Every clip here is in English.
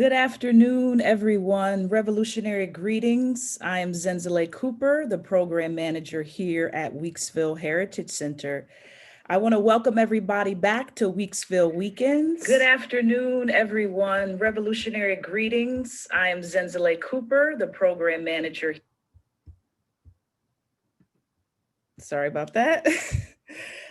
Good afternoon, everyone. Revolutionary greetings. I am Zenzele Cooper, the program manager here at Geeksville Heritage Center. I want to welcome everybody back to Geeksville Weekends. Good afternoon, everyone. Revolutionary greetings. I am Zenzele Cooper, the program manager. Sorry about that.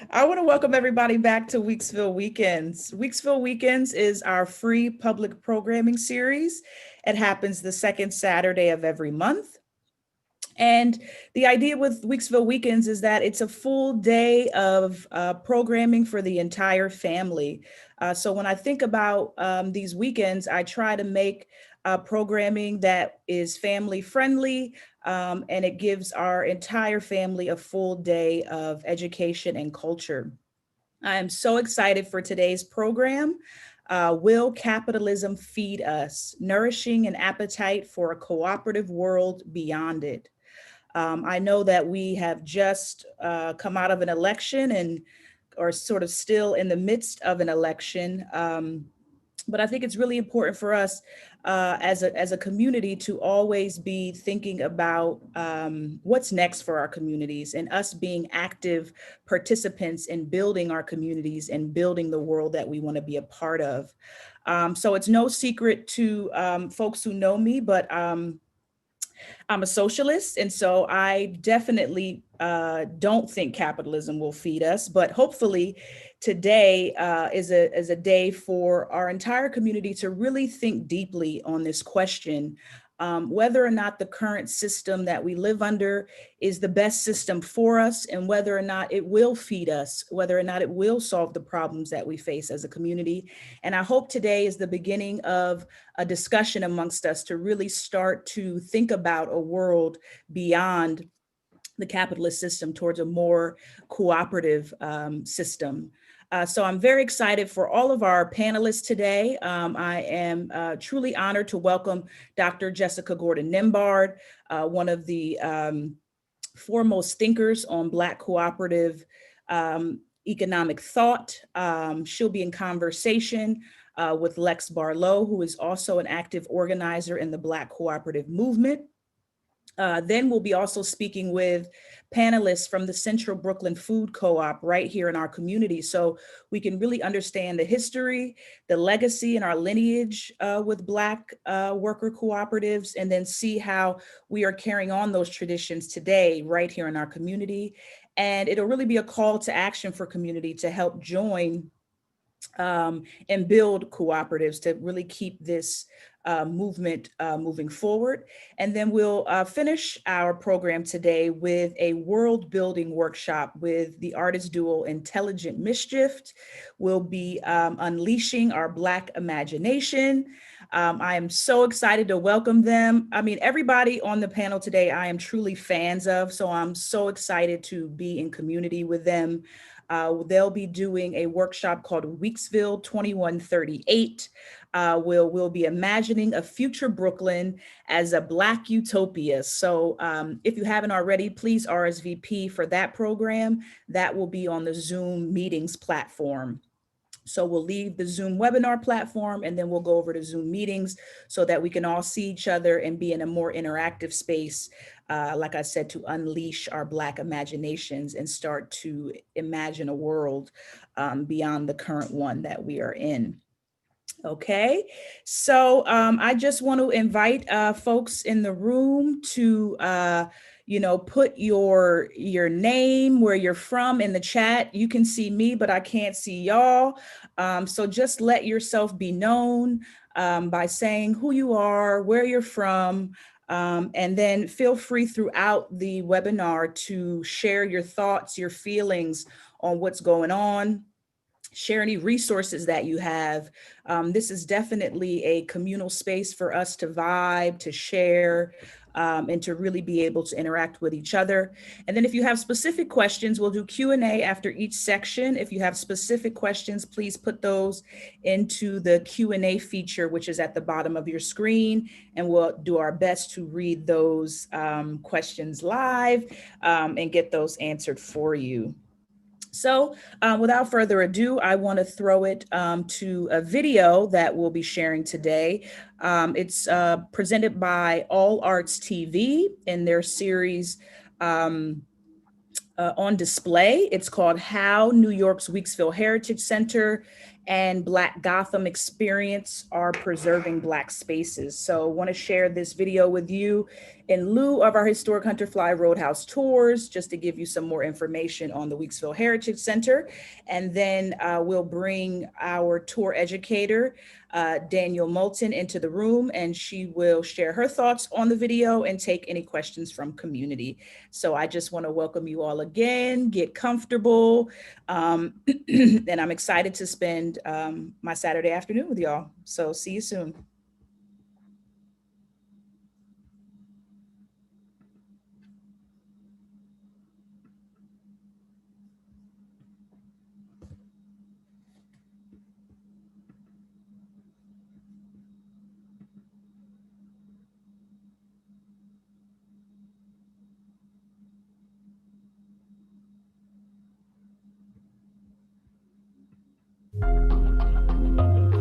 I want to welcome everybody back to Geeksville Weekends. Geeksville Weekends is our free public programming series. It happens the second Saturday of every month. And the idea with Geeksville Weekends is that it's a full day of programming for the entire family. So when I think about these weekends, I try to make programming that is family friendly, and it gives our entire family a full day of education and culture. I am so excited for today's program. Will Capitalism Feed Us? Nourishing an Appetite for a Cooperative World Beyond It. I know that we have just come out of an election and are sort of still in the midst of an election. But I think it's really important for us as a community to always be thinking about what's next for our communities and us being active participants in building our communities and building the world that we want to be a part of. So it's no secret to folks who know me, but I'm a socialist, and so I definitely don't think capitalism will feed us. But hopefully, today is a day for our entire community to really think deeply on this question. Whether or not the current system that we live under is the best system for us, and whether or not it will feed us, whether or not it will solve the problems that we face as a community. And I hope today is the beginning of a discussion amongst us to really start to think about a world beyond the capitalist system towards a more cooperative system. So I'm very excited for all of our panelists today. I am truly honored to welcome Dr. Jessica Gordon Nimbard, one of the foremost thinkers on Black cooperative economic thought. She'll be in conversation with Lex Barlow, who is also an active organizer in the Black cooperative movement. Then we'll be also speaking with panelists from the Central Brooklyn Food Co-op right here in our community, so we can really understand the history, the legacy, and our lineage with Black worker cooperatives, and then see how we are carrying on those traditions today right here in our community. And it'll really be a call to action for community to help join and build cooperatives to really keep this movement moving forward. And then we'll finish our program today with a world building workshop with the artist duo Intelligent Mischief. We'll be unleashing our Black imagination. I am so excited to welcome them. I mean, everybody on the panel today, I am truly fans of, so I'm so excited to be in community with them. They'll be doing a workshop called Geeksville 2138. We'll be imagining a future Brooklyn as a Black utopia. So if you haven't already, please RSVP for that program. That will be on the Zoom meetings platform. So we'll leave the Zoom webinar platform and then we'll go over to Zoom meetings so that we can all see each other and be in a more interactive space, like I said, to unleash our Black imaginations and start to imagine a world beyond the current one that we are in. Okay, so I just want to invite folks in the room to put your name, where you're from in the chat. You can see me, but I can't see y'all. So just let yourself be known by saying who you are, where you're from, and then feel free throughout the webinar to share your thoughts, your feelings on what's going on. Share any resources that you have. This is definitely a communal space for us to vibe, to share, and to really be able to interact with each other. And then if you have specific questions, we'll do Q&A after each section. If you have specific questions, please put those into the Q&A feature, which is at the bottom of your screen, and we'll do our best to read those questions live and get those answered for you. So without further ado, I want to throw it to a video that we'll be sharing today. It's presented by All Arts TV in their series on display. It's called How New York's Weeksville Heritage Center and Black Gotham Experience Are Preserving Black Spaces. So I want to share this video with you in lieu of our historic Hunter Fly Roadhouse tours, just to give you some more information on the Weeksville Heritage Center. And then we'll bring our tour educator, Daniel Moulton, into the room, and she will share her thoughts on the video and take any questions from community. So I just want to welcome you all again, get comfortable, and I'm excited to spend my Saturday afternoon with y'all. So see you soon.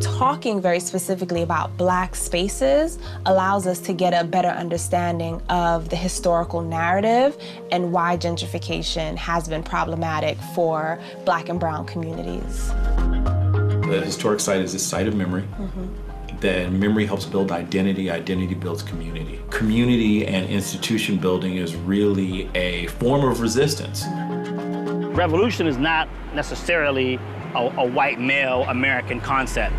Talking very specifically about Black spaces allows us to get a better understanding of the historical narrative and why gentrification has been problematic for Black and Brown communities. The historic site is a site of memory. Then memory helps build identity, identity builds community. Community and institution building is really a form of resistance. Revolution is not necessarily a white male American concept.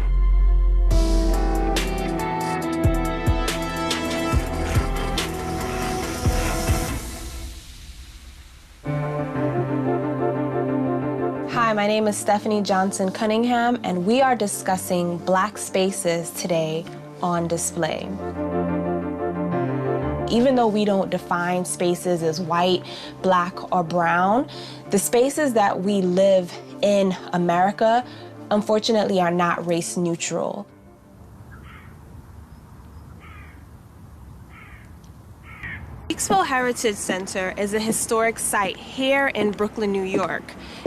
Hi, my name is Stephanie Johnson Cunningham, and we are discussing Black spaces today on display. Even though we don't define spaces as white, Black, or brown, the spaces that we live in America, unfortunately, are not race neutral. Geeksville Heritage Center is a historic site here in Brooklyn, New York.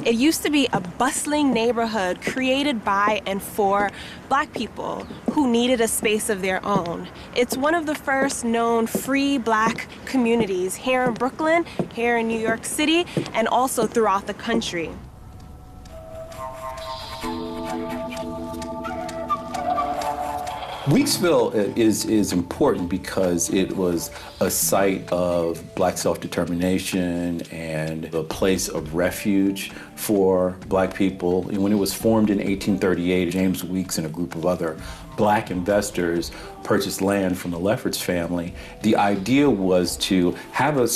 It used to be a bustling neighborhood created by and for Black people who needed a space of their own. It's one of the first known free Black communities here in Brooklyn, here in New York City, and also throughout the country. Weeksville is important because it was a site of Black self-determination and a place of refuge for Black people. And when it was formed in 1838, James Weeks and a group of other Black investors purchased land from the Lefferts family. The idea was to have a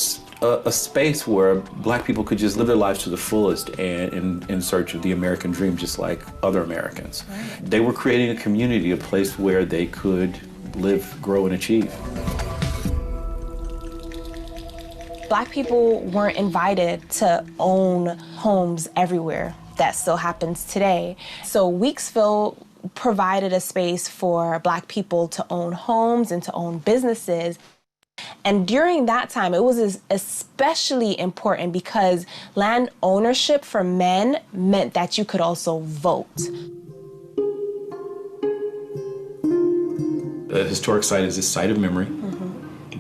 space where Black people could just live their lives to the fullest and in search of the American dream, just like other Americans. Right. They were creating a community, a place where they could live, grow, and achieve. Black people weren't invited to own homes everywhere. That still happens today. So Weeksville provided a space for Black people to own homes and to own businesses. And during that time, it was especially important because land ownership for men meant that you could also vote. The historic site is a site of memory.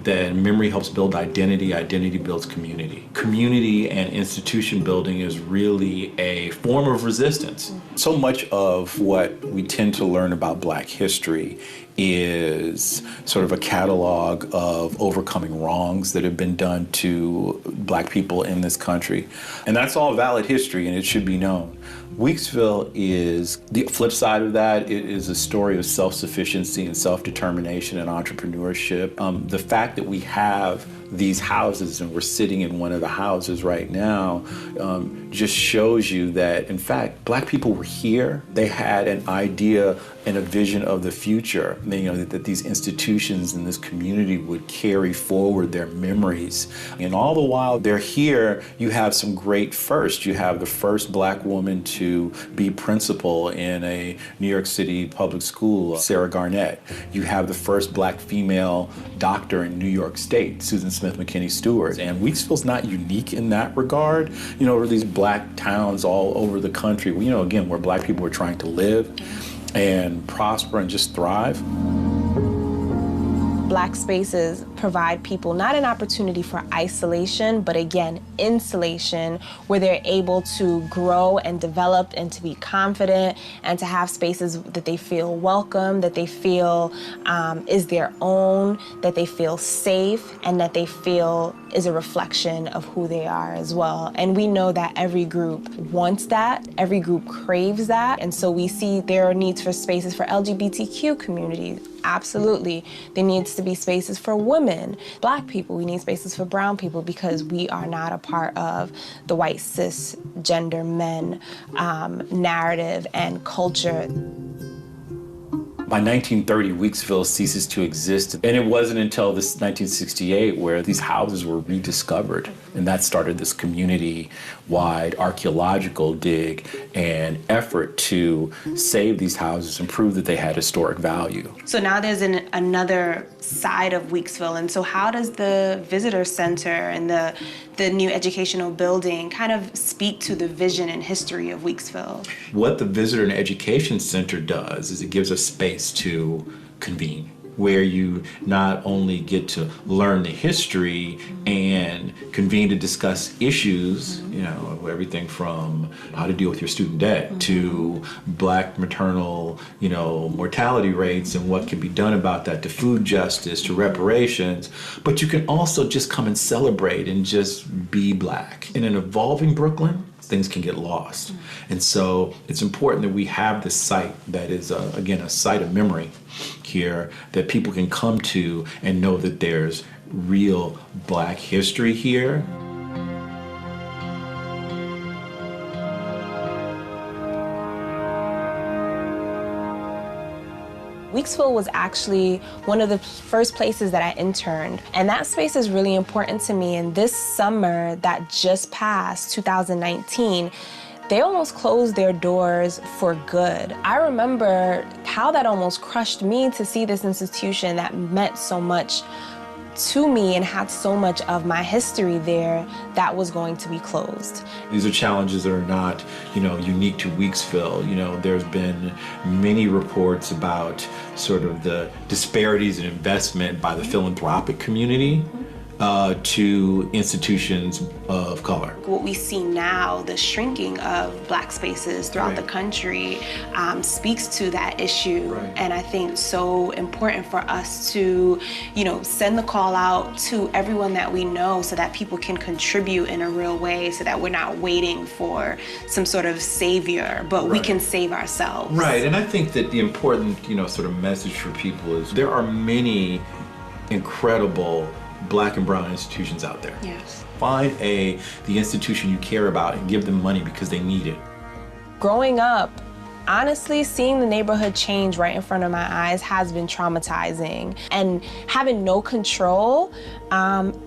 Then memory helps build identity, identity builds community. Community and institution building is really a form of resistance. So much of what we tend to learn about Black history is sort of a catalog of overcoming wrongs that have been done to Black people in this country. And that's all valid history, and it should be known. Weeksville is the flip side of that. It is a story of self-sufficiency and self-determination and entrepreneurship. The fact that we have these houses and we're sitting in one of the houses right now just shows you that, in fact, Black people were here. They had an idea and a vision of the future, that these institutions and this community would carry forward their memories. And all the while they're here, you have some great firsts. You have the first Black woman to be principal in a New York City public school, Sarah Garnett. You have the first Black female doctor in New York State, Susan Smith McKinney Stewart. And Weeksville's not unique in that regard. These Black towns all over the country, you know, again, where Black people were trying to live and prosper and just thrive. Black spaces provide people not an opportunity for isolation, but again, insulation, where they're able to grow and develop and to be confident and to have spaces that they feel welcome, that they feel is their own, that they feel safe, and that they feel is a reflection of who they are as well. And we know that every group wants that, every group craves that, and so we see there are needs for spaces for LGBTQ communities. Absolutely. There needs to be spaces for women, Black people. We need spaces for brown people because we are not a part of the white cisgender men narrative and culture. By 1930, Weeksville ceases to exist. And it wasn't until this 1968 where these houses were rediscovered. And that started this community-wide archaeological dig and effort to save these houses and prove that they had historic value. So now there's another side of Weeksville. And so how does the visitor center and the new educational building kind of speak to the vision and history of Weeksville? What the Visitor and Education Center does is it gives us space to convene, where you not only get to learn the history and convene to discuss issues, you know, everything from how to deal with your student debt to Black maternal, you know, mortality rates and what can be done about that, to food justice, to reparations, but you can also just come and celebrate and just be Black. In an evolving Brooklyn, things can get lost. And so it's important that we have this site that is, again, a site of memory here that people can come to and know that there's real Black history here. Weeksville was actually one of the first places that I interned, and that space is really important to me. And this summer that just passed, 2019, they almost closed their doors for good. I remember how that almost crushed me to see this institution that meant so much to me and had so much of my history there that was going to be closed. These are challenges that are not, you know, unique to Weeksville. You know, there's been many reports about sort of the disparities in investment by the philanthropic community to institutions of color. What we see now, the shrinking of Black spaces throughout the country, speaks to that issue. And I think it's so important for us to, you know, send the call out to everyone that we know so that people can contribute in a real way, so that we're not waiting for some sort of savior, but we can save ourselves. Right, and I think that the important, you know, sort of message for people is there are many incredible Black and brown institutions out there. Yes. Find the institution you care about and give them money because they need it. Growing up, honestly, seeing the neighborhood change right in front of my eyes has been traumatizing. And having no control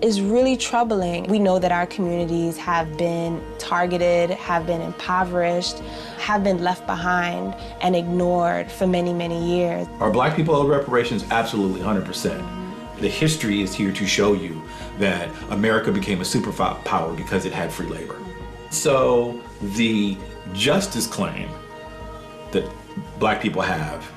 is really troubling. We know that our communities have been targeted, have been impoverished, have been left behind and ignored for many, many years. Are Black people owed reparations? Absolutely, 100%. The history is here to show you that America became a superpower because it had free labor. So the justice claim that Black people have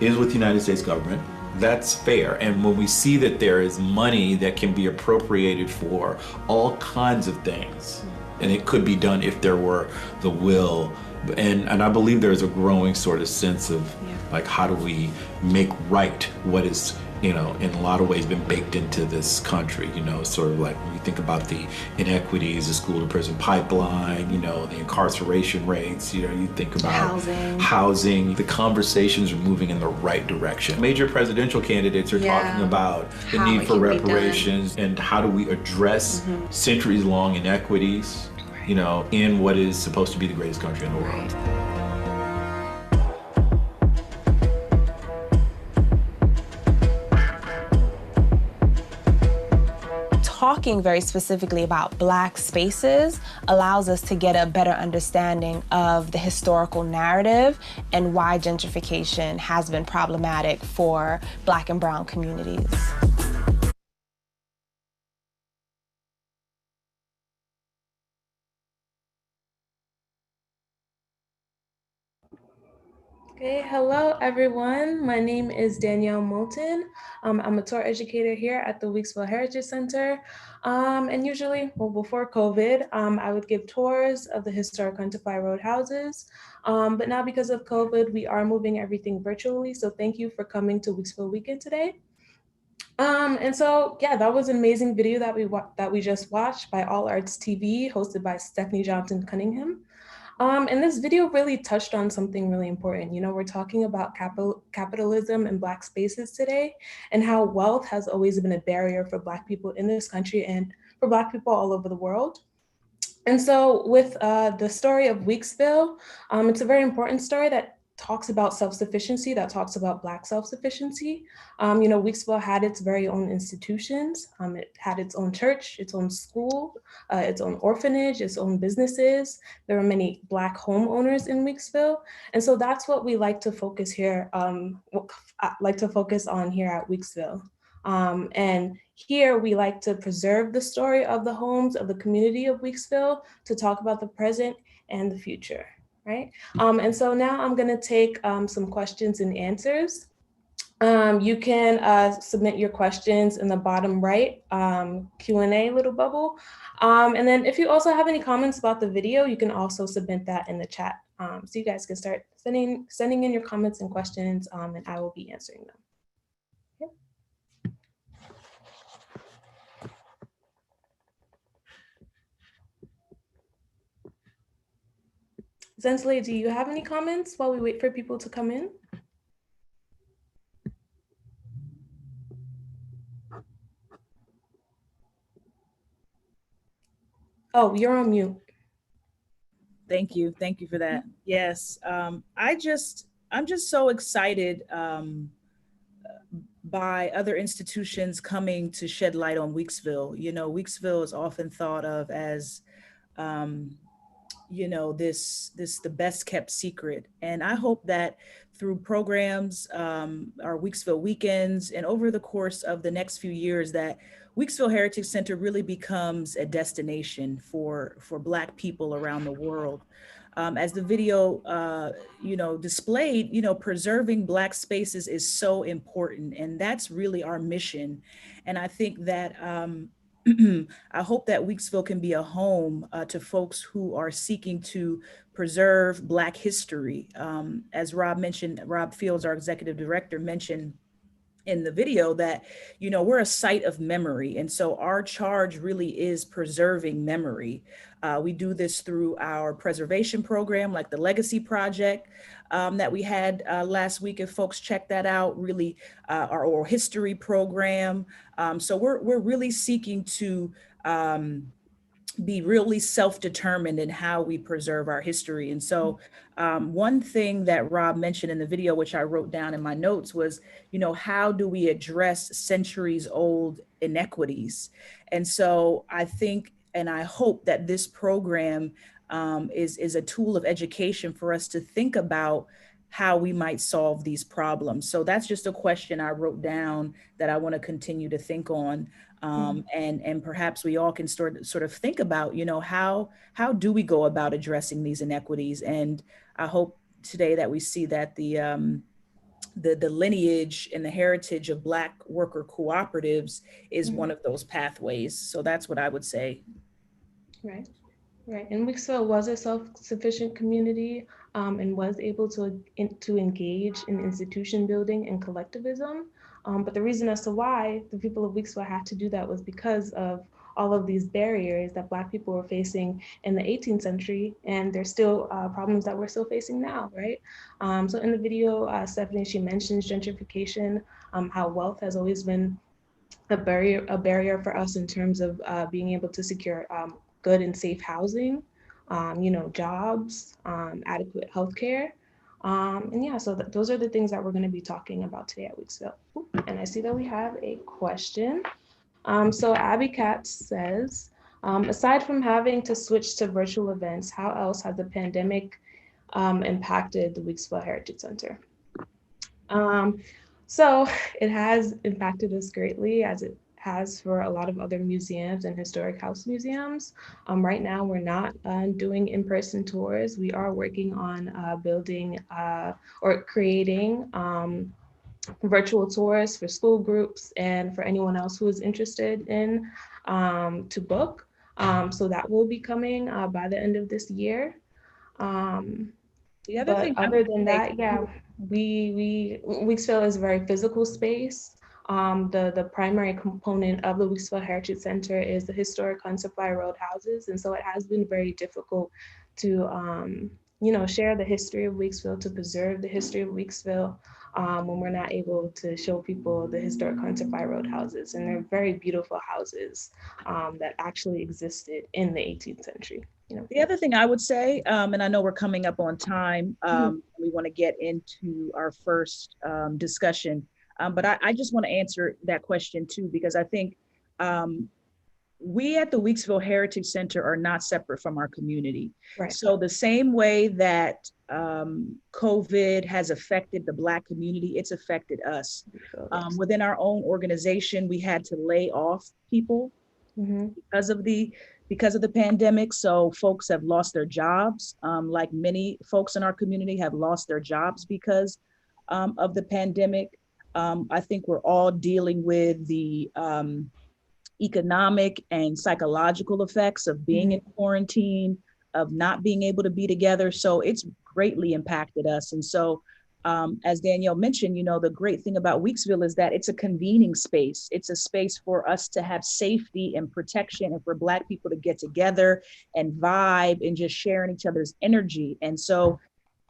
is with the United States government. That's fair. And when we see that there is money that can be appropriated for all kinds of things, and it could be done if there were the will, and I believe there's a growing sort of sense of like, how do we make right what is, you know, in a lot of ways been baked into this country, you know, sort of like when you think about the inequities, the school to prison pipeline, you know, the incarceration rates, you know, you think about housing, the conversations are moving in the right direction. Major presidential candidates are talking about the need for reparations and how do we address centuries-long inequities, you know, in what is supposed to be the greatest country in the world. Talking very specifically about Black spaces allows us to get a better understanding of the historical narrative and why gentrification has been problematic for Black and brown communities. Okay, hello everyone. My name is Danielle Moulton. I'm a tour educator here at the Weeksville Heritage Center. And usually, well, before COVID, I would give tours of the historic Hunterfly Road houses. But now because of COVID, we are moving everything virtually. So thank you for coming to Weeksville Weekend today. And so, yeah, that was an amazing video that we just watched by All Arts TV, hosted by Stephanie Johnson Cunningham. And this video really touched on something really important. You know, we're talking about capitalism and Black spaces today, and how wealth has always been a barrier for Black people in this country and for Black people all over the world. And so with the story of Weeksville, it's a very important story that talks about self-sufficiency, that talks about Black self-sufficiency. You know, Weeksville had its very own institutions. It had its own church, its own school, its own orphanage, its own businesses. There were many Black homeowners in Weeksville. And so that's what we like to focus here, like to focus on here at Weeksville. And here we like to preserve the story of the homes of the community of Weeksville to talk about the present and the future, right? And so now I'm gonna take some questions and answers. You can submit your questions in the bottom right Q&A little bubble. And then if you also have any comments about the video, you can also submit that in the chat. So you guys can start sending in your comments and questions and I will be answering them. Zensley, do you have any comments while we wait for people to come in? Oh, you're on mute. Thank you. Thank you for that. Yes. I'm just so excited by other institutions coming to shed light on Weeksville. You know, Weeksville is often thought of as you know, the best kept secret. And I hope that through programs, our Weeksville weekends, and over the course of the next few years, that Weeksville Heritage Center really becomes a destination for Black people around the world. As the video, you know, displayed, you know, preserving Black spaces is so important, and that's really our mission. And I think that I hope that Weeksville can be a home to folks who are seeking to preserve Black history. As Rob mentioned, Rob Fields, our executive director, mentioned in the video that, you know, we're a site of memory. And so our charge really is preserving memory. We do this through our preservation program, like the Legacy Project that we had last week. If folks check that out, really our oral history program. So we're really seeking to be really self-determined in how we preserve our history. And so one thing that Rob mentioned in the video, which I wrote down in my notes, was, you know, how do we address centuries old inequities? And so I think, and I hope that this program is a tool of education for us to think about how we might solve these problems. So that's just a question I wrote down that I want to continue to think on. And perhaps we all can sort of think about, you know, how do we go about addressing these inequities? And I hope today that we see that the lineage and the heritage of Black worker cooperatives is one of those pathways. So that's what I would say. Right. Right, and Weeksville was a self-sufficient community and was able to engage in institution building and collectivism. But the reason as to why the people of Weeksville had to do that was because of all of these barriers that Black people were facing in the 18th century, and there's still problems that we're still facing now, right? So in the video, Stephanie, she mentions gentrification, how wealth has always been a barrier for us in terms of being able to secure good and safe housing, you know, jobs, adequate healthcare. And yeah, so those are the things that we're going to be talking about today at Weeksville. And I see that we have a question. So Abby Katz says, aside from having to switch to virtual events, how else has the pandemic impacted the Weeksville Heritage Center? So it has impacted us greatly, as it has for a lot of other museums and historic house museums. Right now, we're not doing in-person tours. We are working on building or creating virtual tours for school groups and for anyone else who is interested in to book. So that will be coming by the end of this year. The other But thing I other would than say, that, yeah, we Weeksville is a very physical space. The primary component of the Weeksville Heritage Center is the historic Hunt Supply Road houses, and so it has been very difficult to share the history of Weeksville, to preserve the history of Weeksville, when we're not able to show people the historic Hunt Supply Road houses, and they're very beautiful houses that actually existed in the 18th century. the other thing I would say, and I know we're coming up on time, we want to get into our first discussion, but I just want to answer that question too, because I think we at the Weeksville Heritage Center are not separate from our community. Right. So the same way that COVID has affected the Black community, it's affected us. Within our own organization, we had to lay off people because of the pandemic. So folks have lost their jobs. Like many folks in our community have lost their jobs because of the pandemic. I think we're all dealing with the economic and psychological effects of being in quarantine, of not being able to be together. So it's greatly impacted us. And so as Danielle mentioned, the great thing about Weeksville is that it's a convening space. It's a space for us to have safety and protection, and for Black people to get together and vibe and just sharing each other's energy. And so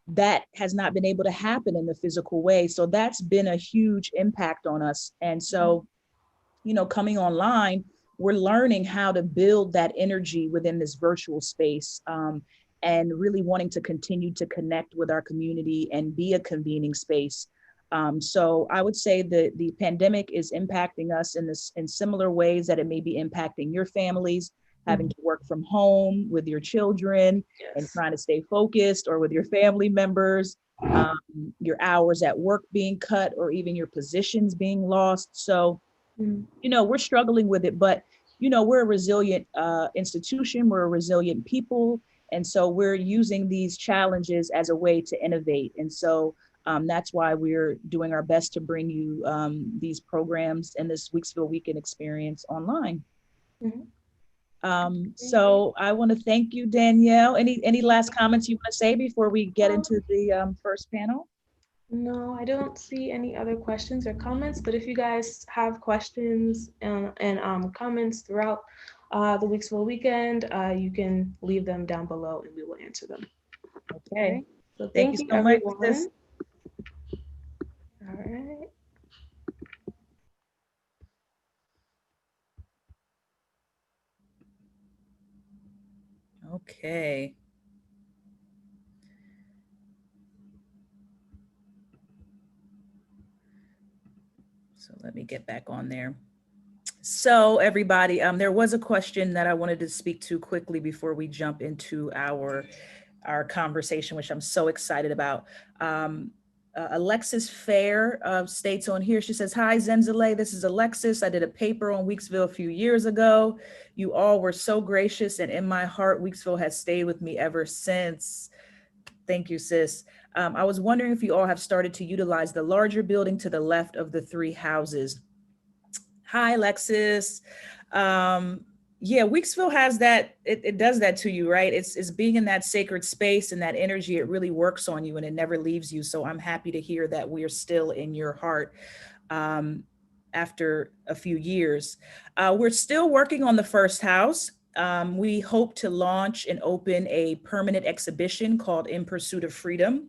that has not been able to happen in the physical way. So that's been a huge impact on us. And so coming online, we're learning how to build that energy within this virtual space, and really wanting to continue to connect with our community and be a convening space. So I would say that the pandemic is impacting us in similar ways that it may be impacting your families, having to work from home with your children and trying to stay focused, or with your family members, your hours at work being cut, or even your positions being lost. So we're struggling with it, but we're a resilient institution, we're a resilient people. And so we're using these challenges as a way to innovate. And so that's why we're doing our best to bring you these programs and this Weeksville Weekend experience online. So I want to thank you, Danielle. Any last comments you want to say before we get into the first panel? No, I don't see any other questions or comments, but if you guys have questions and comments throughout the Weeksville weekend, you can leave them down below and we will answer them. Okay. So thank you so much, everyone. sis. All right. Okay. So let me get back on there. So everybody, there was a question that I wanted to speak to quickly before we jump into our conversation, which I'm so excited about. Alexis Fair states on here, she says, "Hi Zenzele, this is Alexis. I did a paper on Weeksville a few years ago. You all were so gracious, and in my heart, Weeksville has stayed with me ever since." Thank you, sis. I was wondering if you all have started to utilize the larger building to the left of the three houses. Hi, Alexis. Yeah, Weeksville has that, it does that to you, right? It's being in that sacred space and that energy, it really works on you and it never leaves you. So I'm happy to hear that we are still in your heart after a few years. We're still working on the first house. We hope to launch and open a permanent exhibition called In Pursuit of Freedom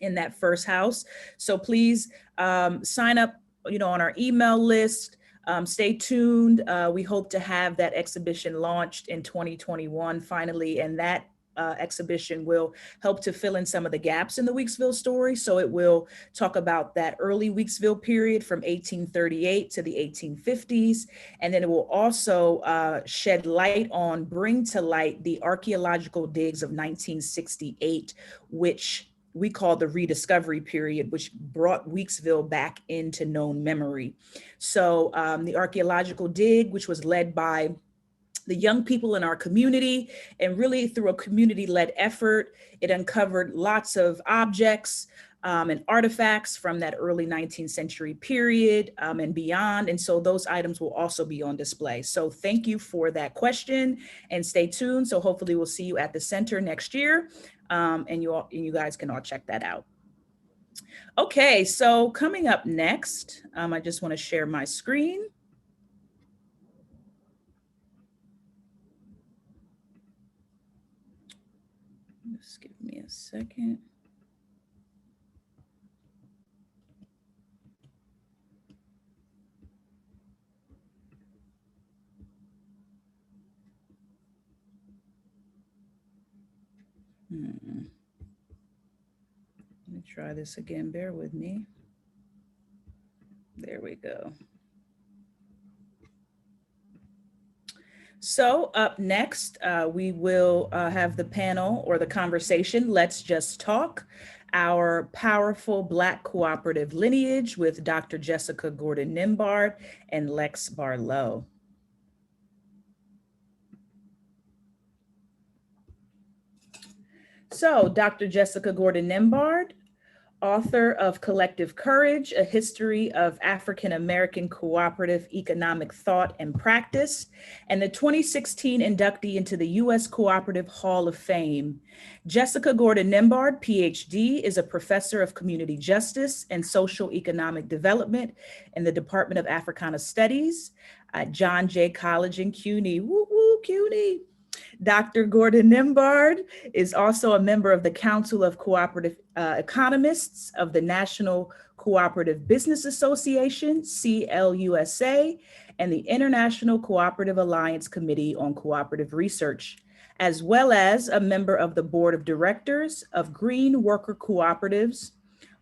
in that first house. So please sign up, on our email list. Stay tuned. We hope to have that exhibition launched in 2021 finally, and that exhibition will help to fill in some of the gaps in the Weeksville story. So it will talk about that early Weeksville period from 1838 to the 1850s. And then it will also shed light on, bring to light the archaeological digs of 1968, which we call the rediscovery period, which brought Weeksville back into known memory. So the archaeological dig, which was led by the young people in our community, and really through a community-led effort, it uncovered lots of objects and artifacts from that early 19th century period and beyond. And so those items will also be on display. So thank you for that question, and stay tuned. So hopefully we'll see you at the center next year, and you guys can all check that out. Okay, so coming up next, I just want to share my screen. Just give me a second. Let me try this again, bear with me. There we go. So up next, we will have the panel or the conversation, Let's Just Talk, our powerful Black cooperative lineage with Dr. Jessica Gordon Nimbard and Lex Barlow. So Dr. Jessica Gordon Nimbard, author of Collective Courage, A History of African-American Cooperative Economic Thought and Practice, and the 2016 inductee into the U.S. Cooperative Hall of Fame. Jessica Gordon Nimbard, PhD, is a professor of community justice and social economic development in the Department of Africana Studies at John Jay College in CUNY. Woo woo, CUNY. Dr. Gordon Nimbard is also a member of the Council of Cooperative Economists of the National Cooperative Business Association, CLUSA, and the International Cooperative Alliance Committee on Cooperative Research, as well as a member of the Board of Directors of Green Worker Cooperatives,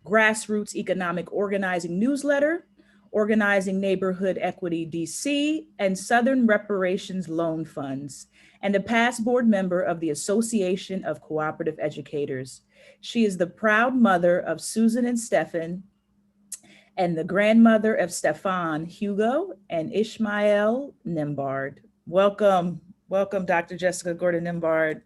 Grassroots Economic Organizing Newsletter, Organizing Neighborhood Equity DC, and Southern Reparations Loan Funds, and a past board member of the Association of Cooperative Educators. She is the proud mother of Susan and Stefan, and the grandmother of Stefan, Hugo, and Ishmael Nimbard. Welcome, welcome, Dr. Jessica Gordon Nimbard.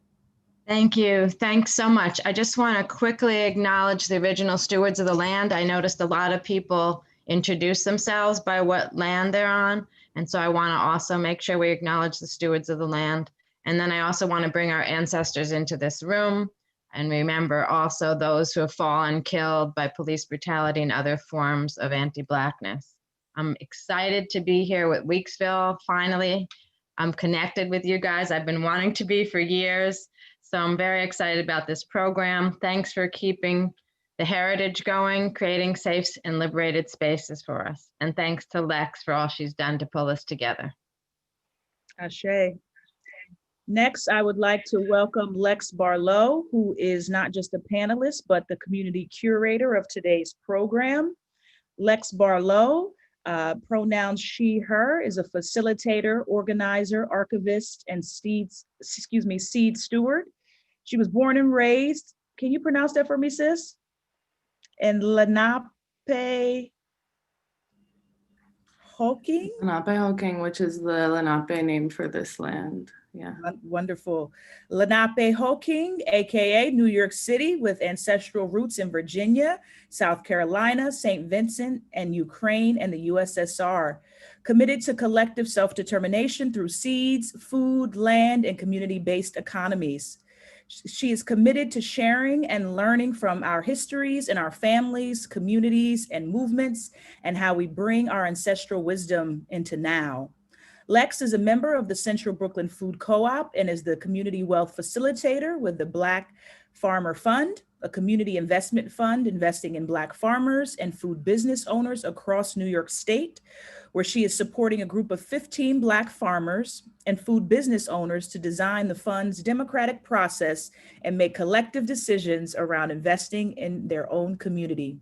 Thank you. Thanks so much. I just want to quickly acknowledge the original stewards of the land. I noticed a lot of people introduce themselves by what land they're on. And so I want to also make sure we acknowledge the stewards of the land. And then I also want to bring our ancestors into this room and remember also those who have fallen killed by police brutality and other forms of anti-Blackness. I'm excited to be here with Weeksville. Finally, I'm connected with you guys. I've been wanting to be for years. So I'm very excited about this program. Thanks for keeping the heritage going, creating safe and liberated spaces for us. And thanks to Lex for all she's done to pull us together. Ashe. Next, I would like to welcome Lex Barlow, who is not just a panelist, but the community curator of today's program. Lex Barlow, pronouns she, her, is a facilitator, organizer, archivist, and seed steward. She was born and raised, can you pronounce that for me, sis? In Lenape Hoking? Lenape-Hoking, which is the Lenape name for this land. Yeah. Wonderful. Lenape-Hoking, AKA New York City, with ancestral roots in Virginia, South Carolina, St. Vincent, and Ukraine and the USSR. Committed to collective self-determination through seeds, food, land, and community-based economies. She is committed to sharing and learning from our histories and our families, communities, and movements, and how we bring our ancestral wisdom into now. Lex is a member of the Central Brooklyn Food Co-op and is the community wealth facilitator with the Black Farmer Fund, a community investment fund investing in Black farmers and food business owners across New York State, where she is supporting a group of 15 Black farmers and food business owners to design the fund's democratic process and make collective decisions around investing in their own community.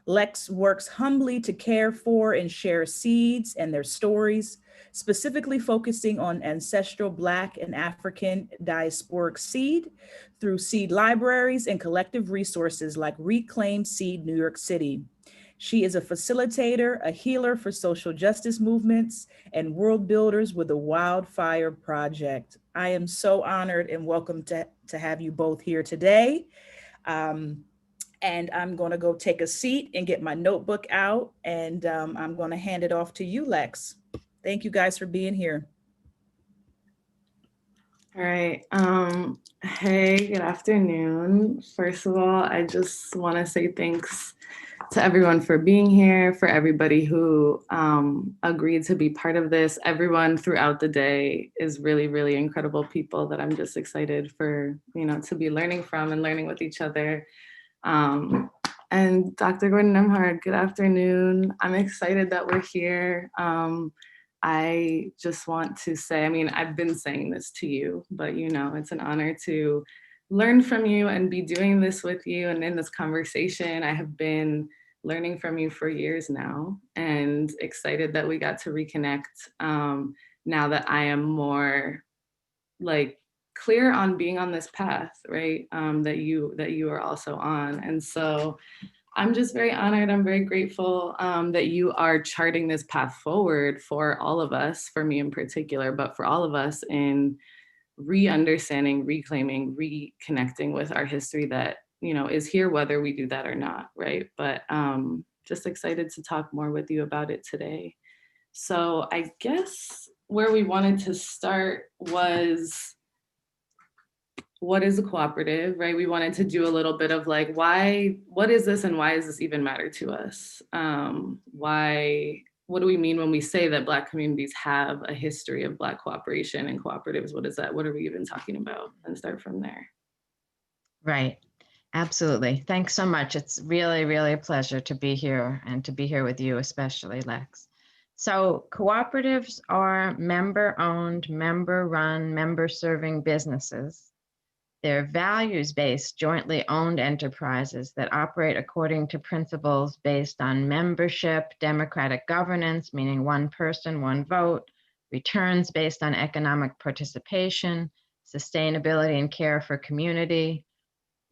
Lex works humbly to care for and share seeds and their stories, specifically focusing on ancestral Black and African diasporic seed through seed libraries and collective resources like Reclaim Seed New York City. She is a facilitator, a healer for social justice movements, and world builders with the Wildfire Project. I am so honored and welcome to have you both here today. And I'm going to go take a seat and get my notebook out, and I'm going to hand it off to you, Lex. Thank you guys for being here. All right. Hey, good afternoon. First of all, I just want to say thanks to everyone for being here, for everybody who agreed to be part of this. Everyone throughout the day is really, really incredible people that I'm just excited for, to be learning from and learning with each other. And Dr. Gordon Nimbard, good afternoon. I'm excited that we're here. I just want to say, I've been saying this to you, but it's an honor to learn from you and be doing this with you. And in this conversation, I have been learning from you for years now, and excited that we got to reconnect now that I am more clear on being on this path, right? That you are also on. And so I'm just very honored. I'm very grateful that you are charting this path forward for all of us, for me in particular, but for all of us in re-understanding, reclaiming, reconnecting with our history that, is here, whether we do that or not, right? But just excited to talk more with you about it today. So I guess where we wanted to start was, what is a cooperative, right? We wanted to do a little bit of what is this and why does this even matter to us? What do we mean when we say that Black communities have a history of Black cooperation and cooperatives? What is that? What are we even talking about? And start from there. Right. Absolutely. Thanks so much. It's really, really a pleasure to be here, and to be here with you, especially Lex. So cooperatives are member-owned, member-run, member-serving businesses. They're values-based, jointly owned enterprises that operate according to principles based on membership, democratic governance, meaning one person, one vote, returns based on economic participation, sustainability and care for community.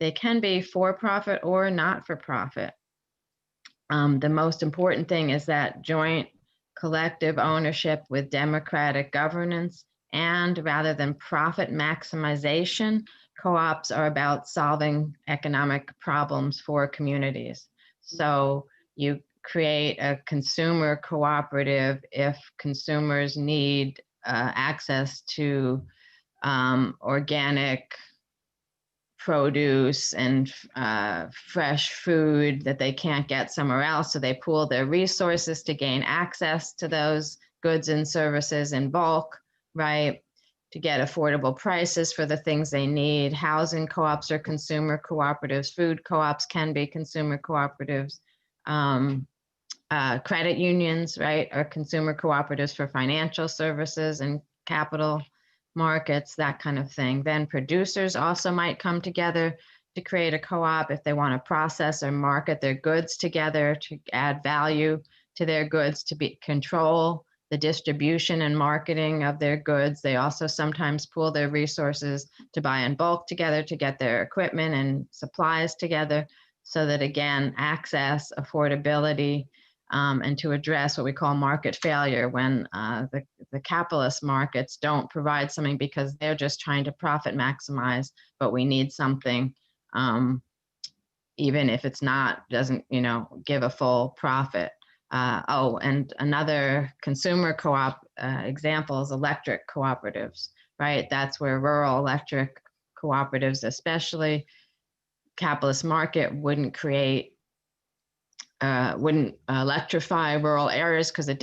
They can be for-profit or not-for-profit. The most important thing is that joint collective ownership with democratic governance, and rather than profit maximization, co-ops are about solving economic problems for communities. So you create a consumer cooperative if consumers need access to organic produce and fresh food that they can't get somewhere else. So they pool their resources to gain access to those goods and services in bulk, right? To get affordable prices for the things they need. Housing co-ops are consumer cooperatives. Food co-ops can be consumer cooperatives. Credit unions, right, are consumer cooperatives for financial services and capital markets, that kind of thing. Then producers also might come together to create a co-op if they want to process or market their goods together, to add value to their goods, to control the distribution and marketing of their goods. They also sometimes pool their resources to buy in bulk together, to get their equipment and supplies together, so that, again, access, affordability, and to address what we call market failure, when the capitalist markets don't provide something because they're just trying to profit maximize, but we need something, even if it's doesn't give a full profit. And another consumer co-op example is electric cooperatives, right? That's where rural electric cooperatives, especially capitalist market, wouldn't electrify rural areas because it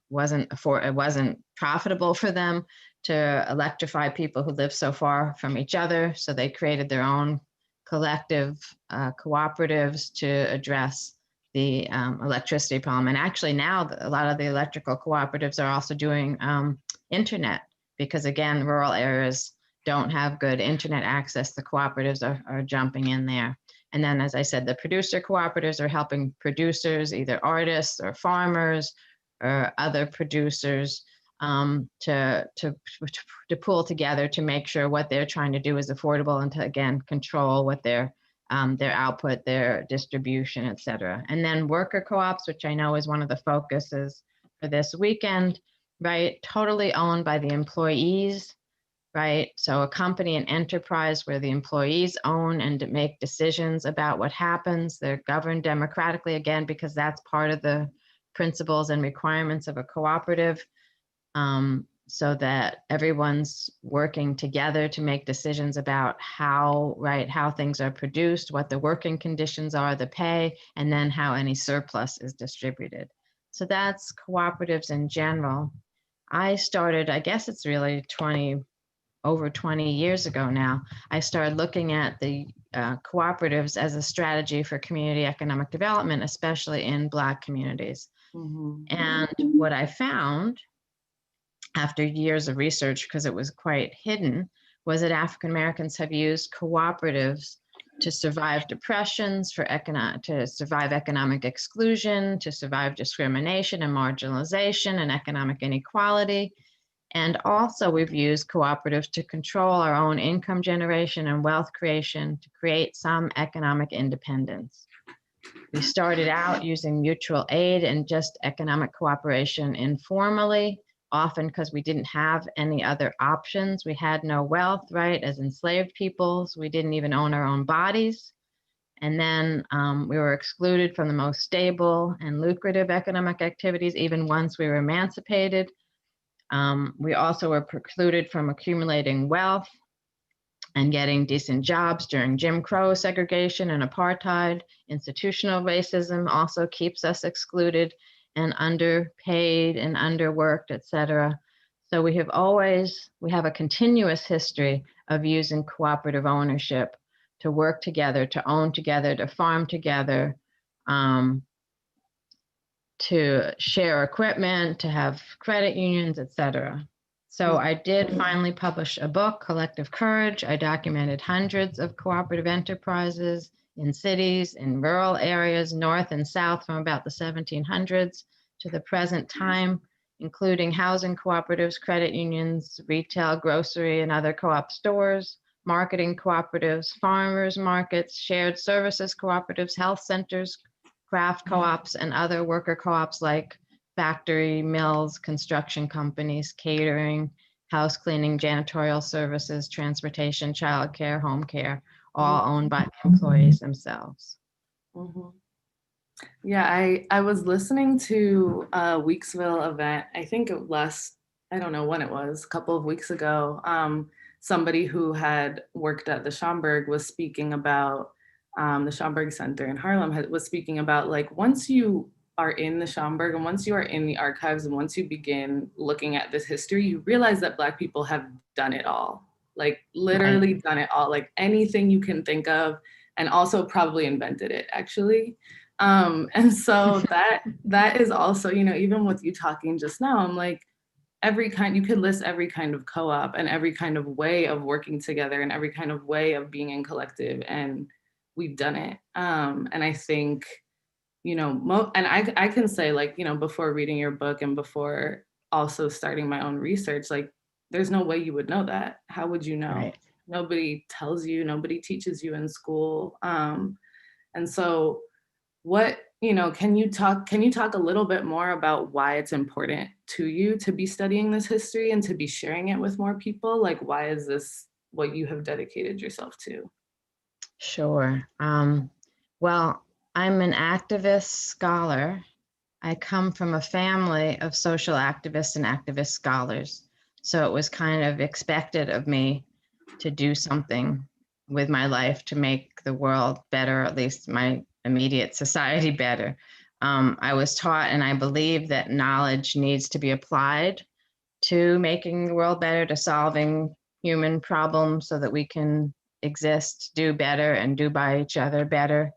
wasn't profitable for them to electrify people who live so far from each other. So they created their own collective cooperatives to address the electricity problem. And actually now a lot of the electrical cooperatives are also doing internet, because again, rural areas don't have good internet access. The cooperatives are jumping in there. And then, as I said, the producer cooperatives are helping producers, either artists or farmers or other producers, to pull together to make sure what they're trying to do is affordable and to, again, control what their output, their distribution, et cetera. And then worker co-ops, which I know is one of the focuses for this weekend, right? Totally owned by the employees, right? So a company, an enterprise where the employees own and make decisions about what happens. They're governed democratically, again, because that's part of the principles and requirements of a cooperative, so that everyone's working together to make decisions about how things are produced, what the working conditions are, the pay, and then how any surplus is distributed. So that's cooperatives in general. I started, I guess it's really over 20 years ago now, I started looking at the cooperatives as a strategy for community economic development, especially in Black communities. And what I found after years of research, because it was quite hidden, was that African Americans have used cooperatives to survive depressions, to survive economic exclusion, to survive discrimination and marginalization and economic inequality. And also we've used cooperatives to control our own income generation and wealth creation to create some economic independence. We started out using mutual aid and just economic cooperation informally, often because we didn't have any other options. We had no wealth, right? As enslaved peoples, we didn't even own our own bodies. And then we were excluded from the most stable and lucrative economic activities, even once we were emancipated. We also were precluded from accumulating wealth and getting decent jobs during Jim Crow segregation and apartheid. Institutional racism also keeps us excluded and underpaid and underworked, et cetera. So we have a continuous history of using cooperative ownership to work together, to own together, to farm together, to share equipment, to have credit unions, et cetera. So I did finally publish a book, Collective Courage. I documented hundreds of cooperative enterprises in cities, in rural areas, north and south, from about the 1700s to the present time, including housing cooperatives, credit unions, retail, grocery, and other co-op stores, marketing cooperatives, farmers markets, shared services cooperatives, health centers, craft co-ops, and other worker co-ops like factory, mills, construction companies, catering, house cleaning, janitorial services, transportation, childcare, home care, all owned by the employees themselves. Yeah, I was listening to a Weeksville event, I think I don't know when it was, a couple of weeks ago. Somebody who had worked at the Schomburg was speaking about, the Schomburg Center in Harlem was speaking about, like, once you are in the Schomburg and once you are in the archives and once you begin looking at this history, you realize that Black people have done it all, like literally done it all, like anything you can think of, and also probably invented it, actually. And so that is also, you know, even with you talking just now, I'm like, you could list every kind of co-op and every kind of way of working together and every kind of way of being in collective, and we've done it. And I think, you know, and I can say, like, you know, before reading your book and before also starting my own research, like, there's no way you would know that. How would you know? Right. Nobody tells you, nobody teaches you in school. And so what, you know, can you talk a little bit more about why it's important to you to be studying this history and to be sharing it with more people? Like, why is this what you have dedicated yourself to? Sure. Well, I'm an activist scholar. I come from a family of social activists and activist scholars. So it was kind of expected of me to do something with my life to make the world better, at least my immediate society better. I was taught, and I believe, that knowledge needs to be applied to making the world better, to solving human problems so that we can exist, do better, and do by each other better.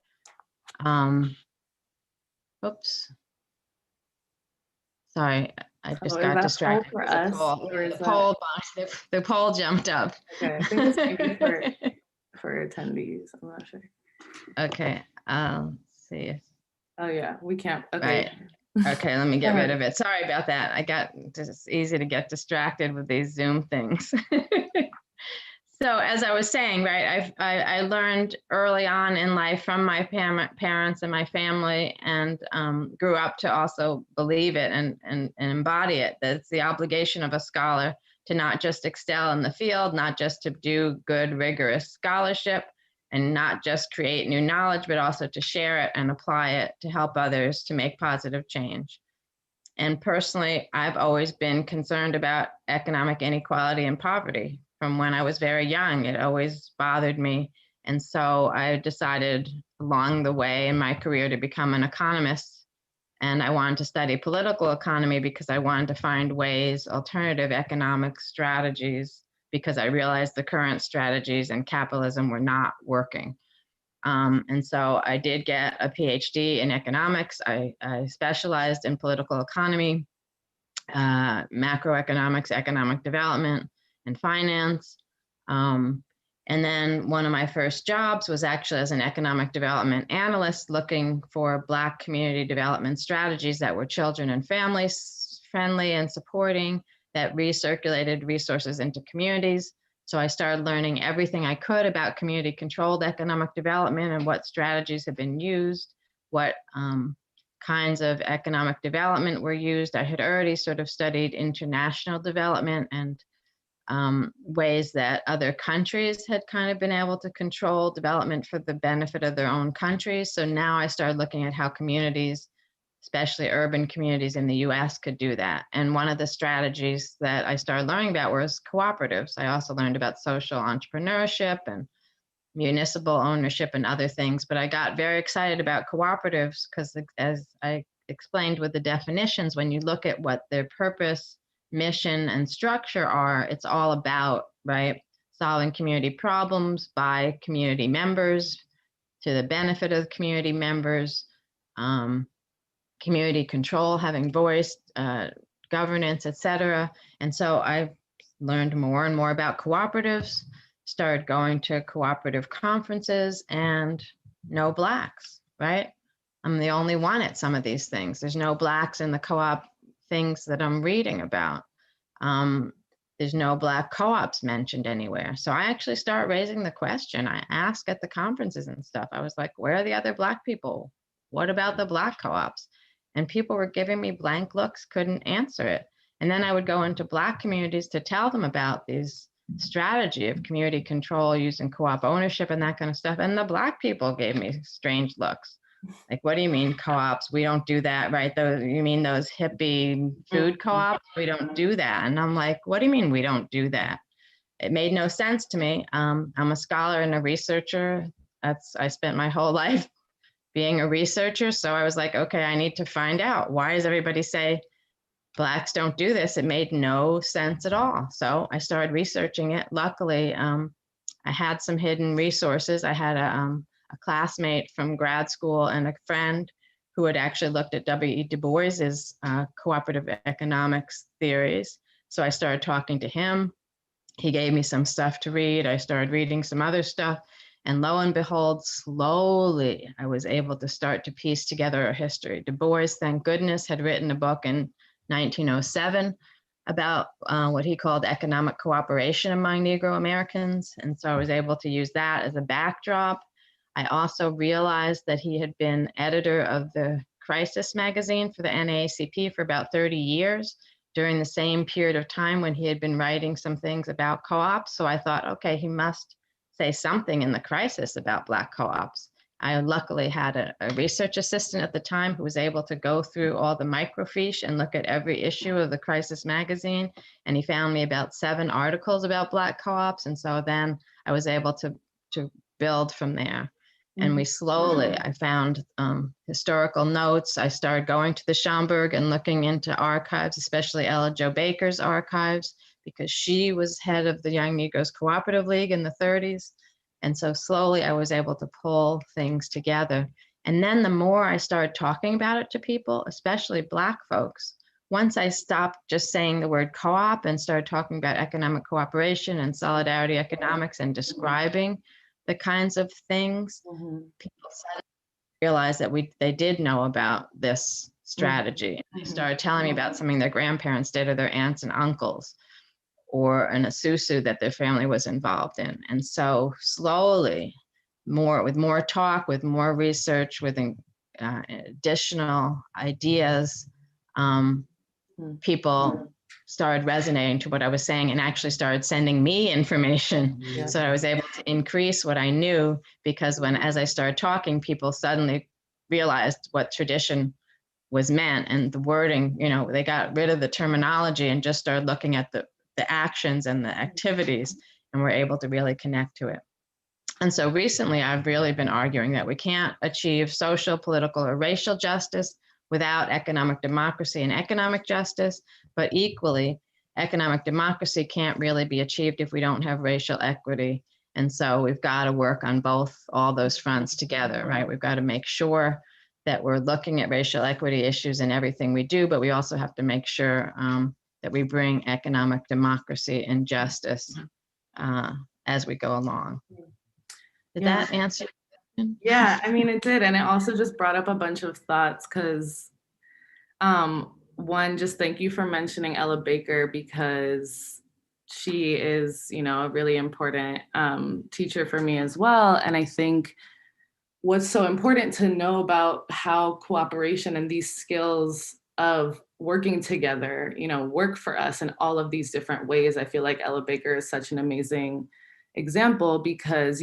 Oops. Sorry, I just got distracted. For us, the poll jumped up. Okay, I think it's maybe for attendees. I'm not sure. Okay, let's see. Oh yeah, we can't. Okay. Right. Okay, let me get All rid right. of it. Sorry about that. It's easy to get distracted with these Zoom things. So as I was saying, right, I learned early on in life from my parents and my family, and grew up to also believe it and embody it, that it's the obligation of a scholar to not just excel in the field, not just to do good, rigorous scholarship, and not just create new knowledge, but also to share it and apply it to help others to make positive change. And personally, I've always been concerned about economic inequality and poverty. From when I was very young, it always bothered me. And so I decided along the way in my career to become an economist. And I wanted to study political economy because I wanted to find ways, alternative economic strategies, because I realized the current strategies in capitalism were not working. And so I did get a PhD in economics. I specialized in political economy, macroeconomics, economic development, and finance. And then one of my first jobs was actually as an economic development analyst, looking for Black community development strategies that were children and families friendly and supporting, that recirculated resources into communities. So I started learning everything I could about community controlled economic development and what strategies have been used, what kinds of economic development were used. I had already sort of studied international development and ways that other countries had kind of been able to control development for the benefit of their own countries. So now I started looking at how communities, especially urban communities in the US, could do that. And one of the strategies that I started learning about was cooperatives. I also learned about social entrepreneurship and municipal ownership and other things, but I got very excited about cooperatives because, as I explained with the definitions, when you look at what their purpose, mission, and structure are, it's all about, right, solving community problems by community members to the benefit of community members, community control, having voice, governance, etc. And so I learned more and more about cooperatives, started going to cooperative conferences, and no Blacks, right? I'm the only one at some of these things. There's no Blacks in the co-op things that I'm reading about. There's no Black co-ops mentioned anywhere. So I actually start raising the question. I ask at the conferences and stuff. I was like, where are the other Black people? What about the Black co-ops? And people were giving me blank looks, couldn't answer it. And then I would go into Black communities to tell them about these strategy of community control using co-op ownership and that kind of stuff. And the Black people gave me strange looks. Like, what do you mean co-ops? We don't do that, right? Those, you mean those hippie food co-ops? We don't do that. And I'm like, what do you mean we don't do that? It made no sense to me. I'm a scholar and a researcher. I spent my whole life being a researcher. So I was like, okay, I need to find out. Why does everybody say Blacks don't do this? It made no sense at all. So I started researching it. Luckily, I had some hidden resources. I had a classmate from grad school and a friend who had actually looked at W.E. Du Bois's cooperative economics theories. So I started talking to him. He gave me some stuff to read. I started reading some other stuff. And lo and behold, slowly, I was able to start to piece together a history. Du Bois, thank goodness, had written a book in 1907 about what he called economic cooperation among Negro Americans. And so I was able to use that as a backdrop. I also realized that he had been editor of the Crisis magazine for the NAACP for about 30 years during the same period of time when he had been writing some things about co-ops. So I thought, okay, he must say something in the Crisis about Black co-ops. I luckily had a research assistant at the time who was able to go through all the microfiche and look at every issue of the Crisis magazine. And he found me about 7 articles about Black co-ops. And so then I was able to build from there. And we slowly, I found historical notes. I started going to the Schomburg and looking into archives, especially Ella Jo Baker's archives, because she was head of the Young Negroes Cooperative League in the 30s. And so slowly I was able to pull things together. And then the more I started talking about it to people, especially Black folks, once I stopped just saying the word co-op and started talking about economic cooperation and solidarity economics and describing the kinds of things, people suddenly realized that they did know about this strategy. They started telling me about something their grandparents did or their aunts and uncles, or an asusu that their family was involved in. And so slowly, with more talk, with more research, with additional ideas, people started resonating to what I was saying and actually started sending me information. So I was able to increase what I knew, because as I started talking, people suddenly realized what tradition was meant, and the wording, they got rid of the terminology and just started looking at the actions and the activities, and were able to really connect to it. And so recently I've really been arguing that we can't achieve social, political, or racial justice without economic democracy and economic justice, but equally, economic democracy can't really be achieved if we don't have racial equity. And so we've got to work on all those fronts together, right? We've got to make sure that we're looking at racial equity issues in everything we do, but we also have to make sure that we bring economic democracy and justice as we go along. Did that answer your question? Yeah, I mean, it did. And it also just brought up a bunch of thoughts, because one, just thank you for mentioning Ella Baker, because she is, a really important teacher for me as well. And I think what's so important to know about how cooperation and these skills of working together, work for us in all of these different ways. I feel like Ella Baker is such an amazing example, because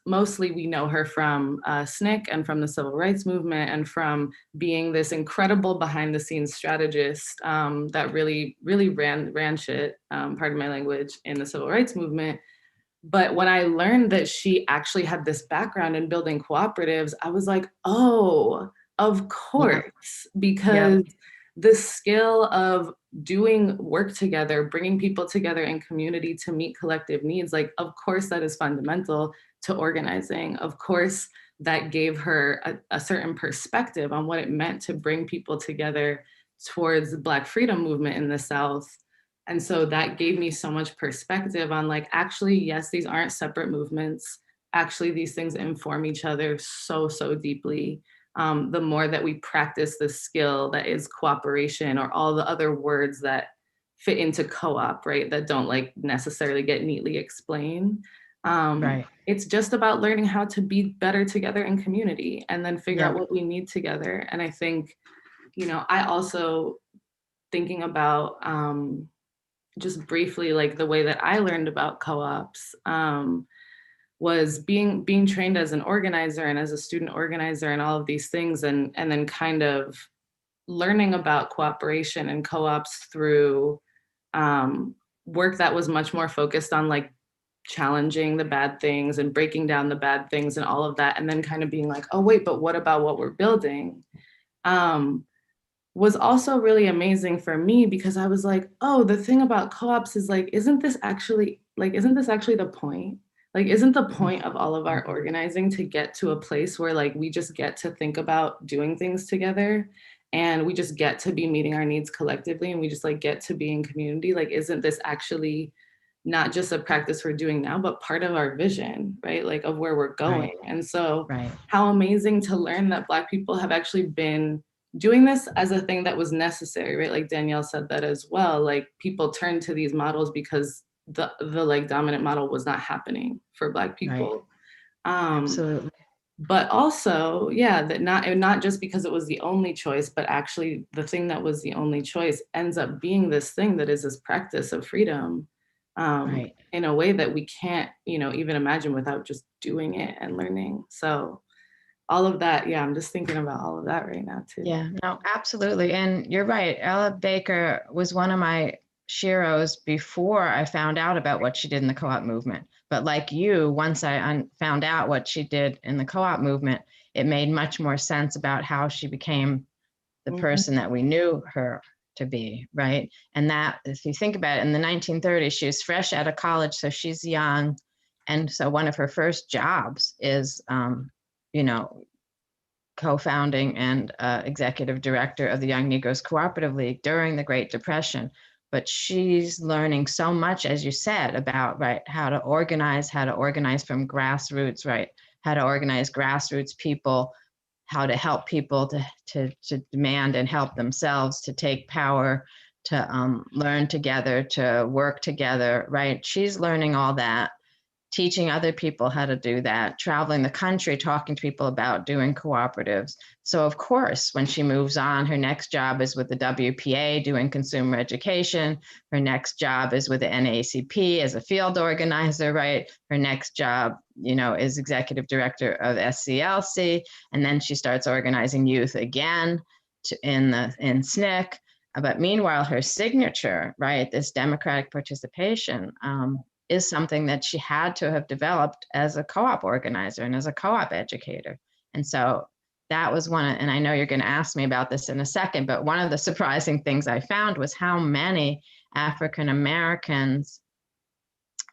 mostly we know her from SNCC and from the civil rights movement, and from being this incredible behind the scenes strategist that really ran shit, pardon my language, in the civil rights movement. But when I learned that she actually had this background in building cooperatives, I was like, oh, of course, because the skill of doing work together, bringing people together in community to meet collective needs, like, of course, that is fundamental to organizing. Of course, that gave her a certain perspective on what it meant to bring people together towards the Black freedom movement in the South. And so that gave me so much perspective on, like, actually, yes, these aren't separate movements. Actually, these things inform each other so deeply. The more that we practice the skill that is cooperation, or all the other words that fit into co-op, right, that don't like necessarily get neatly explained. Right. It's just about learning how to be better together in community, and then figure out what we need together. And I think, I also, thinking about just briefly, like, the way that I learned about co-ops was being trained as an organizer and as a student organizer and all of these things, and then kind of learning about cooperation and co-ops through work that was much more focused on, like, challenging the bad things and breaking down the bad things and all of that, and then kind of being like, oh wait, but what about what we're building? Was also really amazing for me, because I was like, oh, the thing about co-ops is, like, isn't this actually the point? Like, isn't the point of all of our organizing to get to a place where, like, we just get to think about doing things together, and we just get to be meeting our needs collectively, and we just, like, get to be in community? Like, isn't this actually not just a practice we're doing now, but part of our vision, right? Like, of where we're going. Right. And so how amazing to learn that Black people have actually been doing this as a thing that was necessary, right? Like Danielle said that as well. Like, people turned to these models because the like dominant model was not happening for Black people. Right. Absolutely. But also, that not just because it was the only choice, but actually the thing that was the only choice ends up being this thing that is this practice of freedom, in a way that we can't, even imagine without just doing it and learning. So all of that, I'm just thinking about all of that right now too. Yeah, no, absolutely. And you're right. Ella Baker was one of my sheroes before I found out about what she did in the co-op movement. But like you, once I found out what she did in the co-op movement, it made much more sense about how she became the person that we knew her to be, right? And that, if you think about it, in the 1930s, she was fresh out of college, so she's young. And so one of her first jobs is, co-founding and executive director of the Young Negroes Cooperative League during the Great Depression, but she's learning so much, as you said, about, right, how to organize from grassroots, right, how to organize grassroots people, how to help people to demand and help themselves, to take power, to learn together, to work together, right? She's learning all that, teaching other people how to do that, traveling the country, talking to people about doing cooperatives. So of course, when she moves on, her next job is with the WPA doing consumer education. Her next job is with the NAACP as a field organizer, right? Her next job, you know, is executive director of SCLC. And then she starts organizing youth again in SNCC. But meanwhile, her signature, right, this democratic participation, is something that she had to have developed as a co-op organizer and as a co-op educator. And so that was and I know you're going to ask me about this in a second, but one of the surprising things I found was how many African Americans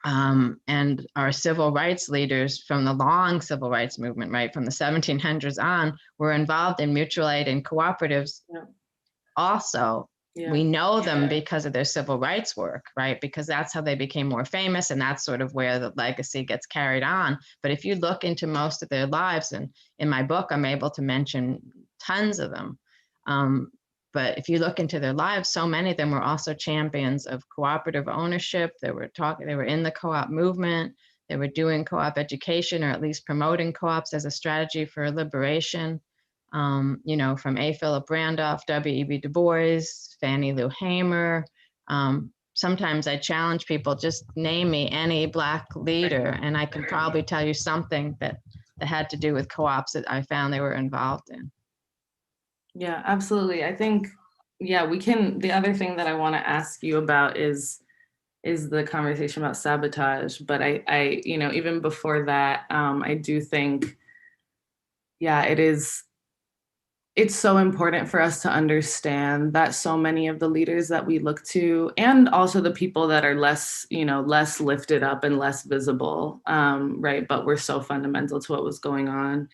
and our civil rights leaders from the long civil rights movement, right, from the 1700s on, were involved in mutual aid and cooperatives also. Yeah. We know them because of their civil rights work, right? Because that's how they became more famous, and that's sort of where the legacy gets carried on. But if you look into most of their lives, and in my book, I'm able to mention tons of them. But if you look into their lives, so many of them were also champions of cooperative ownership. They were in the co-op movement. They were doing co-op education, or at least promoting co-ops as a strategy for liberation. You know, from A. Philip Randolph, W.E.B. Du Bois, Fannie Lou Hamer. Sometimes I challenge people, just name me any Black leader, and I can probably tell you something that had to do with co-ops that I found they were involved in. Yeah, absolutely. I think, the other thing that I want to ask you about is the conversation about sabotage. But I you know, even before that, I do think, it's so important for us to understand that so many of the leaders that we look to, and also the people that are less lifted up and less visible, right, but were so fundamental to what was going on.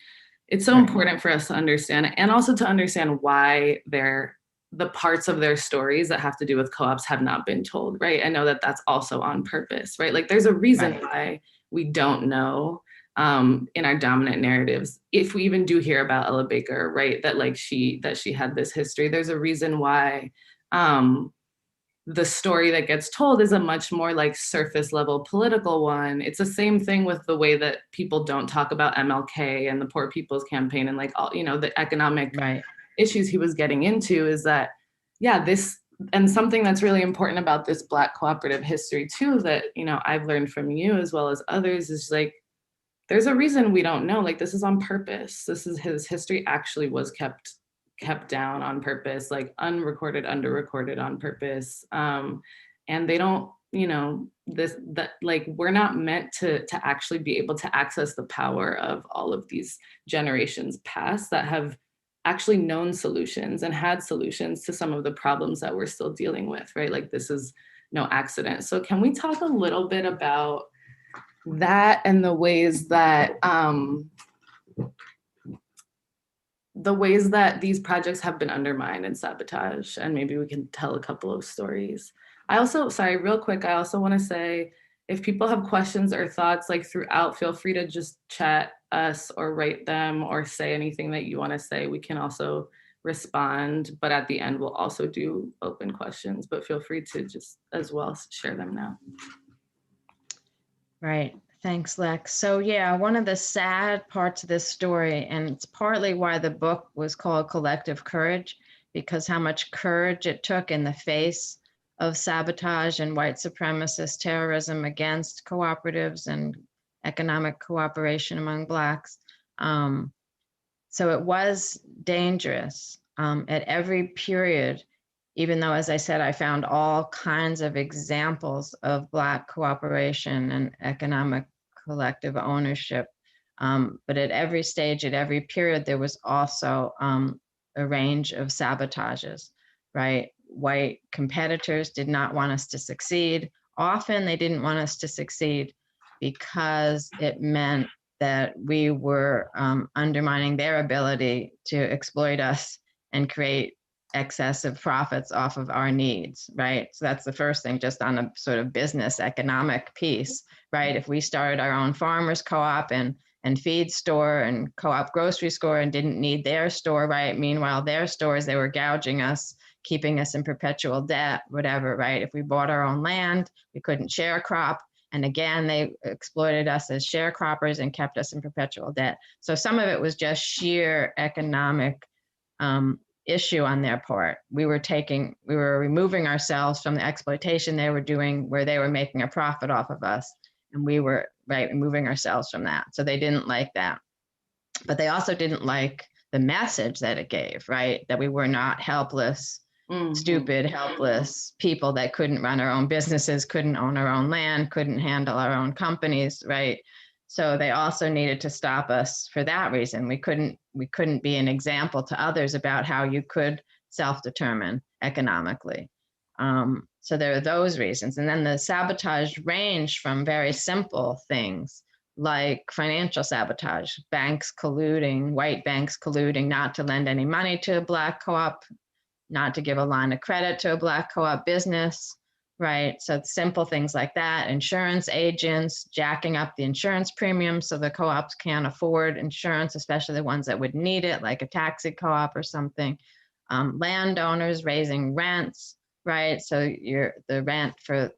It's so important for us to understand, and also to understand why the parts of their stories that have to do with co-ops have not been told, right? I know that that's also on purpose, right? Like, there's a reason why we don't know in our dominant narratives, if we even do hear about Ella Baker, right, that she had this history. There's a reason why the story that gets told is a much more like surface level political one. It's the same thing with the way that people don't talk about MLK and the Poor People's Campaign and like all, you know, the economic issues he was getting into, is that, and something that's really important about this Black cooperative history too, that, you know, I've learned from you as well as others, is like, there's a reason we don't know. Like, this is on purpose. This is his history actually was kept down on purpose, like unrecorded, underrecorded on purpose. And they don't, you know, we're not meant to actually be able to access the power of all of these generations past that have actually known solutions and had solutions to some of the problems that we're still dealing with, right? Like, this is no accident. So can we talk a little bit about that and the ways that these projects have been undermined and sabotaged, and maybe we can tell a couple of stories. I also, sorry, real quick, I also want to say, if people have questions or thoughts like throughout, feel free to just chat us or write them or say anything that you want to say. We can also respond, but at the end we'll also do open questions, but feel free to just as well share them now. Right. Thanks, Lex. So yeah, one of the sad parts of this story, and it's partly why the book was called Collective Courage, because how much courage it took in the face of sabotage and white supremacist terrorism against cooperatives and economic cooperation among Blacks. So it was dangerous at every period, even though, as I said, I found all kinds of examples of Black cooperation and economic collective ownership. But at every stage, at every period, there was also a range of sabotages, right? White competitors did not want us to succeed. Often they didn't want us to succeed because it meant that we were undermining their ability to exploit us and create excessive profits off of our needs, right? So that's the first thing, just on a sort of business economic piece, right? If we started our own farmers co-op and feed store and co-op grocery store and didn't need their store, right? Meanwhile, their stores, they were gouging us, keeping us in perpetual debt, whatever, right? If we bought our own land, we couldn't share crop. And again, they exploited us as sharecroppers and kept us in perpetual debt. So some of it was just sheer economic issue on their part. We were removing ourselves from the exploitation they were doing, where they were making a profit off of us. And we were, right, removing ourselves from that. So they didn't like that. But they also didn't like the message that it gave, right? That we were not helpless, stupid, helpless people that couldn't run our own businesses, couldn't own our own land, couldn't handle our own companies, right? So they also needed to stop us for that reason. We couldn't be an example to others about how you could self-determine economically. So there are those reasons. And then the sabotage ranged from very simple things like financial sabotage, banks colluding, white banks colluding not to lend any money to a Black co-op, not to give a line of credit to a Black co-op business, right? So simple things like that. Insurance agents jacking up the insurance premiums so the co-ops can't afford insurance, especially the ones that would need it, like a taxi co-op or something. Landowners raising rents, right? So the rent for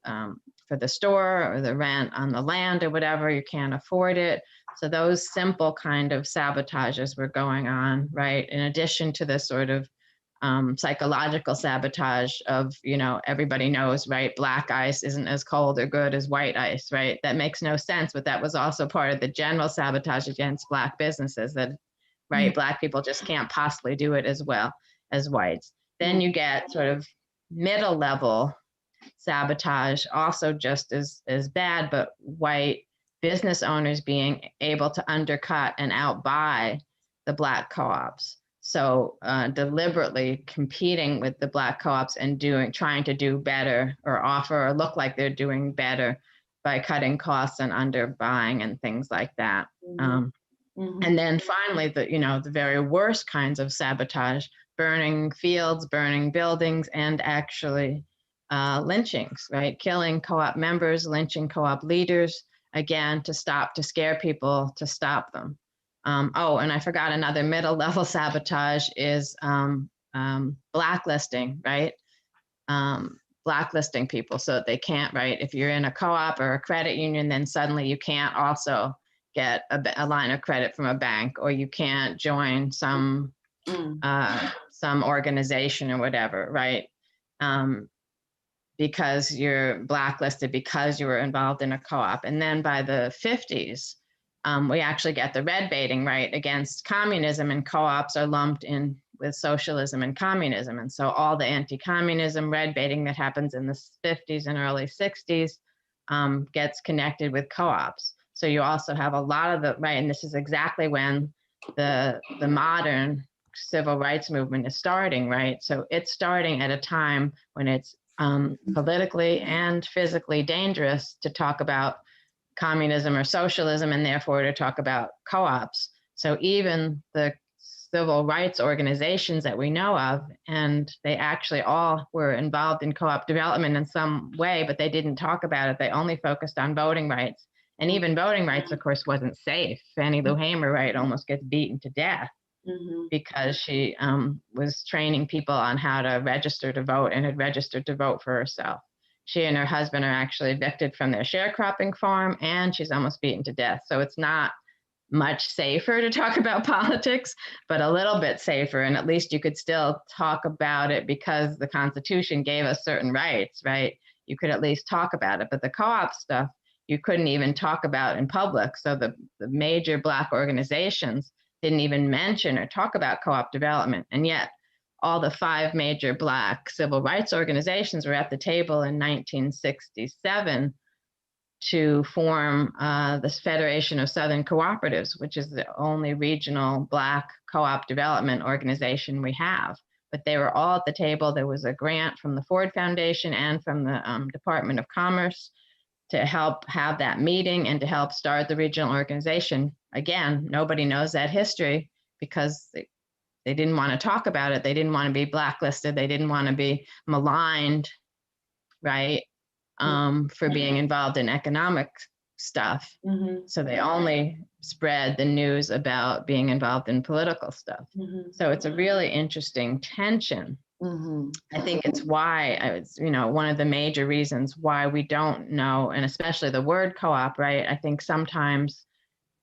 the store or the rent on the land or whatever, you can't afford it. So those simple kind of sabotages were going on, right? In addition to the sort of psychological sabotage of, everybody knows, right? Black ice isn't as cold or good as white ice, right? That makes no sense, but that was also part of the general sabotage against Black businesses that, right? Black people just can't possibly do it as well as whites. Then you get sort of middle level sabotage, also just as bad, but white business owners being able to undercut and outbuy the Black co-ops. So deliberately competing with the Black co-ops and trying to do better or offer or look like they're doing better by cutting costs and underbuying and things like that. And then finally, the very worst kinds of sabotage, burning fields, burning buildings, and actually lynchings, right? Killing co-op members, lynching co-op leaders, again, to scare people, to stop them. And I forgot another middle level sabotage is blacklisting, right? Blacklisting people so that they can't, right? If you're in a co-op or a credit union, then suddenly you can't also get a line of credit from a bank, or you can't join some organization or whatever, right? Because you're blacklisted because you were involved in a co-op. And then by the 50s, we actually get the red baiting, right, against communism, and co-ops are lumped in with socialism and communism. And so all the anti-communism red baiting that happens in the 50s and early 60s gets connected with co-ops. So you also have a lot of and this is exactly when the modern civil rights movement is starting, right? So it's starting at a time when it's politically and physically dangerous to talk about communism or socialism, and therefore to talk about co-ops. So even the civil rights organizations that we know of, and they actually all were involved in co-op development in some way, but they didn't talk about it. They only focused on voting rights. And even voting rights, of course, wasn't safe. Fannie Lou Hamer, right, almost gets beaten to death because she was training people on how to register to vote and had registered to vote for herself. She and her husband are actually evicted from their sharecropping farm, and she's almost beaten to death. So it's not much safer to talk about politics, but a little bit safer. And at least you could still talk about it because the Constitution gave us certain rights, right? You could at least talk about it. But the co-op stuff, you couldn't even talk about in public. So the major Black organizations didn't even mention or talk about co-op development. And yet all the 5 major Black civil rights organizations were at the table in 1967 to form this Federation of Southern Cooperatives, which is the only regional Black co-op development organization we have. But they were all at the table. There was a grant from the Ford Foundation and from the Department of Commerce to help have that meeting and to help start the regional organization. Again, nobody knows that history because They didn't want to talk about it. They didn't want to be blacklisted. They didn't want to be maligned, right? For being involved in economic stuff. So they only spread the news about being involved in political stuff. So it's a really interesting tension. I think it's why one of the major reasons why we don't know, and especially the word co-op, right? I think sometimes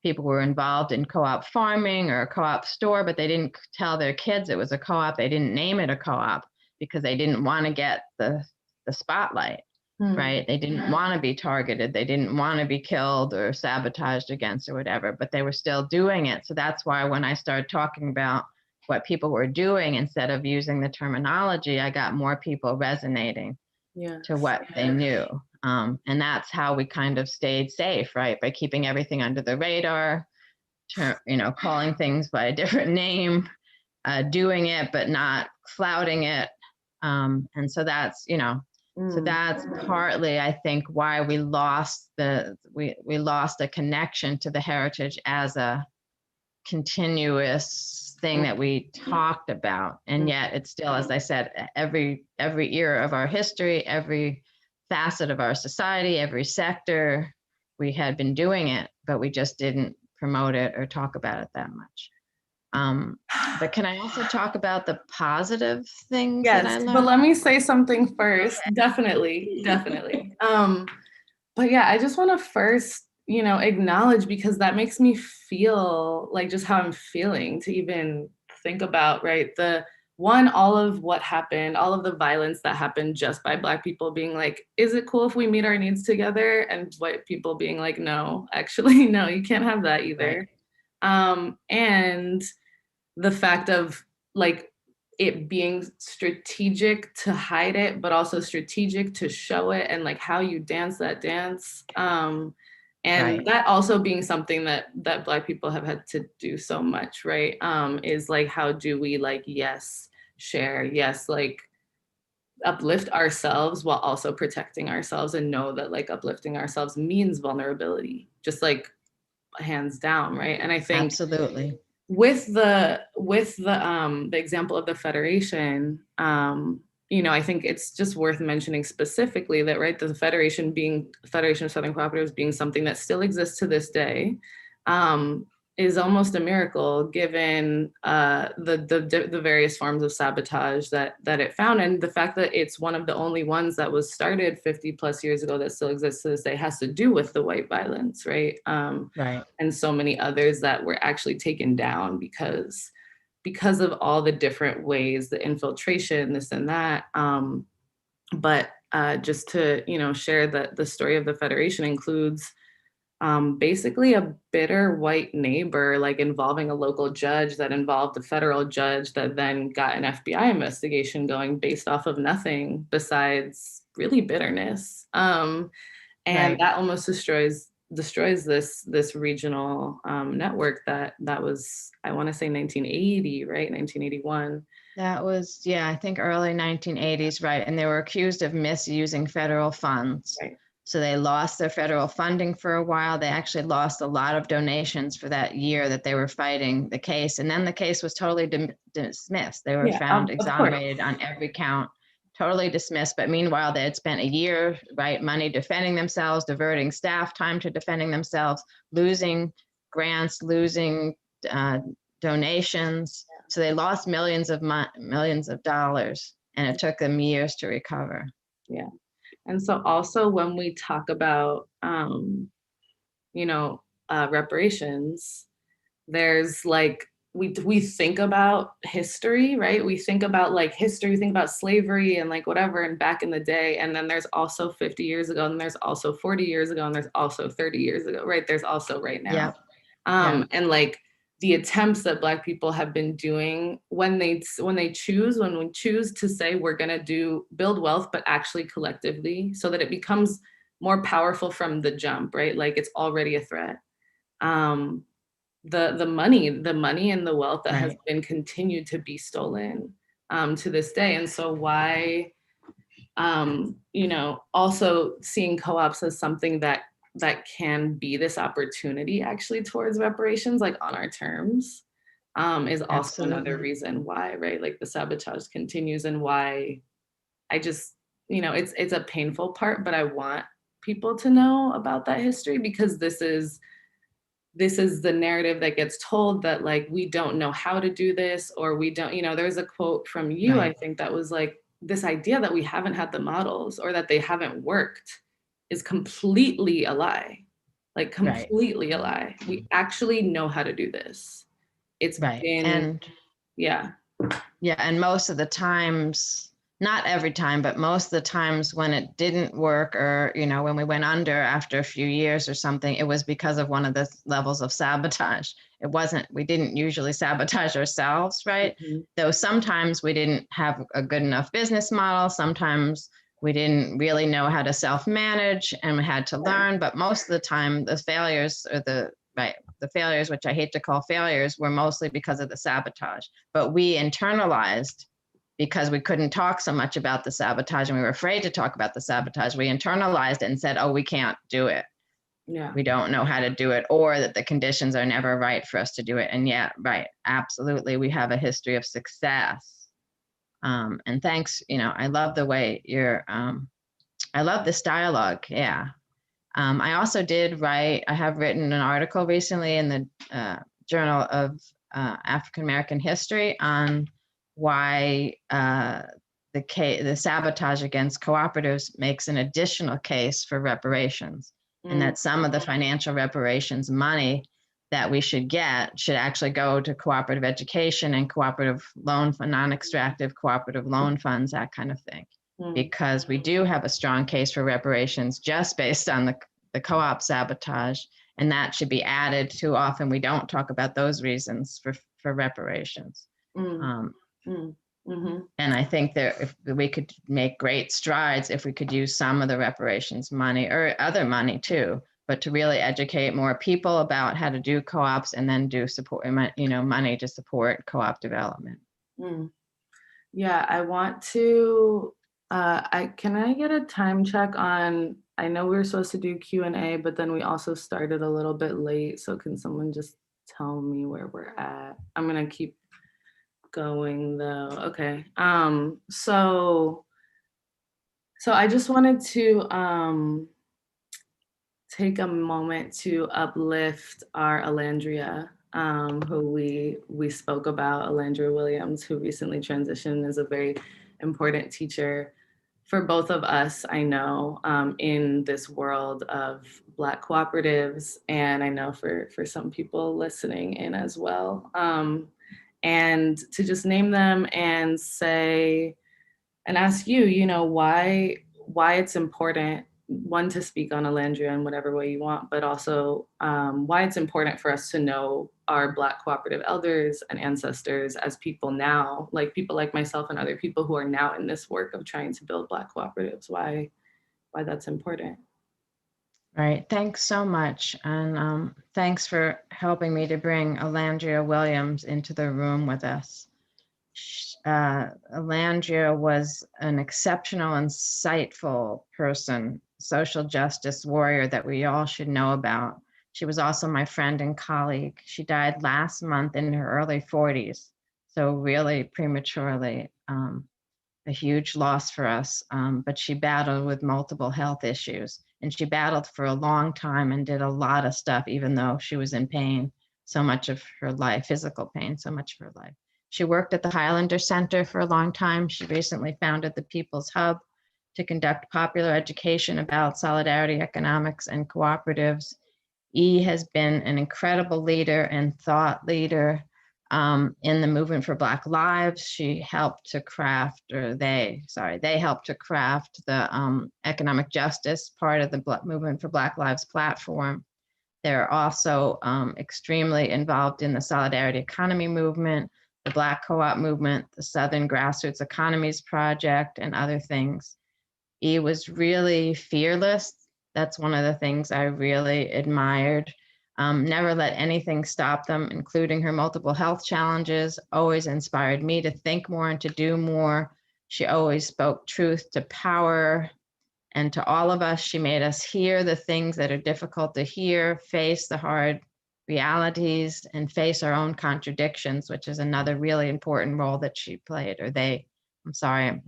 people were involved in co-op farming or a co-op store, but they didn't tell their kids it was a co-op. They didn't name it a co-op because they didn't want to get the spotlight. Right? They didn't want to be targeted. They didn't want to be killed or sabotaged against or whatever, but they were still doing it. So that's why when I started talking about what people were doing, instead of using the terminology, I got more people resonating to what they knew. And that's how we kind of stayed safe, right? By keeping everything under the radar, calling things by a different name, doing it, but not flouting it. And so that's, so that's partly, I think, why we lost we lost a connection to the heritage as a continuous thing that we talked about. And yet it's still, as I said, every era of our history, every facet of our society, every sector, we had been doing it, but we just didn't promote it or talk about it that much. But can I also talk about the positive things that I learned? But let me say something first. Definitely. But yeah, I just want to first, acknowledge, because that makes me feel like just how I'm feeling to even think about, right? All of what happened, all of the violence that happened just by Black people being like, is it cool if we meet our needs together? And white people being like, no, actually, no, you can't have that either. Right. And the fact of like it being strategic to hide it, but also strategic to show it, and like how you dance that dance. And right. That also being something that Black people have had to do so much, right? Is like, how do we like, yes, share, yes, like uplift ourselves while also protecting ourselves, and know that like uplifting ourselves means vulnerability, just like hands down, right? And I think absolutely. With the example of the Federation, I think it's just worth mentioning specifically that, right, the Federation of Southern Cooperatives being something that still exists to this day, is almost a miracle given the various forms of sabotage that it found, and the fact that it's one of the only ones that was started 50 plus years ago that still exists to this day has to do with the white violence, right? Right. And so many others that were actually taken down because of all the different ways, the infiltration, this and that. But just to share that the story of the Federation includes basically a bitter white neighbor, like involving a local judge that involved a federal judge that then got an FBI investigation going based off of nothing besides really bitterness. And right. That almost destroys this regional network that was, I want to say 1980, right? 1981. That was, I think early 1980s, right? And they were accused of misusing federal funds. Right. So they lost their federal funding for a while. They actually lost a lot of donations for that year that they were fighting the case. And then the case was totally dismissed. They were found exonerated on every count, totally dismissed. But meanwhile, they had spent a year, right, money defending themselves, diverting staff time to defending themselves, losing grants, losing donations. So they lost millions of dollars, and it took them years to recover. Yeah. And so also when we talk about, reparations, there's like, we think about history, right? We think about like history, we think about slavery and like whatever, and back in the day. And then there's also 50 years ago, and there's also 40 years ago, and there's also 30 years ago, right? There's also right now. Yeah. And like the attempts that Black people have been doing when we choose to say we're going to build wealth, but actually collectively, so that it becomes more powerful from the jump, right? Like it's already a threat. The money and the wealth that has been continued to be stolen to this day. And so why, also seeing co-ops as something that can be this opportunity actually towards reparations, like on our terms, is also another Absolutely. reason why, right? Like the sabotage continues, and why I just, it's a painful part, but I want people to know about that history, because this is the narrative that gets told, that like we don't know how to do this, or we don't, there's a quote from you, I Right. think, that was like, this idea that we haven't had the models or that they haven't worked is completely a lie. Like Right. completely a lie. We actually know how to do this. It's Right. been, And yeah. yeah, and most of the times, not every time, but most of the times when it didn't work, or, when we went under after a few years or something, it was because of one of the levels of sabotage. We didn't usually sabotage ourselves, right? Mhm. Though sometimes we didn't have a good enough business model. Sometimes we didn't really know how to self-manage and we had to learn, but most of the time the failures, the failures, which I hate to call failures, were mostly because of the sabotage. But we internalized, because we couldn't talk so much about the sabotage and we were afraid to talk about the sabotage. We internalized it and said, oh, we can't do it. Yeah. We don't know how to do it, or that the conditions are never right for us to do it. And yet, right, absolutely, we have a history of success. And thanks, I love the way I love this dialogue. Yeah. I also I have written an article recently in the Journal of African American History on why the sabotage against cooperatives makes an additional case for reparations, and that some of the financial reparations money that we should get should actually go to cooperative education and cooperative loan, non-extractive cooperative loan funds, that kind of thing. Because we do have a strong case for reparations just based on the co-op sabotage, and that should be added. Too often we don't talk about those reasons for reparations. And I think that if we could make great strides if we could use some of the reparations money, or other money too, but to really educate more people about how to do co-ops, and then do support, money to support co-op development. Yeah, I want to, can I get a time check on, I know we were supposed to do Q&A, but then we also started a little bit late. So can someone just tell me where we're at? I'm gonna keep going though. Okay. So I just wanted to take a moment to uplift our Alandria, who we spoke about, Alandria Williams, who recently transitioned, is a very important teacher for both of us, I know, in this world of Black cooperatives, and I know for some people listening in as well. And to just name them and say, and ask you, why it's important, one, to speak on Alandria in whatever way you want, but also why it's important for us to know our Black cooperative elders and ancestors as people now, like people like myself and other people who are now in this work of trying to build Black cooperatives, why that's important. Right. Thanks so much. And thanks for helping me to bring Alandria Williams into the room with us. Alandria was an exceptional, insightful person, social justice warrior that we all should know about. She was also my friend and colleague. She died last month in her early 40s, so really prematurely. A huge loss for us, but she battled with multiple health issues, and she battled for a long time and did a lot of stuff, even though she was in pain so much of her life, physical pain, so much of her life. She worked at the Highlander Center for a long time. She recently founded the People's Hub to conduct popular education about solidarity economics and cooperatives. Has been an incredible leader and thought leader in the movement for Black lives. She helped to craft, they helped to craft the economic justice part of the movement for Black lives platform. They're also extremely involved in the solidarity economy movement, the Black co-op movement, the Southern Grassroots Economies Project, and other things. Was really fearless. That's one of the things I really admired. Never let anything stop them, including her multiple health challenges. Always inspired me to think more and to do more. She always spoke truth to power and to all of us. She made us hear the things that are difficult to hear, face the hard realities and face our own contradictions, which is another really important role that she played, or they, I'm sorry,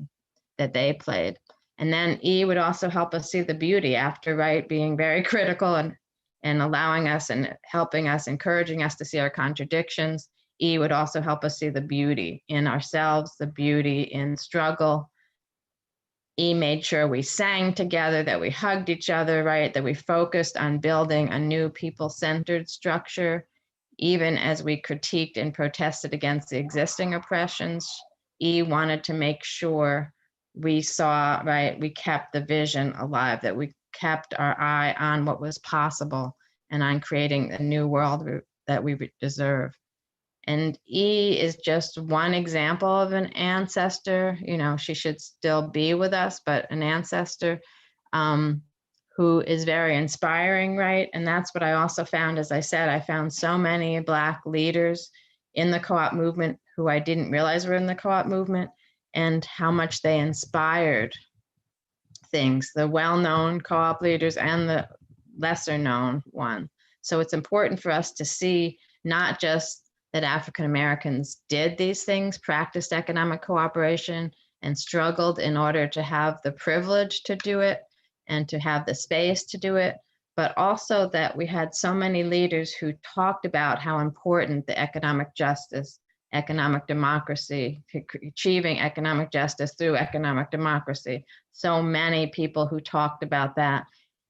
that they played. And then E would also help us see the beauty after, right, being very critical and allowing us and helping us, encouraging us to see our contradictions. E would also help us see the beauty in ourselves, the beauty in struggle. E made sure we sang together, that we hugged each other, right? That we focused on building a new people-centered structure, even as we critiqued and protested against the existing oppressions. E wanted to make sure we saw, right, we kept the vision alive, that we kept our eye on what was possible and on creating a new world that we deserve. And E is just one example of an ancestor. You know, she should still be with us, but an ancestor who is very inspiring, right? And that's what I also found, as I said, I found so many Black leaders in the co-op movement who I didn't realize were in the co-op movement, and how much they inspired things, the well-known co-op leaders and the lesser known one. So it's important for us to see not just that African Americans did these things, practiced economic cooperation, and struggled in order to have the privilege to do it and to have the space to do it, but also that we had so many leaders who talked about how important the economic justice, economic democracy, achieving economic justice through economic democracy. So many people who talked about that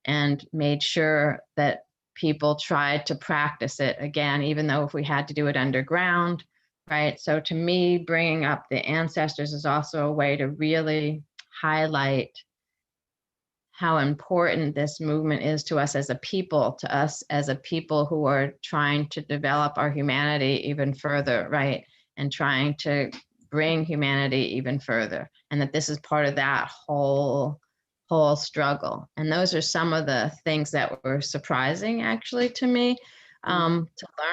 and made sure that people tried to practice it again, even though if we had to do it underground, right? So to me, bringing up the ancestors is also a way to really highlight how important this movement is to us as a people, to us as a people who are trying to develop our humanity even further, right? And trying to bring humanity even further. And that this is part of that whole struggle. And those are some of the things that were surprising actually to me to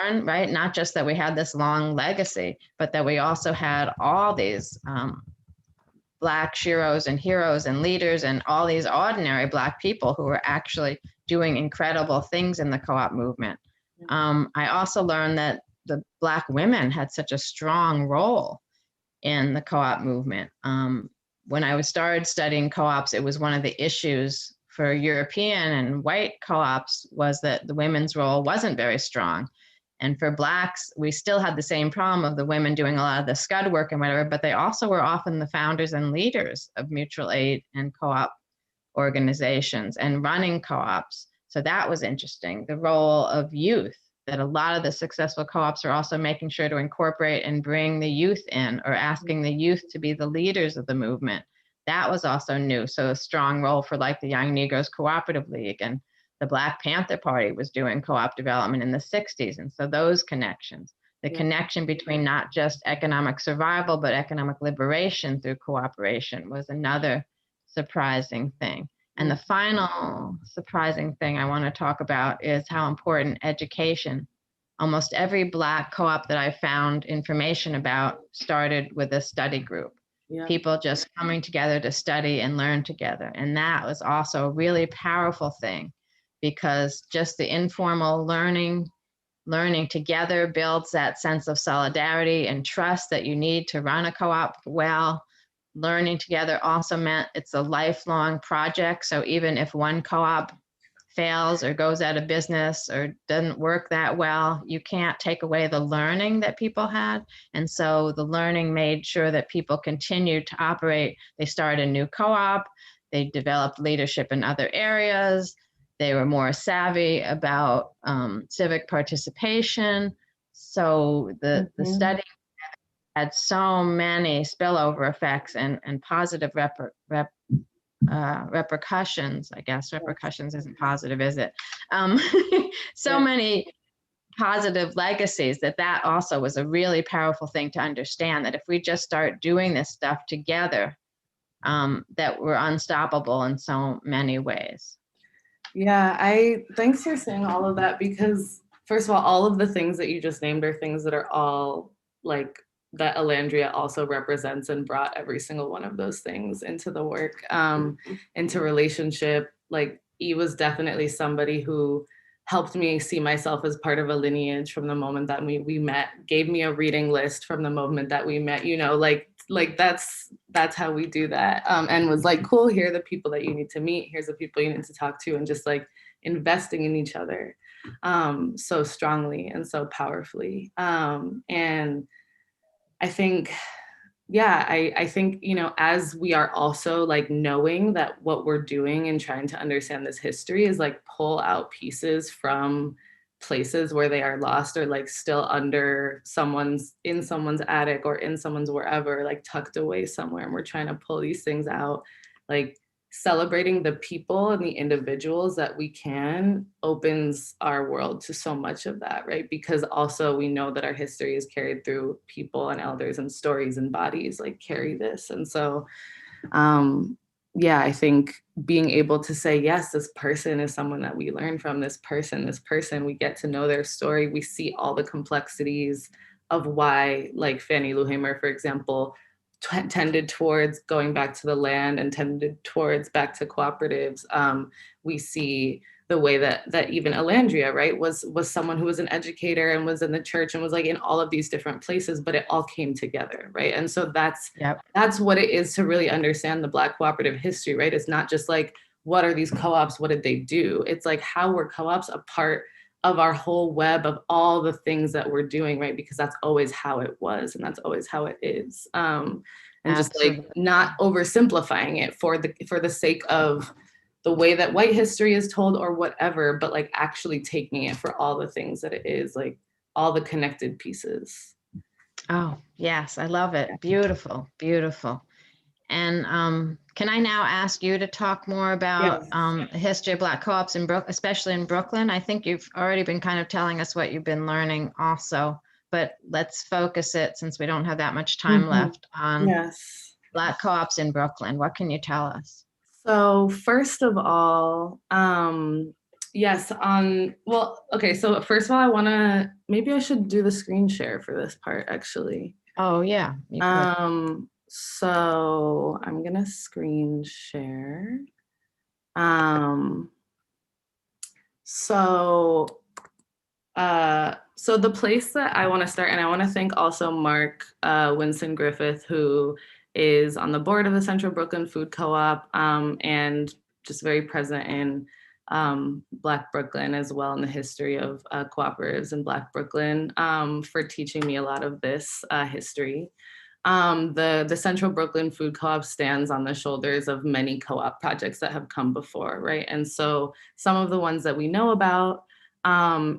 learn, right? Not just that we had this long legacy, but that we also had all these Black sheroes and heroes and leaders and all these ordinary Black people who were actually doing incredible things in the co-op movement. I also learned that the Black women had such a strong role in the co-op movement. When I started studying co-ops, it was one of the issues for European and white co-ops was that the women's role wasn't very strong. And for Blacks, we still had the same problem of the women doing a lot of the scud work and whatever, but they also were often the founders and leaders of mutual aid and co-op organizations and running co-ops. So that was interesting. The role of youth, that a lot of the successful co-ops are also making sure to incorporate and bring the youth in, or asking the youth to be the leaders of the movement. That was also new. So a strong role for like the Young Negroes Cooperative League, and the Black Panther Party was doing co-op development in the 60s. And so those connections, the connection between not just economic survival, but economic liberation through cooperation was another surprising thing. And the final surprising thing I want to talk about is how important education. Almost every Black co-op that I found information about started with a study group. People just coming together to study and learn together. And that was also a really powerful thing, because just the informal learning together builds that sense of solidarity and trust that you need to run a co-op well. Learning together also meant it's a lifelong project. So even if one co-op fails or goes out of business or doesn't work that well, you can't take away the learning that people had. And so the learning made sure that people continued to operate. They started a new co-op, they developed leadership in other areas, they were more savvy about civic participation. So the study had so many spillover effects and positive repercussions, I guess. Repercussions isn't positive, is it? So many positive legacies that also was a really powerful thing to understand, that if we just start doing this stuff together, that we're unstoppable in so many ways. Yeah, thanks for saying all of that, because first of all of the things that you just named are things that are all like that Alandria also represents and brought every single one of those things into the work, into relationship. Like E was definitely somebody who helped me see myself as part of a lineage from the moment that we met, gave me a reading list from the moment that we met, you know, like that's how we do that. And was like, cool, here are the people that you need to meet, here's the people you need to talk to, and just like investing in each other so strongly and so powerfully. And I think, yeah, I think, you know, as we are also like knowing that what we're doing and trying to understand this history is like pull out pieces from places where they are lost or like still under in someone's attic or in someone's wherever, like tucked away somewhere. And we're trying to pull these things out, like celebrating the people and the individuals that we can opens our world to so much of that, right? Because also we know that our history is carried through people and elders and stories and bodies like carry this. And so, yeah, I think being able to say, yes, this person is someone that we learn from, this person, we get to know their story. We see all the complexities of why, like Fannie Lou Hamer, for example, tended towards going back to the land and tended towards back to cooperatives. We see the way that even Alandria, right, was someone who was an educator and was in the church and was like in all of these different places, but it all came together, right? And so that's what it is to really understand the Black cooperative history, right? It's not just like, what are these co-ops? What did they do? It's like, how were co-ops a part of our whole web of all the things that we're doing, right? Because that's always how it was, and that's always how it is. And just like not oversimplifying it for the sake of the way that white history is told or whatever, but like actually taking it for all the things that it is, like all the connected pieces. Oh, yes, I love it. Beautiful, beautiful. And can I now ask you to talk more about the history of Black co-ops especially in Brooklyn? I think you've already been kind of telling us what you've been learning also, but let's focus it, since we don't have that much time left, on Black co-ops in Brooklyn. What can you tell us? So first of all, yes, okay, so first of all, maybe I should do the screen share for this part, actually. Oh, yeah. So I'm gonna screen share. So the place that I want to start, and I want to thank also Mark Winston Griffith, who is on the board of the Central Brooklyn Food Co-op and just very present in Black Brooklyn as well, in the history of cooperatives in Black Brooklyn, for teaching me a lot of this history. The Central Brooklyn Food Co-op stands on the shoulders of many co-op projects that have come before, right? And so some of the ones that we know about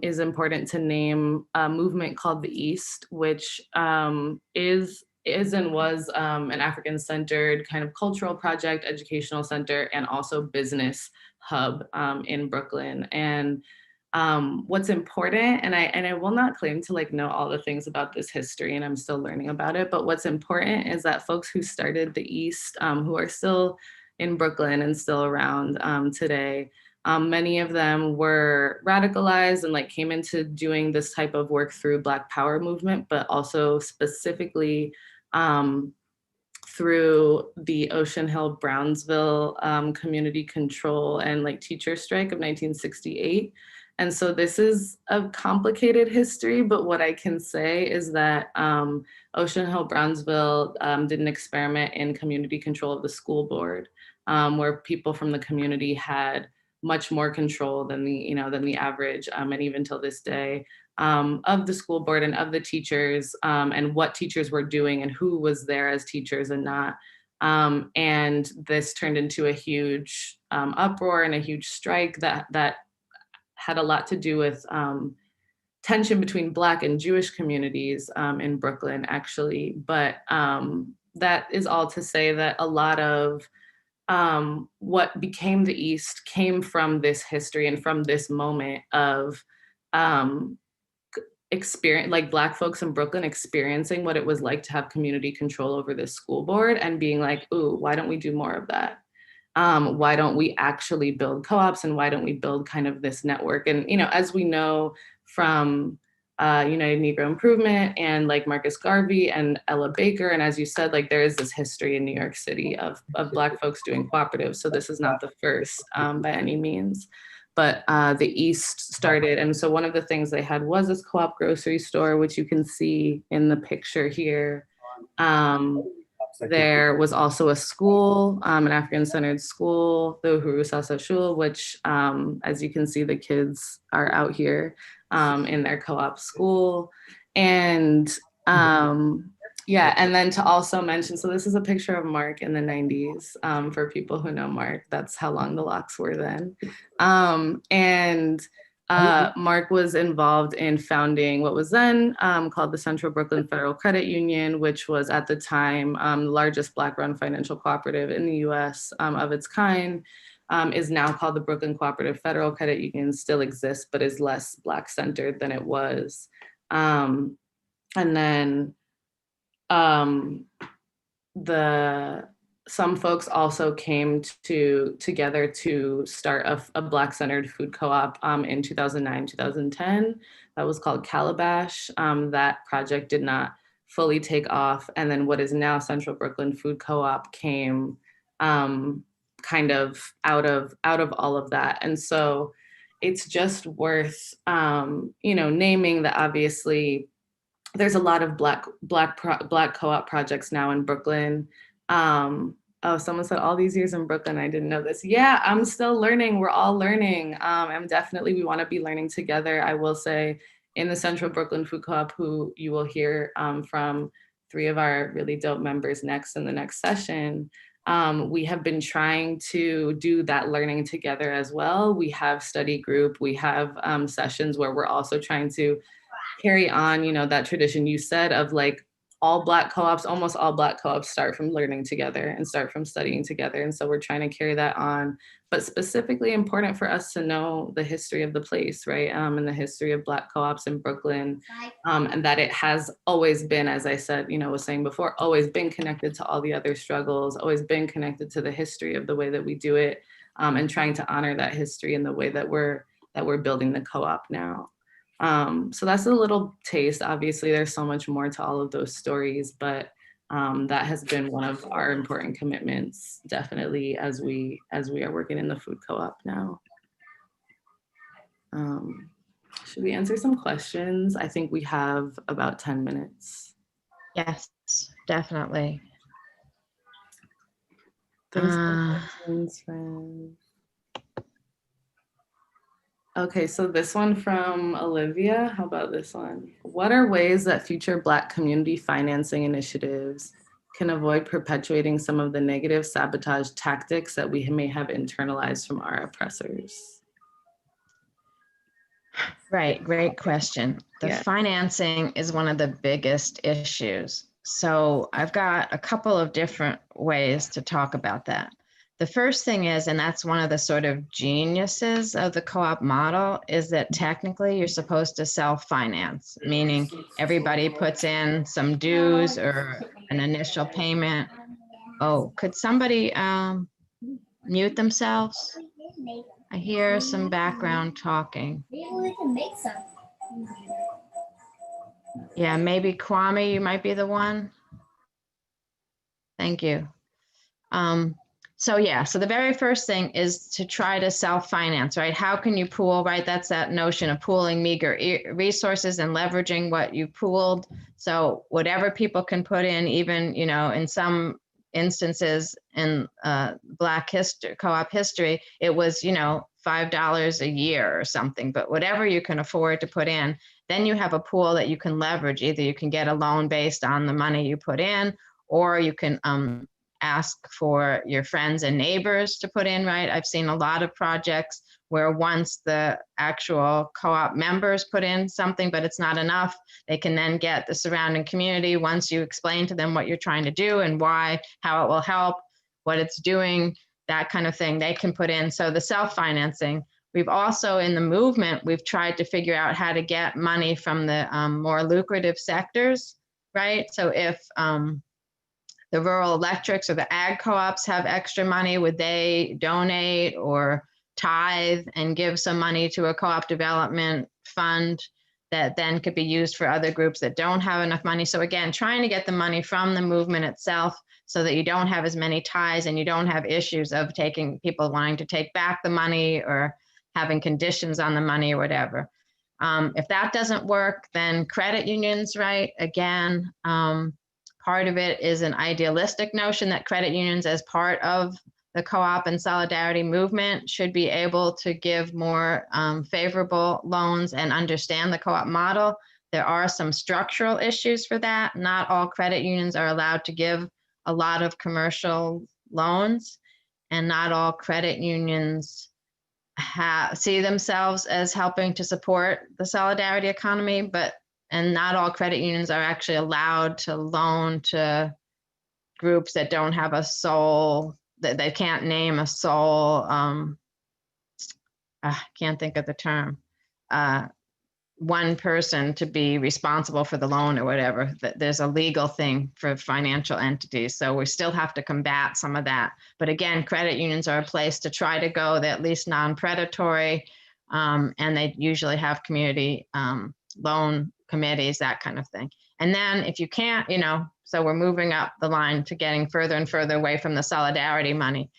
is important to name a movement called the East, which is and was an African-centered kind of cultural project, educational center, and also business hub in Brooklyn. And what's important, and I will not claim to like know all the things about this history, and I'm still learning about it, but what's important is that folks who started the East, who are still in Brooklyn and still around today, many of them were radicalized and like came into doing this type of work through Black Power movement, but also specifically through the Ocean Hill Brownsville community control and like teacher strike of 1968. And so this is a complicated history, but what I can say is that Ocean Hill Brownsville did an experiment in community control of the school board, where people from the community had much more control than the average, and even till this day, of the school board and of the teachers, and what teachers were doing and who was there as teachers and not. And this turned into a huge uproar and a huge strike that had a lot to do with tension between Black and Jewish communities in Brooklyn, actually. But that is all to say that a lot of what became the East came from this history and from this moment of experience, like Black folks in Brooklyn experiencing what it was like to have community control over this school board and being like, ooh, why don't we do more of that? Why don't we actually build co-ops, and why don't we build kind of this network? And, as we know from United Negro Improvement and like Marcus Garvey and Ella Baker, and as you said, like there is this history in New York City of Black folks doing cooperatives. So this is not the first by any means. but the East started. And so one of the things they had was this co-op grocery store, which you can see in the picture here. There was also a school, an African-centered school, the Uhuru Sasa Shul, which, as you can see, the kids are out here in their co-op school. And yeah, and then to also mention, so this is a picture of Mark in the 90s. For people who know Mark, that's how long the locks were then. Mark was involved in founding what was then called the Central Brooklyn Federal Credit Union, which was at the time the largest Black-run financial cooperative in the US of its kind, is now called the Brooklyn Cooperative Federal Credit Union, still exists, but is less Black-centered than it was. And then some folks also came together to start a Black-centered food co-op in 2009, 2010. That was called Calabash. That project did not fully take off. And then what is now Central Brooklyn Food Co-op came kind of out of all of that. And so it's just worth, naming that obviously there's a lot of Black co-op projects now in Brooklyn. Oh, someone said all these years in Brooklyn, I didn't know this. Yeah, I'm still learning. We're all learning. We want to be learning together. I will say in the Central Brooklyn Food Co-op, who you will hear from 3 of our really dope members next in the next session, we have been trying to do that learning together as well. We have study group, we have sessions where we're also trying to carry on, that tradition you said of like all Black co-ops, almost all Black co-ops start from learning together and start from studying together. And so we're trying to carry that on, but specifically important for us to know the history of the place, right? And the history of Black co-ops in Brooklyn, and that it has always been, as I said, was saying before, always been connected to all the other struggles, always been connected to the history of the way that we do it, and trying to honor that history in the way that we're building the co-op now. So that's a little taste. Obviously, there's so much more to all of those stories, but that has been one of our important commitments, definitely, as we are working in the food co-op now. Should we answer some questions? I think we have about 10 minutes. Yes, definitely. Thanks for questions, friends. Okay, so this one from Olivia. How about this one? What are ways that future Black community financing initiatives can avoid perpetuating some of the negative sabotage tactics that we may have internalized from our oppressors? Right, great question. The financing is one of the biggest issues. So I've got a couple of different ways to talk about that. The first thing is, and that's one of the sort of geniuses of the co-op model, is that technically you're supposed to self-finance, meaning everybody puts in some dues or an initial payment. Oh, could somebody mute themselves? I hear some background talking. Maybe we can make some. Yeah, maybe Kwame, you might be the one. Thank you. So the very first thing is to try to self-finance, right? How can you pool, right? That's that notion of pooling meager resources and leveraging what you pooled. So whatever people can put in, even, in some instances in Black history, co-op history, it was, $5 a year or something, but whatever you can afford to put in, then you have a pool that you can leverage. Either you can get a loan based on the money you put in, or you can ask for your friends and neighbors to put in, right? I've seen a lot of projects where once the actual co-op members put in something, but it's not enough, they can then get the surrounding community. Once you explain to them what you're trying to do and why, how it will help, what it's doing, that kind of thing, they can put in. So the self-financing. We've also, in the movement, we've tried to figure out how to get money from the more lucrative sectors, right? So if the rural electrics or the ag co-ops have extra money, would they donate or tithe and give some money to a co-op development fund that then could be used for other groups that don't have enough money? So again, trying to get the money from the movement itself so that you don't have as many ties and you don't have issues of people wanting to take back the money or having conditions on the money or whatever. If that doesn't work, then credit unions, right? Again, part of it is an idealistic notion that credit unions, as part of the co-op and solidarity movement, should be able to give more favorable loans and understand the co-op model. There are some structural issues for that. Not all credit unions are allowed to give a lot of commercial loans, and not all credit unions see themselves as helping to support the solidarity economy, and not all credit unions are actually allowed to loan to groups that don't have a sole, that they can't name a sole, I can't think of the term, one person to be responsible for the loan or whatever. There's a legal thing for financial entities. So we still have to combat some of that. But again, credit unions are a place to try to go, they're at least non-predatory, and they usually have community loan committees, that kind of thing. And then if you can't, so we're moving up the line to getting further and further away from the solidarity money.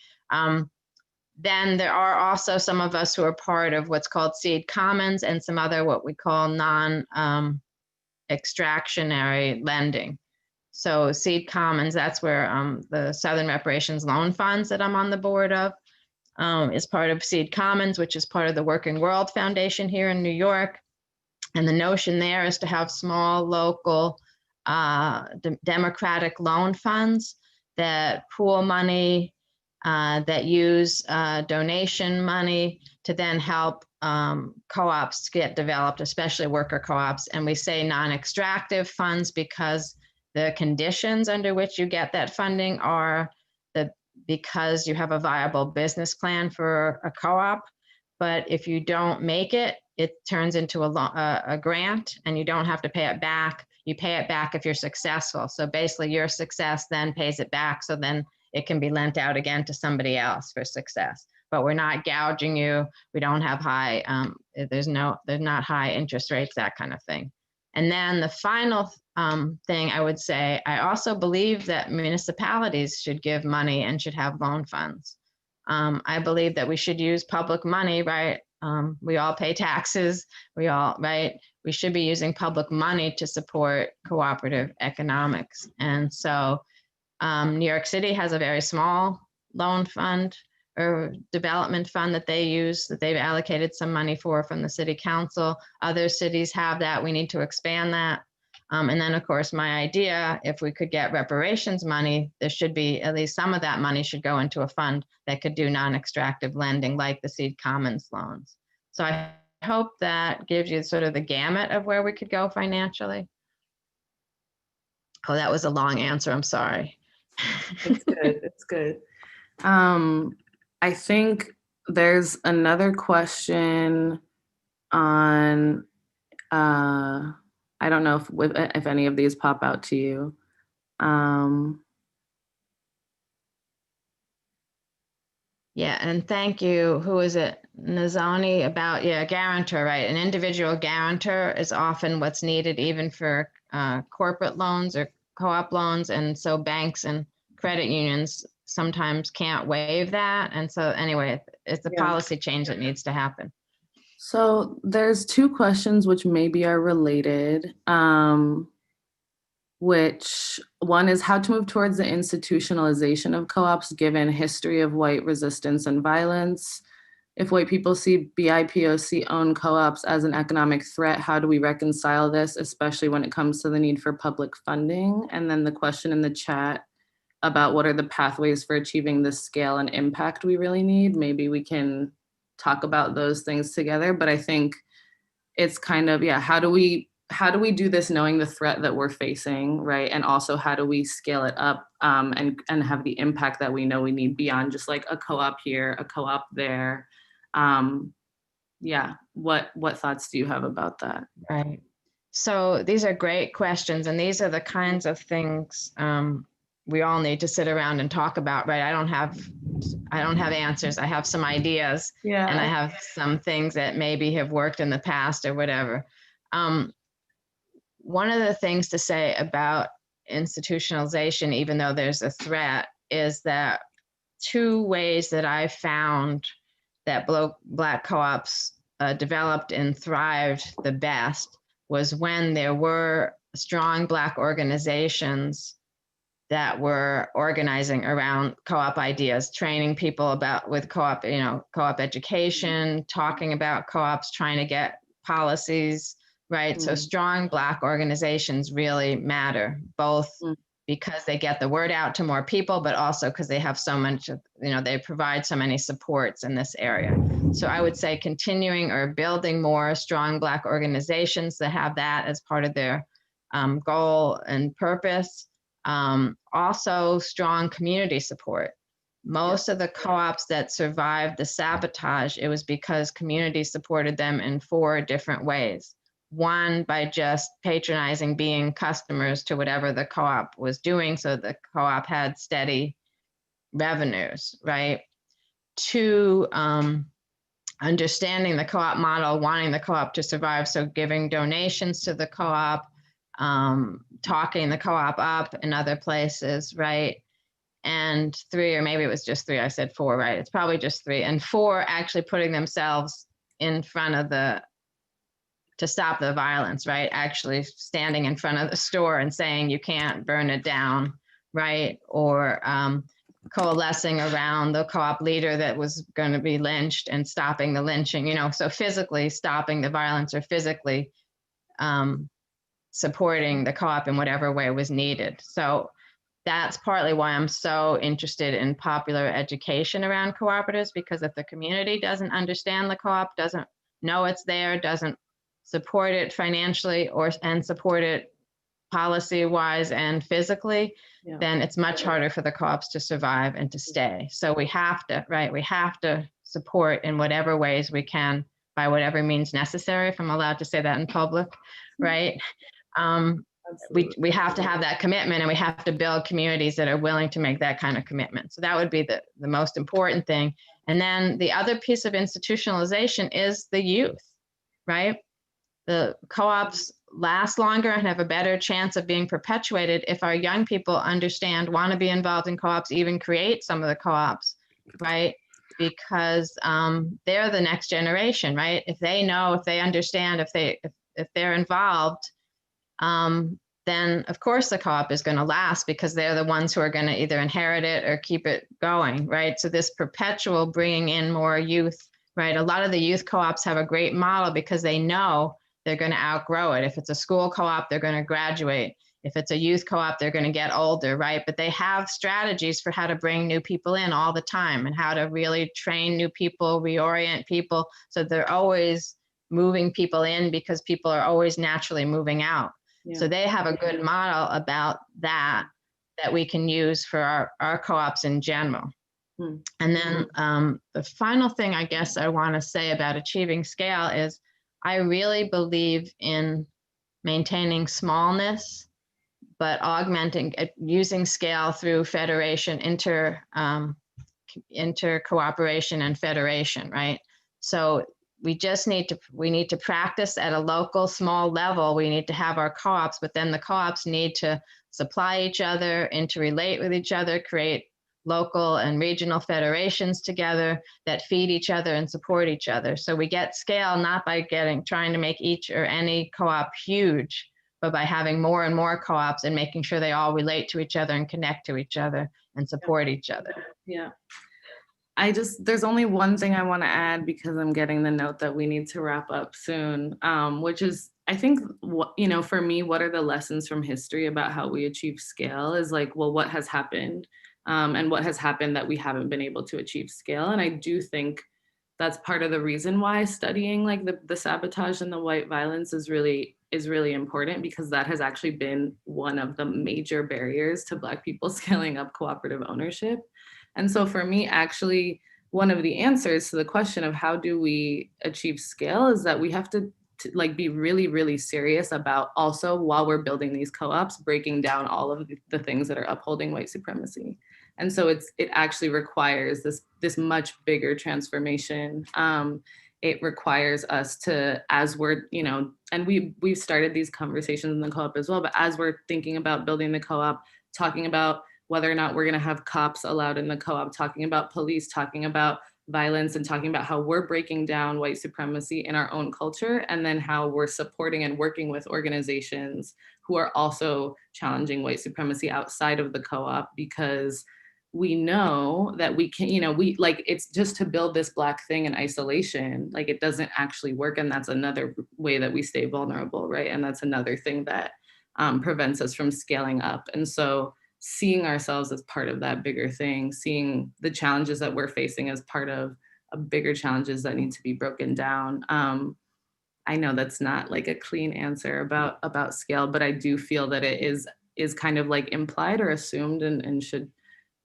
Then there are also some of us who are part of what's called seed commons and some other what we call non-extractionary lending. So seed commons, that's where the Southern Reparations Loan Funds that I'm on the board of is part of seed commons, which is part of the Working World Foundation here in New York. And the notion there is to have small local democratic loan funds that pool money, that use donation money to then help co-ops get developed, especially worker co-ops. And we say non-extractive funds because the conditions under which you get that funding are because you have a viable business plan for a co-op. But if you don't make it, it turns into a grant, and you don't have to pay it back. You pay it back if you're successful. So basically your success then pays it back. So then it can be lent out again to somebody else for success. But we're not gouging you. We don't have high, there's not high interest rates, that kind of thing. And then the final thing I would say, I also believe that municipalities should give money and should have loan funds. I believe that we should use public money, right? We all pay taxes, right? We should be using public money to support cooperative economics. And so New York City has a very small loan fund or development fund that they use, that they've allocated some money for from the city council. Other cities have that. We need to expand that. And then, of course, my idea, if we could get reparations money, there should be at least some of that money should go into a fund that could do non-extractive lending like the seed commons loans. So I hope that gives you sort of the gamut of where we could go financially. Oh, that was a long answer. I'm sorry. It's good. It's good. I think there's another question on, I don't know if any of these pop out to you. Yeah, and thank you. Who is it? Nazani about, guarantor, right? An individual guarantor is often what's needed even for corporate loans or co-op loans. And so banks and credit unions sometimes can't waive that. And so anyway, it's a policy change that needs to happen. So there's two questions which maybe are related. Which one is how to move towards the institutionalization of co-ops given history of white resistance and violence. If white people see BIPOC-owned co-ops as an economic threat, how do we reconcile this, especially when it comes to the need for public funding? And then the question in the chat about what are the pathways for achieving the scale and impact we really need. Maybe we can talk about those things together, but I think it's kind of, how do we do this knowing the threat that we're facing, right? And also how do we scale it up and have the impact that we know we need beyond just like a co-op here, a co-op there. What thoughts do you have about that? Right. So these are great questions, and these are the kinds of things we all need to sit around and talk about, right? I don't have answers. I have some ideas, and I have some things that maybe have worked in the past or whatever. One of the things to say about institutionalization, even though there's a threat, is that two ways that I found that Black co-ops developed and thrived the best was when there were strong Black organizations that were organizing around co-op ideas, training people with co-op, co-op education, talking about co-ops, trying to get policies, right? So strong Black organizations really matter, both because they get the word out to more people, but also because they have so much, they provide so many supports in this area. So I would say continuing or building more strong Black organizations that have that as part of their goal and purpose. Also strong community support. Most of the co-ops that survived the sabotage, it was because community supported them in 4 different ways. One, by just patronizing, being customers to whatever the co-op was doing, so the co-op had steady revenues, right? 2, understanding the co-op model, wanting the co-op to survive, so giving donations to the co-op, talking the co-op up in other places, right? And 3, or maybe it was just 3, I said 4, right? It's probably just 3. And 4, actually putting themselves in front of to stop the violence, right? Actually standing in front of the store and saying, you can't burn it down, right? Or coalescing around the co-op leader that was going to be lynched and stopping the lynching, so physically stopping the violence or physically supporting the co-op in whatever way was needed. So that's partly why I'm so interested in popular education around cooperatives, because if the community doesn't understand the co-op, doesn't know it's there, doesn't support it financially and support it policy-wise and physically, then it's much harder for the co-ops to survive and to stay. So we have to, right? We have to support in whatever ways we can, by whatever means necessary, if I'm allowed to say that in public, right? We have to have that commitment, and we have to build communities that are willing to make that kind of commitment. So that would be the most important thing. And then the other piece of institutionalization is the youth, right? The co-ops last longer and have a better chance of being perpetuated if our young people understand, want to be involved in co-ops, even create some of the co-ops, right? Because they're the next generation, right? If they know, if they understand, if they're involved, then of course the co-op is going to last, because they're the ones who are going to either inherit it or keep it going, right? So this perpetual bringing in more youth, right? A lot of the youth co-ops have a great model because they know they're going to outgrow it. If it's a school co-op, they're going to graduate. If it's a youth co-op, they're going to get older, right? But they have strategies for how to bring new people in all the time and how to really train new people, reorient people. So they're always moving people in because people are always naturally moving out. Yeah. So they have a good model about that we can use for our co-ops in general. And then the final thing I guess I want to say about achieving scale is I really believe in maintaining smallness, but augmenting, using scale through federation, inter-cooperation and federation, right? So we need to practice at a local small level. We need to have our co-ops, but then the co-ops need to supply each other, interrelate with each other, create local and regional federations together that feed each other and support each other. So we get scale not by trying to make each or any co-op huge, but by having more and more co-ops and making sure they all relate to each other and connect to each other and support each other. Yeah. There's only one thing I want to add, because I'm getting the note that we need to wrap up soon, which is, I think, for me, what are the lessons from history about how we achieve scale is like, well, what has happened? And what has happened that we haven't been able to achieve scale. And I do think that's part of the reason why studying like the sabotage and the white violence is really important, because that has actually been one of the major barriers to Black people scaling up cooperative ownership. And so for me, actually, one of the answers to the question of how do we achieve scale is that we have to like be really, really serious about also, while we're building these co-ops, breaking down all of the things that are upholding white supremacy. And so it actually requires this much bigger transformation. It requires us to, as we're, and we've started these conversations in the co-op as well, but as we're thinking about building the co-op, talking about whether or not we're going to have cops allowed in the co-op, talking about police, talking about violence and talking about how we're breaking down white supremacy in our own culture, and then how we're supporting and working with organizations who are also challenging white supremacy outside of the co-op, because we know that we can, we like, it's just to build this Black thing in isolation, like it doesn't actually work. And that's another way that we stay vulnerable, right? And that's another thing that prevents us from scaling up. And so seeing ourselves as part of that bigger thing, seeing the challenges that we're facing as part of bigger challenges that need to be broken down. I know that's not like a clean answer about scale, but I do feel that it is kind of like implied or assumed, and should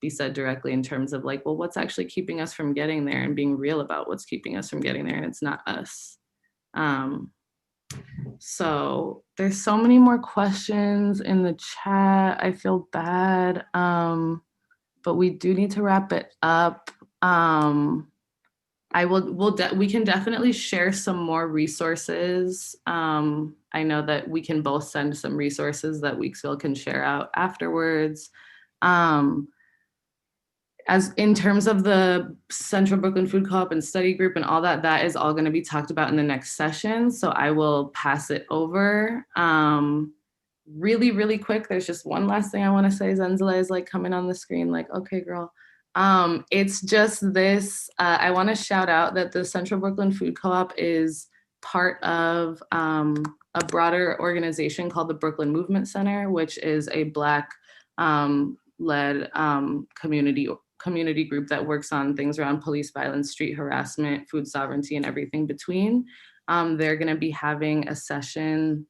be said directly in terms of like, well, what's actually keeping us from getting there, and being real about what's keeping us from getting there, and it's not us. So there's so many more questions in the chat. I feel bad, but we do need to wrap it up. We can definitely share some more resources. I know that we can both send some resources that Weeksville can share out afterwards. As in terms of the Central Brooklyn Food Co-op and study group and all that, that is all going to be talked about in the next session. So I will pass it over. Really, really quick. There's just one last thing I want to say. Zenzela is like coming on the screen like, okay, girl. It's just this, I want to shout out that the Central Brooklyn Food Co-op is part of a broader organization called the Brooklyn Movement Center, which is a Black led community group that works on things around police violence, street harassment, food sovereignty, and everything between. They're going to be having a session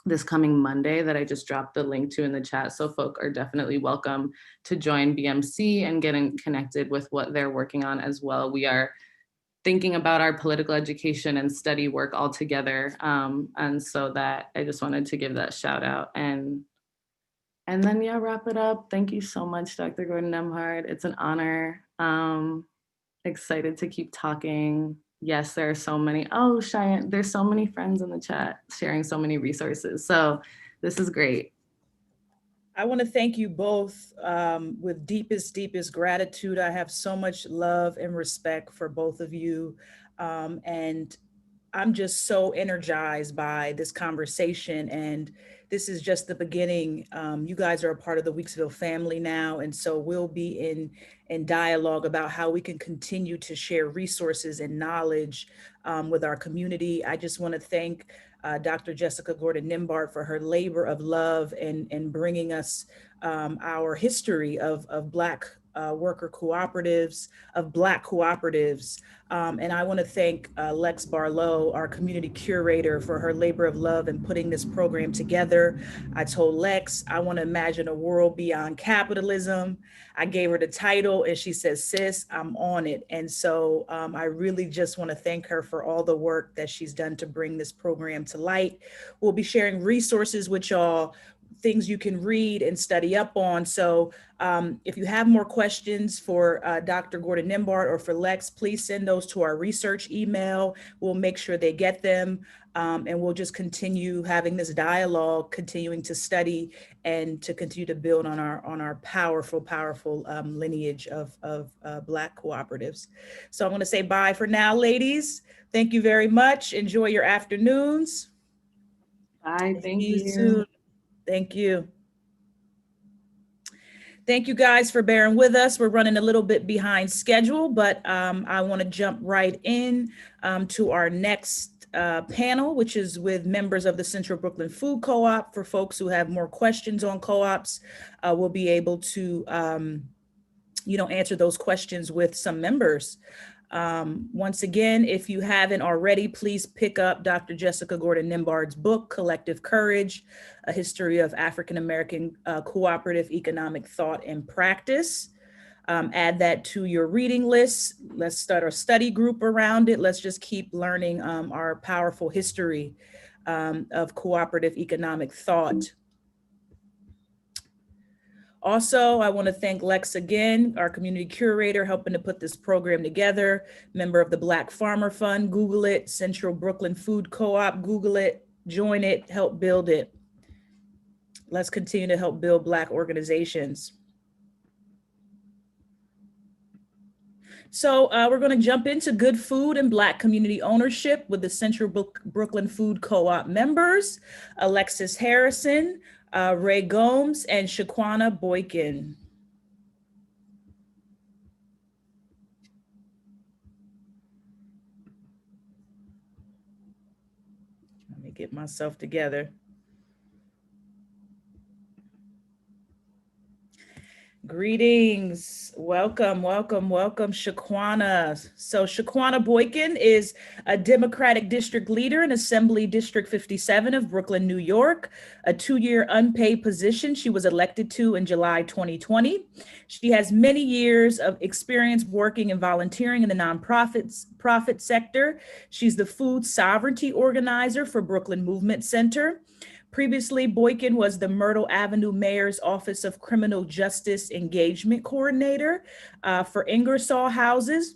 this coming Monday that I just dropped the link to in the chat. So folk are definitely welcome to join BMC and getting connected with what they're working on as well. We are thinking about our political education and study work all together. And so that I just wanted to give that shout out. And then, yeah, wrap it up. Thank you so much, Dr. Gordon Nimbard. It's an honor. Excited to keep talking. Yes, there are so many. Oh, Cheyenne, there's so many friends in the chat sharing so many resources. So this is great. I want to thank you both with deepest gratitude. I have so much love and respect for both of you. And I'm just so energized by this conversation, and this is just the beginning. You guys are a part of the Weeksville family now, and so we'll be in dialogue about how we can continue to share resources and knowledge with our community. I just want to thank Dr. Jessica Gordon Nimbard for her labor of love and bringing us our history of Black worker cooperatives, of Black cooperatives. And I want to thank Lex Barlow, our community curator, for her labor of love in putting this program together. I told Lex, I want to imagine a world beyond capitalism. I gave her the title and she says, sis, I'm on it. And so I really just want to thank her for all the work that she's done to bring this program to light. We'll be sharing resources with y'all, things you can read and study up on. So if you have more questions for Dr. Gordon Nimbard or for Lex, please send those to our research email. We'll make sure they get them. And we'll just continue having this dialogue, continuing to study and to continue to build on our powerful lineage of Black cooperatives. So I'm going to say bye for now, ladies. Thank you very much. Enjoy your afternoons. Bye. Thank you. Soon. Thank you. Thank you guys for bearing with us. We're running a little bit behind schedule, but I want to jump right in to our next panel, which is with members of the Central Brooklyn Food Co-op. For folks who have more questions on co-ops, we'll be able to answer those questions with some members. Once again, if you haven't already, please pick up Dr. Jessica Gordon Nimbard's book, Collective Courage, A History of African-American Cooperative Economic Thought and Practice. Add that to your reading list. Let's start a study group around it. Let's just keep learning our powerful history of cooperative economic thought. Also, I want to thank Lex again, our community curator, helping to put this program together, member of the Black Farmer Fund. Google it, Central Brooklyn Food Co-op, Google it, join it, help build it. Let's continue to help build Black organizations. So we're going to jump into good food and Black community ownership with the Central Brooklyn Food Co-op members, Alexis Harrison, Ray Gomes, and Shaquana Boykin. Let me get myself together. Greetings. Welcome, welcome, welcome, Shaquana. So Shaquana Boykin is a Democratic district leader in Assembly District 57 of Brooklyn, New York, a 2-year unpaid position she was elected to in July 2020. She has many years of experience working and volunteering in the profit sector. She's the food sovereignty organizer for Brooklyn Movement Center. Previously, Boykin was the Myrtle Avenue Mayor's Office of Criminal Justice Engagement Coordinator for Ingersoll Houses,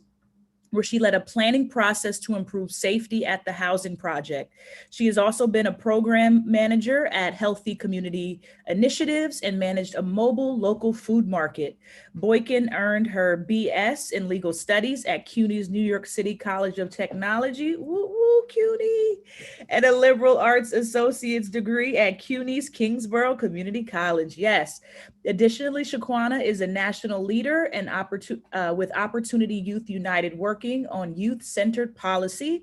where she led a planning process to improve safety at the housing project. She has also been a program manager at Healthy Community Initiatives and managed a mobile local food market. Boykin earned her BS in legal studies at CUNY's New York City College of Technology, woo woo CUNY, and a liberal arts associate's degree at CUNY's Kingsborough Community College. Yes. Additionally, Shaquana is a national leader and with Opportunity Youth United working on youth-centered policy,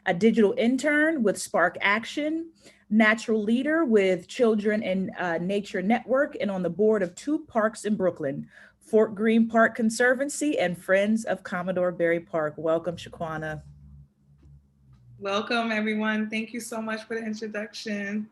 a digital intern with Spark Action, natural leader with Children and Nature Network, and on the board of 2 parks in Brooklyn, Fort Greene Park Conservancy and Friends of Commodore Barry Park. Welcome, Shaquana. Welcome, everyone. Thank you so much for the introduction.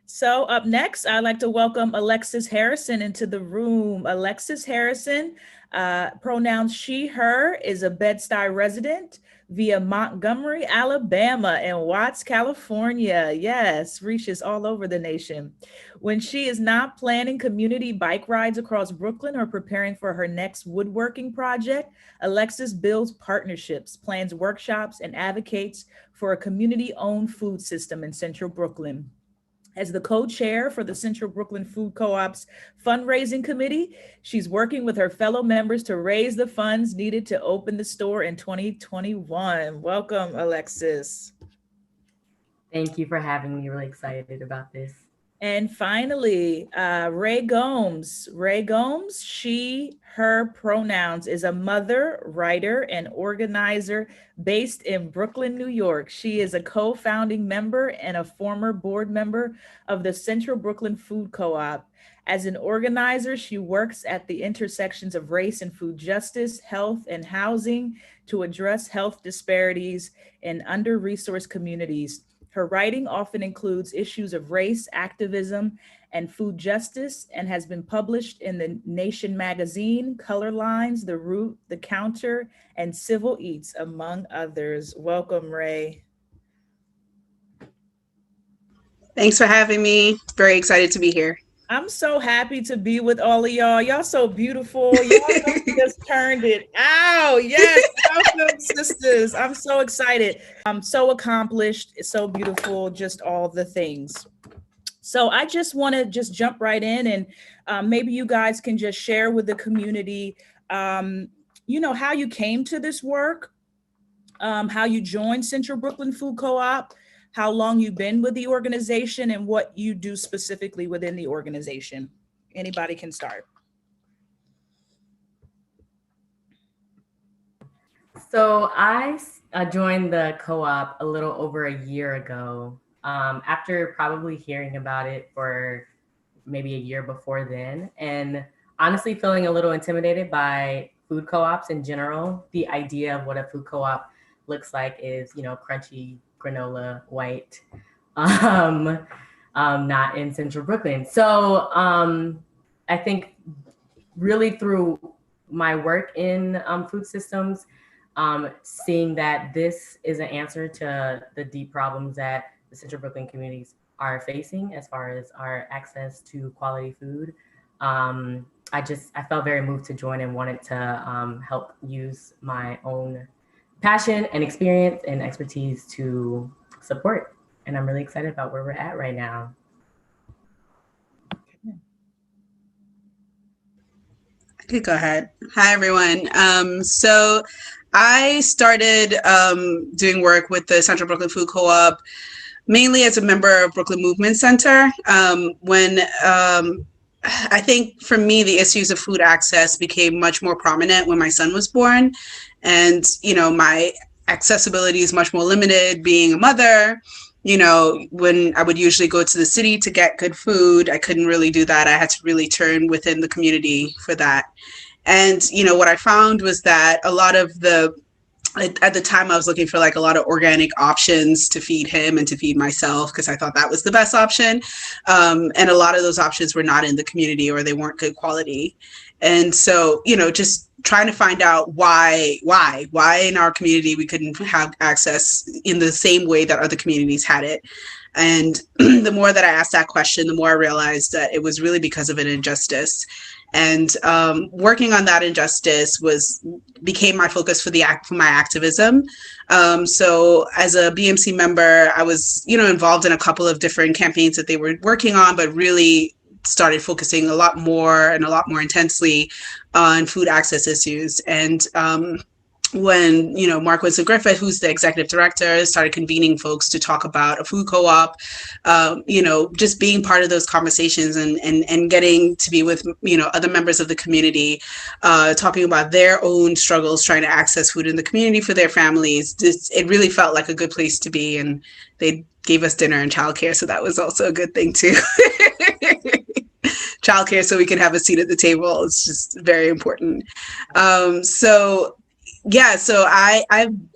So up next, I'd like to welcome Alexis Harrison into the room. Alexis Harrison, pronouns she, her, is a Bed-Stuy resident via Montgomery, Alabama, and Watts, California. Yes, reaches all over the nation. When she is not planning community bike rides across Brooklyn or preparing for her next woodworking project, Alexis builds partnerships, plans workshops, and advocates for a community-owned food system in Central Brooklyn. As the co-chair for the Central Brooklyn Food Co-op's fundraising committee, she's working with her fellow members to raise the funds needed to open the store in 2021. Welcome, Alexis. Thank you for having me. Really excited about this. And finally, Ray Gomes. Ray Gomes, she, her pronouns, is a mother, writer, and organizer based in Brooklyn, New York. She is a co-founding member and a former board member of the Central Brooklyn Food Co-op. As an organizer, she works at the intersections of race and food justice, health, and housing to address health disparities in under-resourced communities. Her writing often includes issues of race, activism, and food justice, and has been published in the Nation magazine, Color Lines, The Root, The Counter, and Civil Eats, among others. Welcome, Ray. Thanks for having me. Very excited to be here. I'm so happy to be with all of y'all. Y'all so beautiful. Y'all just turned it out. Yes, welcome, sisters. I'm so excited. I'm so accomplished. It's so beautiful. Just all the things. So I just want to just jump right in, and maybe you guys can just share with the community, you know, how you came to this work, how you joined Central Brooklyn Food Co-op, how long you've been with the organization, and what you do specifically within the organization. Anybody can start. So I joined the co-op a little over a year ago, after probably hearing about it for maybe a year before then, and honestly feeling a little intimidated by food co-ops in general. The idea of what a food co-op looks like is, you know, crunchy granola, white, not in Central Brooklyn. So I think really through my work in food systems, seeing that this is an answer to the deep problems that the Central Brooklyn communities are facing as far as our access to quality food. I felt very moved to join and wanted to help use my own passion and experience and expertise to support. And I'm really excited about where we're at right now. could go ahead. Hi, everyone. So I started doing work with the Central Brooklyn Food Co-op, mainly as a member of Brooklyn Movement Center. When I think for me, the issues of food access became much more prominent when my son was born. And, my accessibility is much more limited being a mother. When I would usually go to the city to get good food, I couldn't really do that. I had to really turn within the community for that. And, what I found was that a lot of at the time I was looking for like a lot of organic options to feed him and to feed myself because I thought that was the best option. And a lot of those options were not in the community or they weren't good quality. And so, just trying to find out why in our community we couldn't have access in the same way that other communities had it. And the more that I asked that question, the more I realized that it was really because of an injustice. And working on that injustice became my focus for my activism. So as a BMC member, I was, involved in a couple of different campaigns that they were working on, but really started focusing a lot more intensely on food access issues. And when, Mark Winston Griffith, who's the executive director, started convening folks to talk about a food co-op, just being part of those conversations and getting to be with, other members of the community, talking about their own struggles, trying to access food in the community for their families. It really felt like a good place to be. And they gave us dinner and childcare. So that was also a good thing too. Childcare so we can have a seat at the table. It's just very important. So I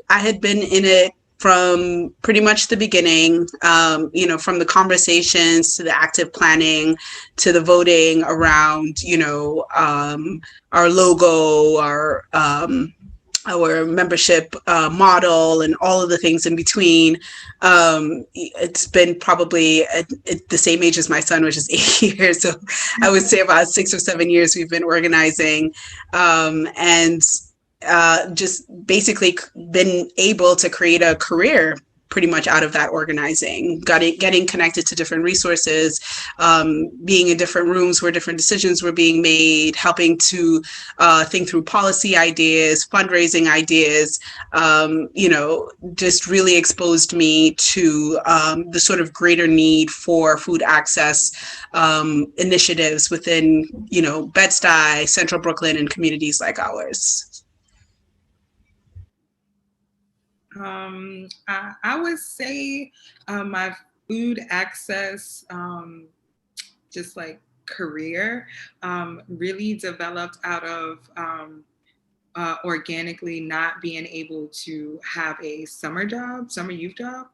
had been in it from pretty much the beginning, from the conversations to the active planning to the voting around, our logo, our membership model and all of the things in between. It's been probably at the same age as my son, which is 8 years. So I would say about 6 or 7 years we've been organizing, and just basically been able to create a career pretty much out of that organizing, getting connected to different resources, being in different rooms where different decisions were being made, helping to think through policy ideas, fundraising ideas, just really exposed me to the sort of greater need for food access initiatives within, Bed-Stuy, Central Brooklyn, and communities like ours. I would say my food access, just like career, really developed out of organically not being able to have a summer youth job.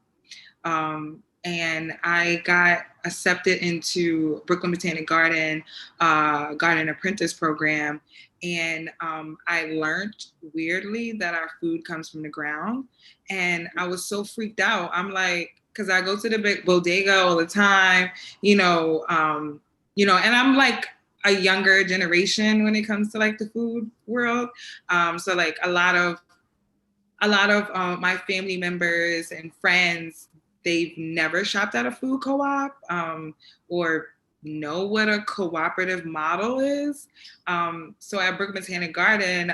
And I got accepted into Brooklyn Botanic Garden apprentice program. And I learned weirdly that our food comes from the ground. And I was so freaked out. I'm like, because I go to the big bodega all the time, and I'm like a younger generation when it comes to like the food world. So like a lot of my family members and friends, they've never shopped at a food co-op or know what a cooperative model is. So at Brooklyn Botanic Garden,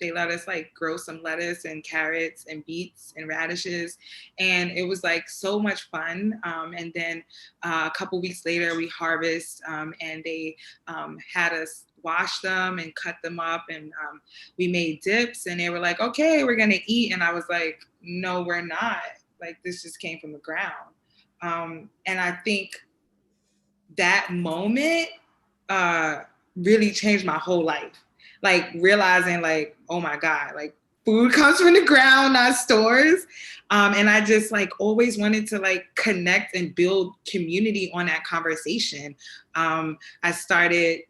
they let us like grow some lettuce and carrots and beets and radishes. And it was like so much fun. And then a couple weeks later, we harvest and they had us wash them and cut them up. And we made dips and they were like, okay, we're going to eat. And I was like, no, we're not. Like this just came from the ground. And I think that moment really changed my whole life. Like realizing like, oh my God, like food comes from the ground, not stores. And I just like always wanted to like connect and build community on that conversation. I started,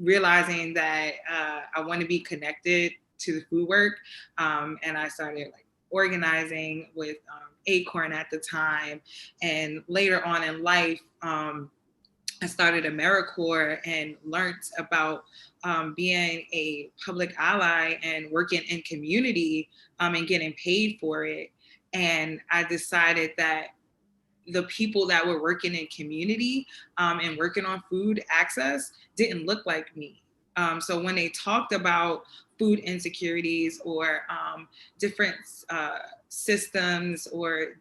realizing that I want to be connected to the food work. And I started like organizing with Acorn at the time. And later on in life, I started AmeriCorps and learned about being a public ally and working in community and getting paid for it. And I decided that the people that were working in community and working on food access didn't look like me. So when they talked about food insecurities or different systems or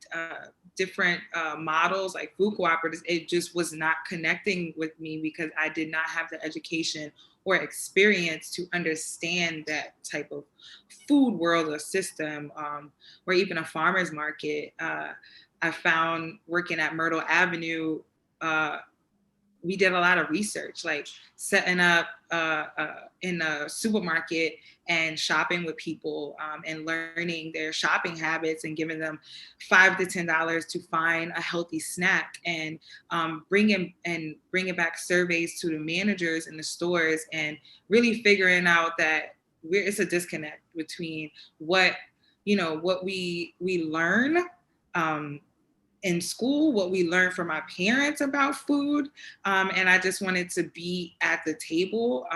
different models like food cooperatives, it just was not connecting with me because I did not have the education or experience to understand that type of food world or system, or even a farmer's market. I found working at Myrtle Avenue, we did a lot of research, like setting up in a supermarket and shopping with people, and learning their shopping habits and giving them $5 to $10 to find a healthy snack, and bringing back surveys to the managers in the stores, and really figuring out that it's a disconnect between what we learn in school, what we learned from our parents about food, and I just wanted to be at the table.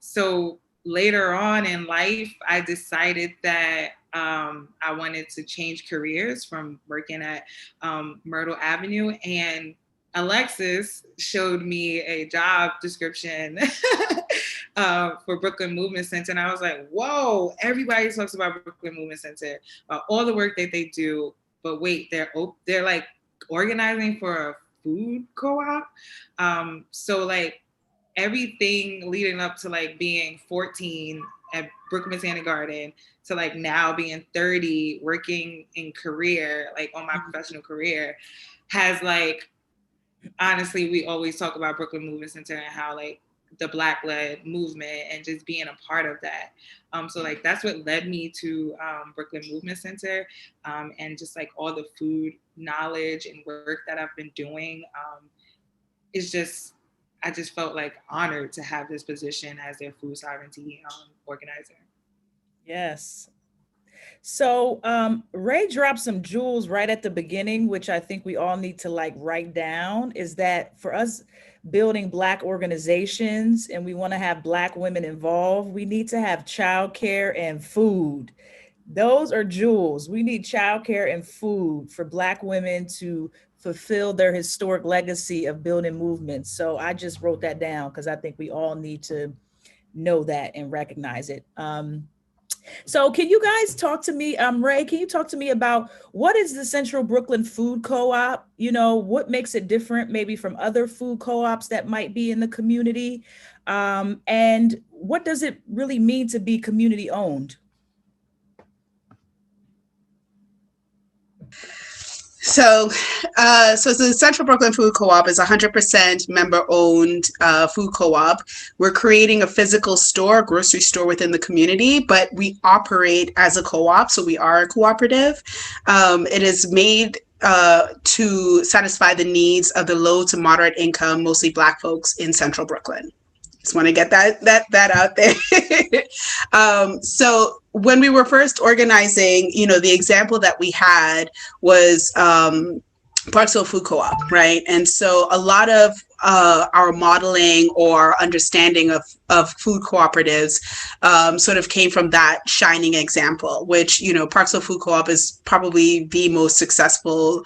So later on in life, I decided that I wanted to change careers from working at Myrtle Avenue, and Alexis showed me a job description for Brooklyn Movement Center, and I was like, whoa, everybody talks about Brooklyn Movement Center, all the work that they do. But wait, they're like organizing for a food co-op. So like everything leading up to like being 14 at Brooklyn Botanic Garden to like now being 30, working in career, like on my professional career, has like, honestly, we always talk about Brooklyn Movement Center and how like the Black-led movement and just being a part of that. So like that's what led me to Brooklyn Movement Center, and just like all the food knowledge and work that I've been doing. I just felt like honored to have this position as their food sovereignty organizer. Yes. So Ray dropped some jewels right at the beginning, which I think we all need to like write down, is that for us building Black organizations and we want to have Black women involved, we need to have childcare and food. Those are jewels. We need childcare and food for Black women to fulfill their historic legacy of building movements. So I just wrote that down because I think we all need to know that and recognize it. So can you guys talk to me, Ray, can you talk to me about what is the Central Brooklyn Food Co-op? You know, what makes it different maybe from other food co-ops that might be in the community? And what does it really mean to be community owned? So the Central Brooklyn Food Co-op is 100% member-owned food co-op. We're creating a physical store, grocery store within the community, but we operate as a co-op, so we are a cooperative. It is made to satisfy the needs of the low to moderate income, mostly Black folks in Central Brooklyn. Just want to get that out there. So when we were first organizing, the example that we had was Parksville Food Co-op, right? And so a lot of our modeling or understanding of food cooperatives sort of came from that shining example, which, Parksville Food Co-op is probably the most successful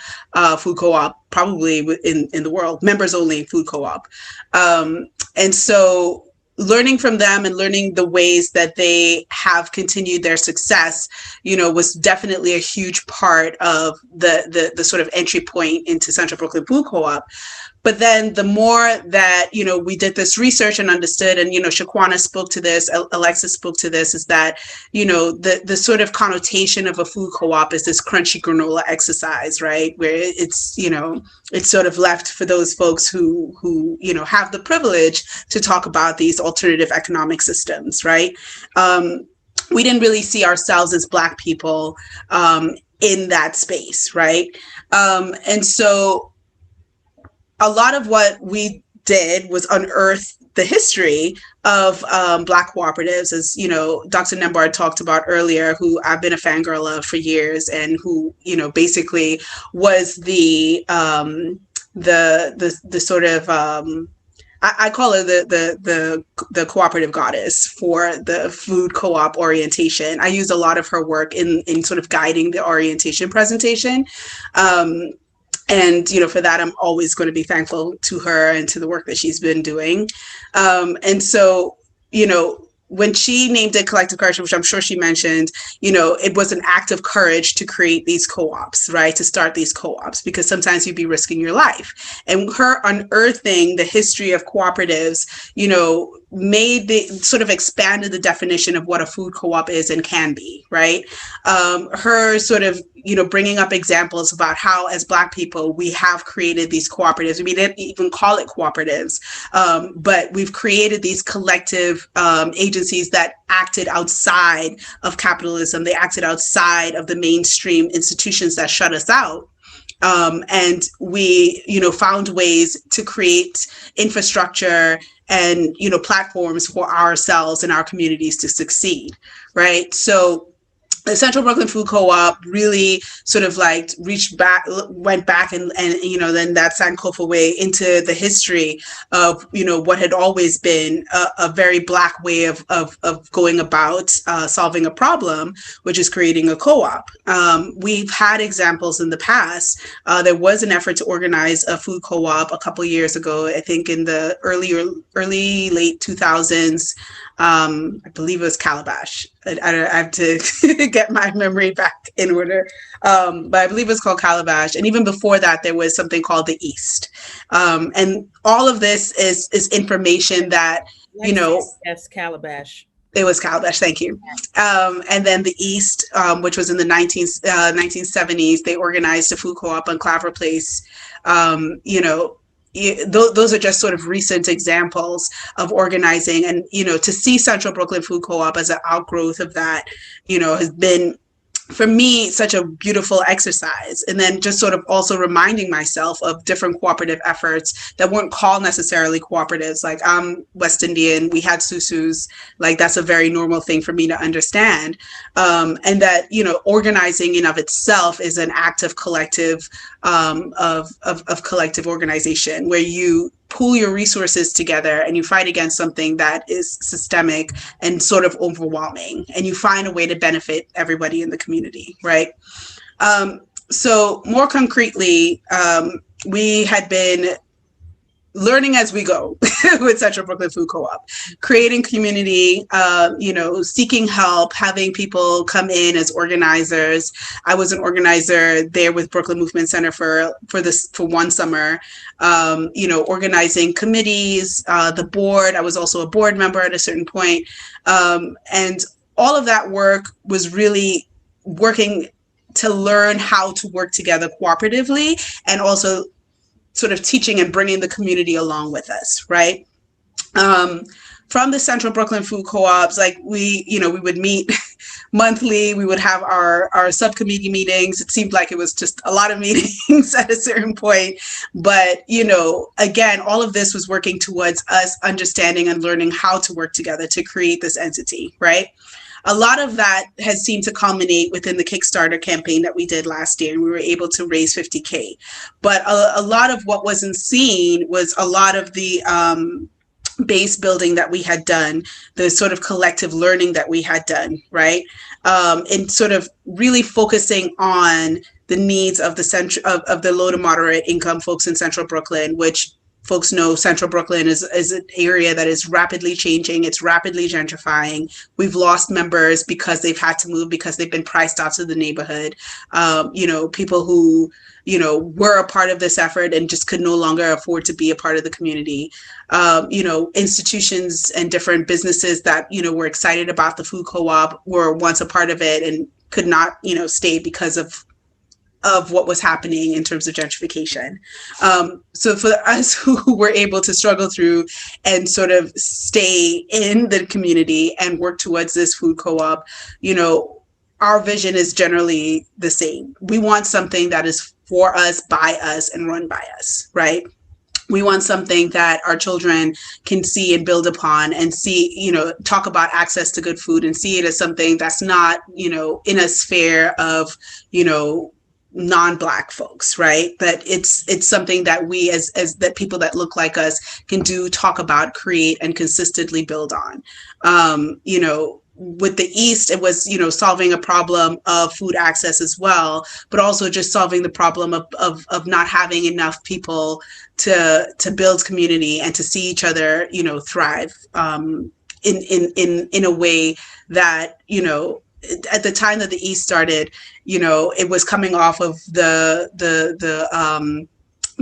food co-op probably in the world, members only food co-op. And so learning from them and learning the ways that they have continued their success, was definitely a huge part of the sort of entry point into Central Brooklyn Food Co-op. But then the more that, we did this research and understood, and, Shaquana spoke to this, Alexis spoke to this, is that, the sort of connotation of a food co-op is this crunchy granola exercise, right? Where it's, it's sort of left for those folks who have the privilege to talk about these alternative economic systems, right? We didn't really see ourselves as Black people in that space, right? And so a lot of what we did was unearth the history of Black cooperatives, as Dr. Nimbard talked about earlier, who I've been a fangirl of for years, and who basically was the sort of I call her the cooperative goddess for the food co-op orientation. I use a lot of her work in sort of guiding the orientation presentation. And, for that, I'm always going to be thankful to her and to the work that she's been doing. And so when she named it Collective Courage, which I'm sure she mentioned, it was an act of courage to create these co-ops, right? To start these co-ops, because sometimes you'd be risking your life. And her unearthing the history of cooperatives, expanded the definition of what a food co-op is and can be, right? Her sort of, bringing up examples about how, as Black people, we have created these cooperatives. We didn't even call it cooperatives, but we've created these collective agencies that acted outside of capitalism. They acted outside of the mainstream institutions that shut us out. And we, found ways to create infrastructure and, platforms for ourselves and our communities to succeed, right? So the Central Brooklyn Food Co-op really sort of went back and then that Sankofa way into the history of, what had always been a very Black way of going about solving a problem, which is creating a co-op. We've had examples in the past. There was an effort to organize a food co-op a couple of years ago, I think in the late 2000s. I believe it was Calabash. I have to get my memory back in order. But I believe it was called Calabash. And even before that, there was something called the East. And all of this is information that, Yes, Calabash. It was Calabash, thank you. And then the East, which was in the 1970s, they organized a food co-op on Claver Place. Those are just sort of recent examples of organizing, and to see Central Brooklyn Food Co-op as an outgrowth of that, has been, for me, such a beautiful exercise. And then just sort of also reminding myself of different cooperative efforts that weren't called necessarily cooperatives. Like, I'm West Indian, we had susus, like that's a very normal thing for me to understand. And that, organizing in of itself is an act of collective, of collective organization, where you pool your resources together and you fight against something that is systemic and sort of overwhelming, and you find a way to benefit everybody in the community, right? So more concretely, we had been learning as we go with Central Brooklyn Food Co-op, creating community, seeking help, having people come in as organizers. I was an organizer there with Brooklyn Movement Center for one summer, organizing committees, the board. I was also a board member at a certain point. And all of that work was really working to learn how to work together cooperatively, and also sort of teaching and bringing the community along with us, right? From the Central Brooklyn Food Co-ops, like we would meet monthly. We would have our subcommittee meetings. It seemed like it was just a lot of meetings at a certain point. But, again, all of this was working towards us understanding and learning how to work together to create this entity, right? A lot of that has seemed to culminate within the Kickstarter campaign that we did last year, and we were able to raise $50K. But a lot of what wasn't seen was a lot of the base building that we had done, the sort of collective learning that we had done, right? And sort of really focusing on the needs of the low to moderate income folks in Central Brooklyn, which folks know Central Brooklyn is an area that is rapidly changing. It's rapidly gentrifying. We've lost members because they've had to move, because they've been priced out of the neighborhood. People who, were a part of this effort and just could no longer afford to be a part of the community. Institutions and different businesses that, were excited about the food co-op were once a part of it and could not, stay because of what was happening in terms of gentrification. So for us who were able to struggle through and sort of stay in the community and work towards this food co-op, our vision is generally the same. We want something that is for us, by us, and run by us, right? We want something that our children can see and build upon, and see, talk about access to good food and see it as something that's not, in a sphere of, non-Black folks, right? That it's something that we as that people that look like us can do, talk about, create, and consistently build on. With the East, it was, solving a problem of food access as well, but also just solving the problem of not having enough people to build community and to see each other, thrive. in a way that, you know, at the time that the East started, you know, it was coming off of the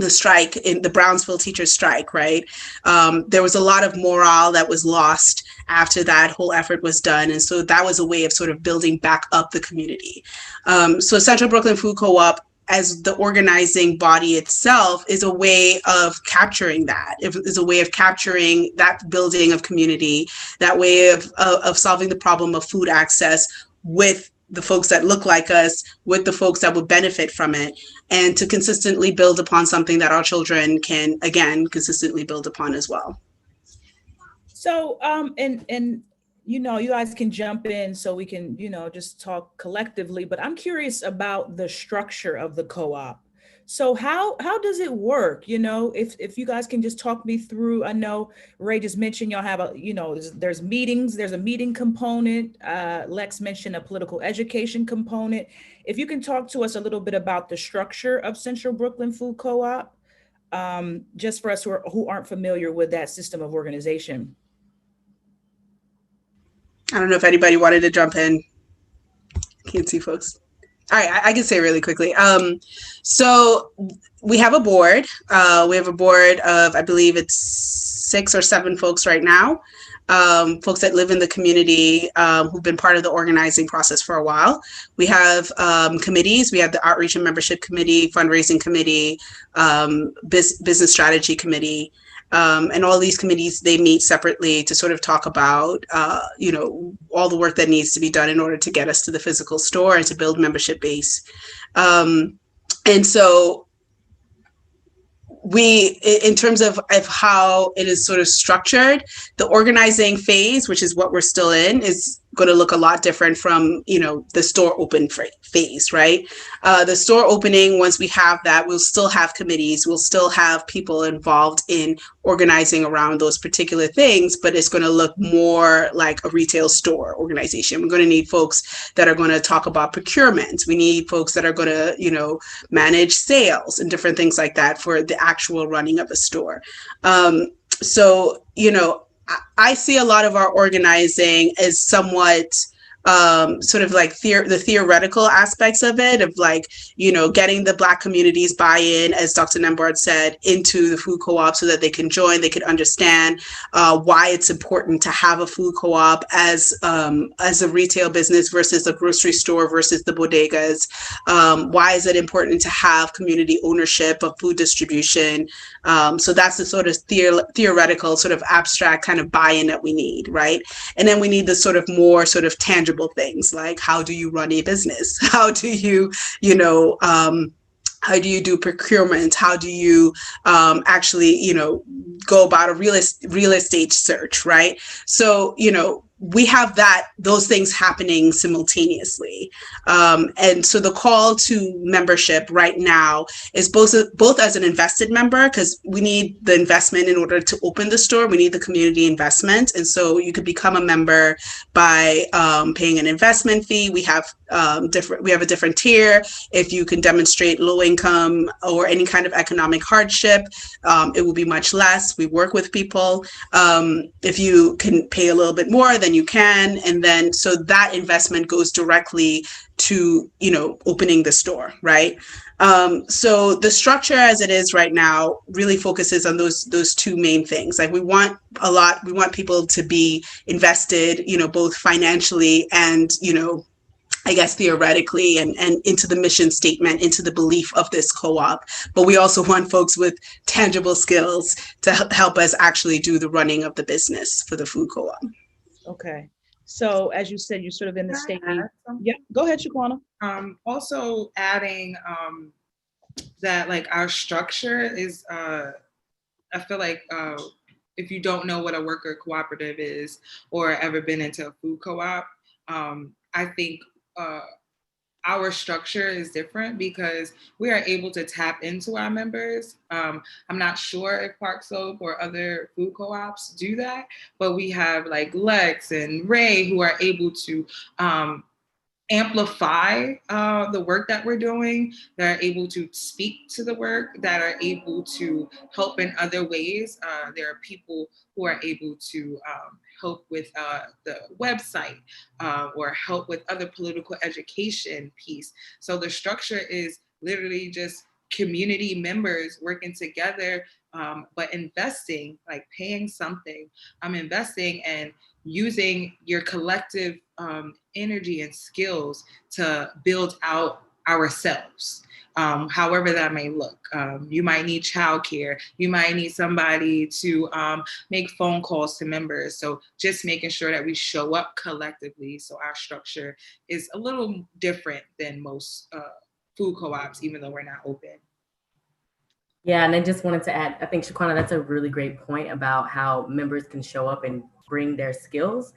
strike, in the Brownsville teachers strike, right? There was a lot of morale that was lost after that whole effort was done. And so that was a way of sort of building back up the community. So Central Brooklyn Food Co-op, as the organizing body itself, is a way of capturing that. It is a way of capturing that building of community, that way of solving the problem of food access with the folks that look like us, with the folks that would benefit from it, and to consistently build upon something that our children can, again, consistently build upon as well. So, and you know, you guys can jump in so we can, you know, just talk collectively, but I'm curious about the structure of the co-op. So how does it work? You know, if you guys can just talk me through. I know Ray just mentioned y'all have you know, there's meetings, there's a meeting component. Lex mentioned a political education component. If you can talk to us a little bit about the structure of Central Brooklyn Food Co-op, just for us who aren't familiar with that system of organization. I don't know if anybody wanted to jump in. Can't see folks. All right, I can say really quickly. So we have a board. We have a board of, I believe it's 6 or 7 folks right now. Folks that live in the community, who've been part of the organizing process for a while. We have committees. We have the Outreach and Membership Committee, Fundraising Committee, Business Strategy Committee. And all these committees, they meet separately to sort of talk about, you know, all the work that needs to be done in order to get us to the physical store and to build membership base. And so we, in terms of how it is sort of structured, the organizing phase, which is what we're still in, is going to look a lot different from, you know, the store open phase, right? The store opening, once we have that, we'll still have committees, we'll still have people involved in organizing around those particular things, but it's going to look more like a retail store organization. We're going to need folks that are going to talk about procurement. We need folks that are going to, you know, manage sales and different things like that for the actual running of a store. So, you know, I see a lot of our organizing as somewhat sort of like the theoretical aspects of it, of like, you know, getting the Black communities buy-in, as Dr. Nimbard said, into the food co-op so that they can join, they can understand why it's important to have a food co-op as a retail business versus a grocery store versus the bodegas. Why is it important to have community ownership of food distribution? So that's the sort of theoretical, sort of abstract kind of buy-in that we need, right? And then we need the sort of more sort of tangible things, like how do you run a business? How do you, you know, how do you do procurement? How do you actually, you know, go about a real estate search, right? So, you know, we have those things happening simultaneously. And so the call to membership right now is both as an invested member, because we need the investment in order to open the store. We need the community investment. And so you could become a member by paying an investment fee. We have a different tier. If you can demonstrate low income or any kind of economic hardship, it will be much less. We work with people. If you can pay a little bit more, then you can. And then so that investment goes directly to, you know, opening the store, right? So the structure as it is right now really focuses on those two main things. Like we want people to be invested, you know, both financially and, you know, I guess theoretically and into the mission statement, into the belief of this co-op. But we also want folks with tangible skills to help us actually do the running of the business for the food co-op. Okay. So as you said, you're sort of in the state. Yeah, go ahead, Shaquana. Also adding that like our structure is, I feel like if you don't know what a worker cooperative is or ever been into a food co-op, I think our structure is different because we are able to tap into our members. I'm not sure if Park Soap or other food co-ops do that, but we have like Lex and Ray who are able to amplify the work that we're doing, that are able to speak to the work, that are able to help in other ways. There are people who are able to help with the website or help with other political education piece. So the structure is literally just community members working together, but investing, like paying something, investing and using your collective energy and skills to build out ourselves. However that may look. You might need childcare. You might need somebody to make phone calls to members. So just making sure that we show up collectively. So our structure is a little different than most food co-ops, even though we're not open. Yeah, and I just wanted to add, I think, Shaquana, that's a really great point about how members can show up and bring their skills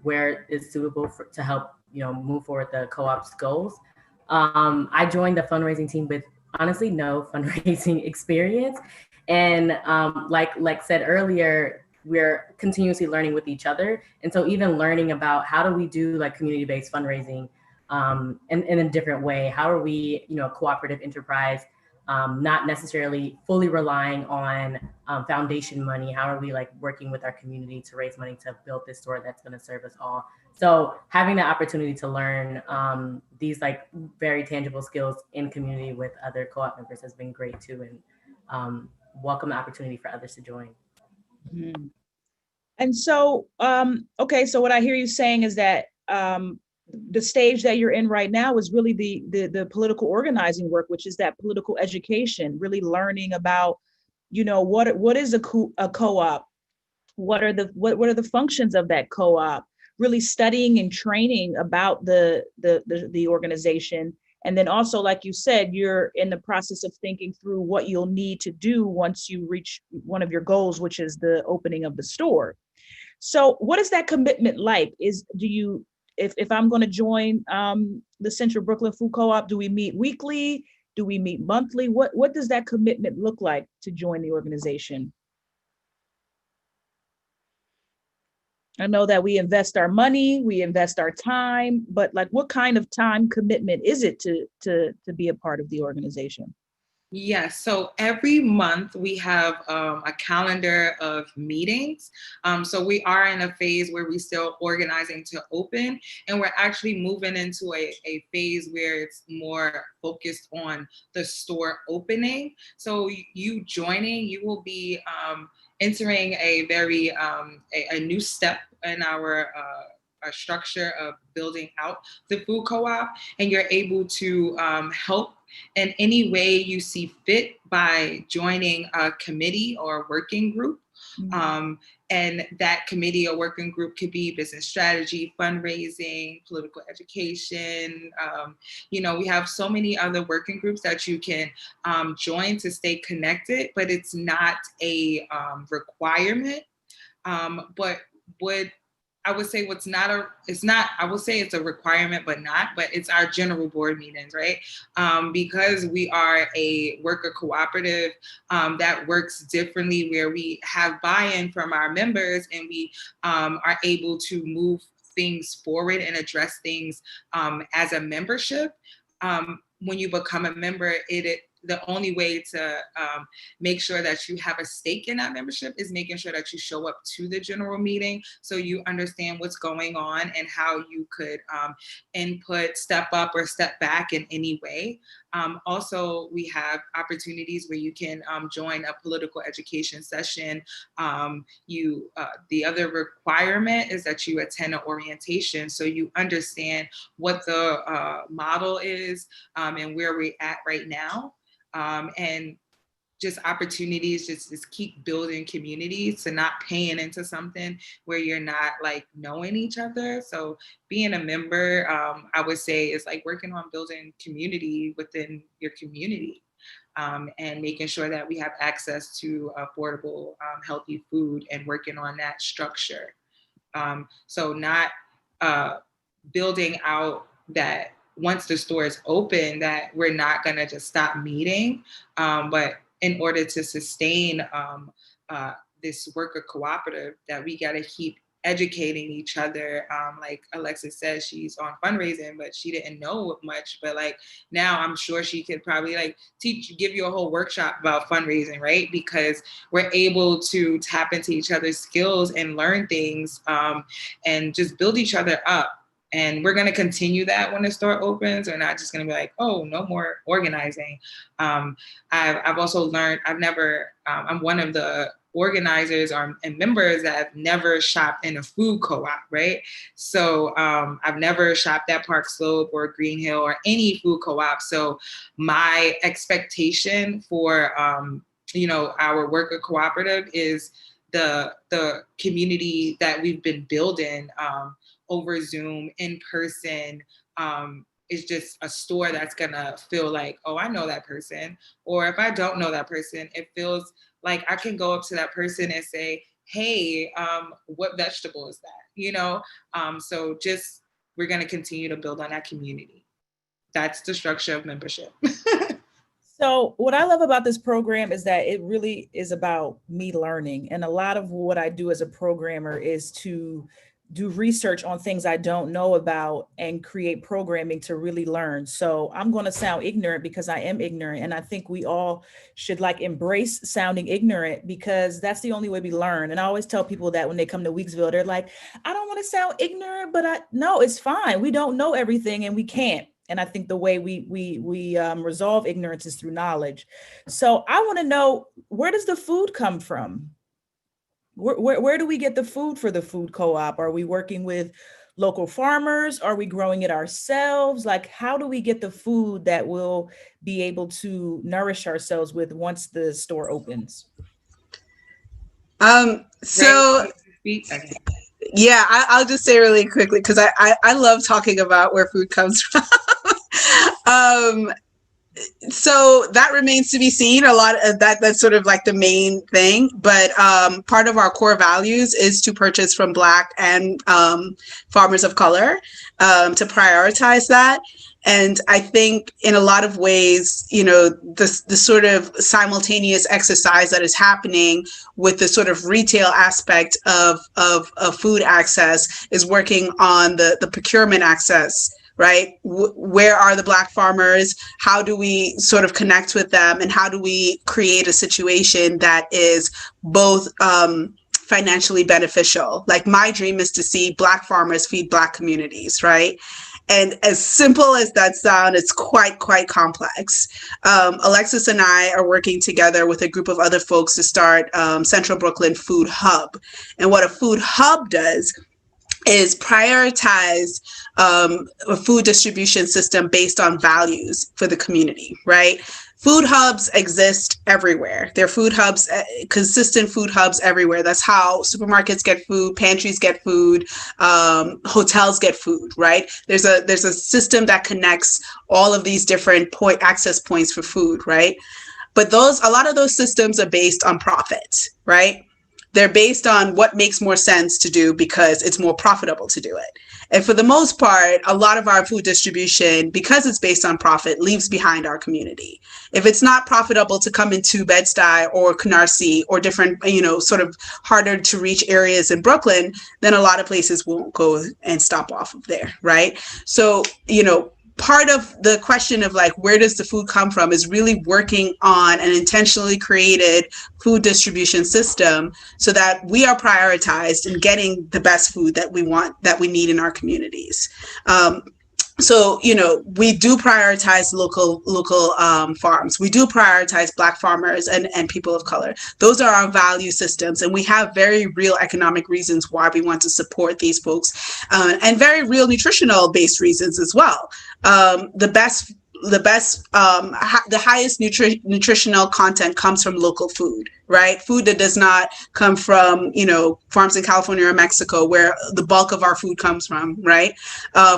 where it's suitable to help, move forward the co-op's goals. I joined the fundraising team with honestly no fundraising experience. And like said earlier, we're continuously learning with each other. And so even learning about how do we do like community-based fundraising in a different way? How are we, a cooperative enterprise, not necessarily fully relying on foundation money? How are we like working with our community to raise money to build this store that's going to serve us all? So having the opportunity to learn these like very tangible skills in community with other co-op members has been great too, and welcome the opportunity for others to join. Mm-hmm. And so, okay, so what I hear you saying is that the stage that you're in right now is really the political organizing work, which is that political education, really learning about, what is a co-op, what are the functions of that co-op, really studying and training about the organization. And then also, like you said, you're in the process of thinking through what you'll need to do once you reach one of your goals, which is the opening of the store. So what is that commitment like? If I'm going to join the Central Brooklyn Food Co-op, do we meet weekly? Do we meet monthly? What does that commitment look like to join the organization? I know that we invest our money, we invest our time, but like what kind of time commitment is it to be a part of the organization? Yes, so every month we have a calendar of meetings. So we are in a phase where we're still organizing to open, and we're actually moving into a phase where it's more focused on the store opening. So you joining, you will be entering a very a new step in our structure of building out the food co-op, and you're able to help in any way you see fit by joining a committee or working group. Mm-hmm. And that committee or working group could be business strategy, fundraising, political education. We have so many other working groups that you can join to stay connected, but it's not a requirement. But I would say I will say it's a requirement, but it's our general board meetings, right? Because we are a worker cooperative that works differently, where we have buy-in from our members, and we are able to move things forward and address things as a membership. When you become a member, the only way to make sure that you have a stake in that membership is making sure that you show up to the general meeting, so you understand what's going on and how you could input, step up or step back in any way. Also, we have opportunities where you can join a political education session. The other requirement is that you attend an orientation, so you understand what the model is and where we're at right now. And just opportunities, just keep building communities, to not paying into something where you're not like knowing each other. So being a member, I would say, is like working on building community within your community, and making sure that we have access to affordable, healthy food, and working on that structure. So not building out that once the store is open, that we're not going to just stop meeting, but in order to sustain this worker cooperative, that we got to keep educating each other. Like Alexis says, she's on fundraising, but she didn't know much. But like now I'm sure she could probably like give you a whole workshop about fundraising, right? Because we're able to tap into each other's skills and learn things, and just build each other up. And we're going to continue that when the store opens. We're not just going to be like, oh, no more organizing. I've also learned, I'm one of the organizers and members that have never shopped in a food co-op, right? So I've never shopped at Park Slope or Green Hill or any food co-op. So my expectation for, our worker cooperative is the community that we've been building over Zoom, in person, is just a store that's gonna feel like, oh, I know that person. Or if I don't know that person, it feels like I can go up to that person and say, hey, what vegetable is that? So just, we're gonna continue to build on that community. That's the structure of membership. So what I love about this program is that it really is about me learning. And a lot of what I do as a programmer is to do research on things I don't know about and create programming to really learn. So I'm going to sound ignorant because I am ignorant. And I think we all should like embrace sounding ignorant, because that's the only way we learn. And I always tell people that when they come to Weeksville, they're like, I don't want to sound ignorant, but no, it's fine. We don't know everything and we can't. And I think the way we resolve ignorance is through knowledge. So I want to know, where does the food come from? Where do we get the food for the food co-op? Are we working with local farmers? Are we growing it ourselves? Like, how do we get the food that we'll be able to nourish ourselves with once the store opens? Yeah, I'll just say really quickly, because I love talking about where food comes from. So that remains to be seen. A lot of that's sort of like the main thing, but part of our core values is to purchase from Black and farmers of color, to prioritize that. And I think in a lot of ways, the sort of simultaneous exercise that is happening with the sort of retail aspect of food access is working on the procurement access, right? Where are the Black farmers? How do we sort of connect with them? And how do we create a situation that is both financially beneficial? Like, my dream is to see Black farmers feed Black communities, right? And as simple as that sounds, it's quite complex. Alexis and I are working together with a group of other folks to start Central Brooklyn Food Hub. And what a food hub does is prioritize a food distribution system based on values for the community, right? Food hubs exist everywhere. There are food hubs, consistent food hubs everywhere. That's how supermarkets get food, pantries get food, hotels get food, right? There's a system that connects all of these different access points for food, right? But a lot of those systems are based on profit, right? They're based on what makes more sense to do because it's more profitable to do it. And for the most part, a lot of our food distribution, because it's based on profit, leaves behind our community. If it's not profitable to come into Bed-Stuy or Canarsie or different, sort of harder to reach areas in Brooklyn, then a lot of places won't go and stop off of there, right? So, part of the question of like, where does the food come from is really working on an intentionally created food distribution system so that we are prioritized in getting the best food that we want, that we need in our communities. So, we do prioritize local farms. We do prioritize Black farmers and people of color. Those are our value systems. And we have very real economic reasons why we want to support these folks, and very real nutritional based reasons as well. The highest nutritional content comes from local food, right? Food that does not come from, farms in California or Mexico, where the bulk of our food comes from, right?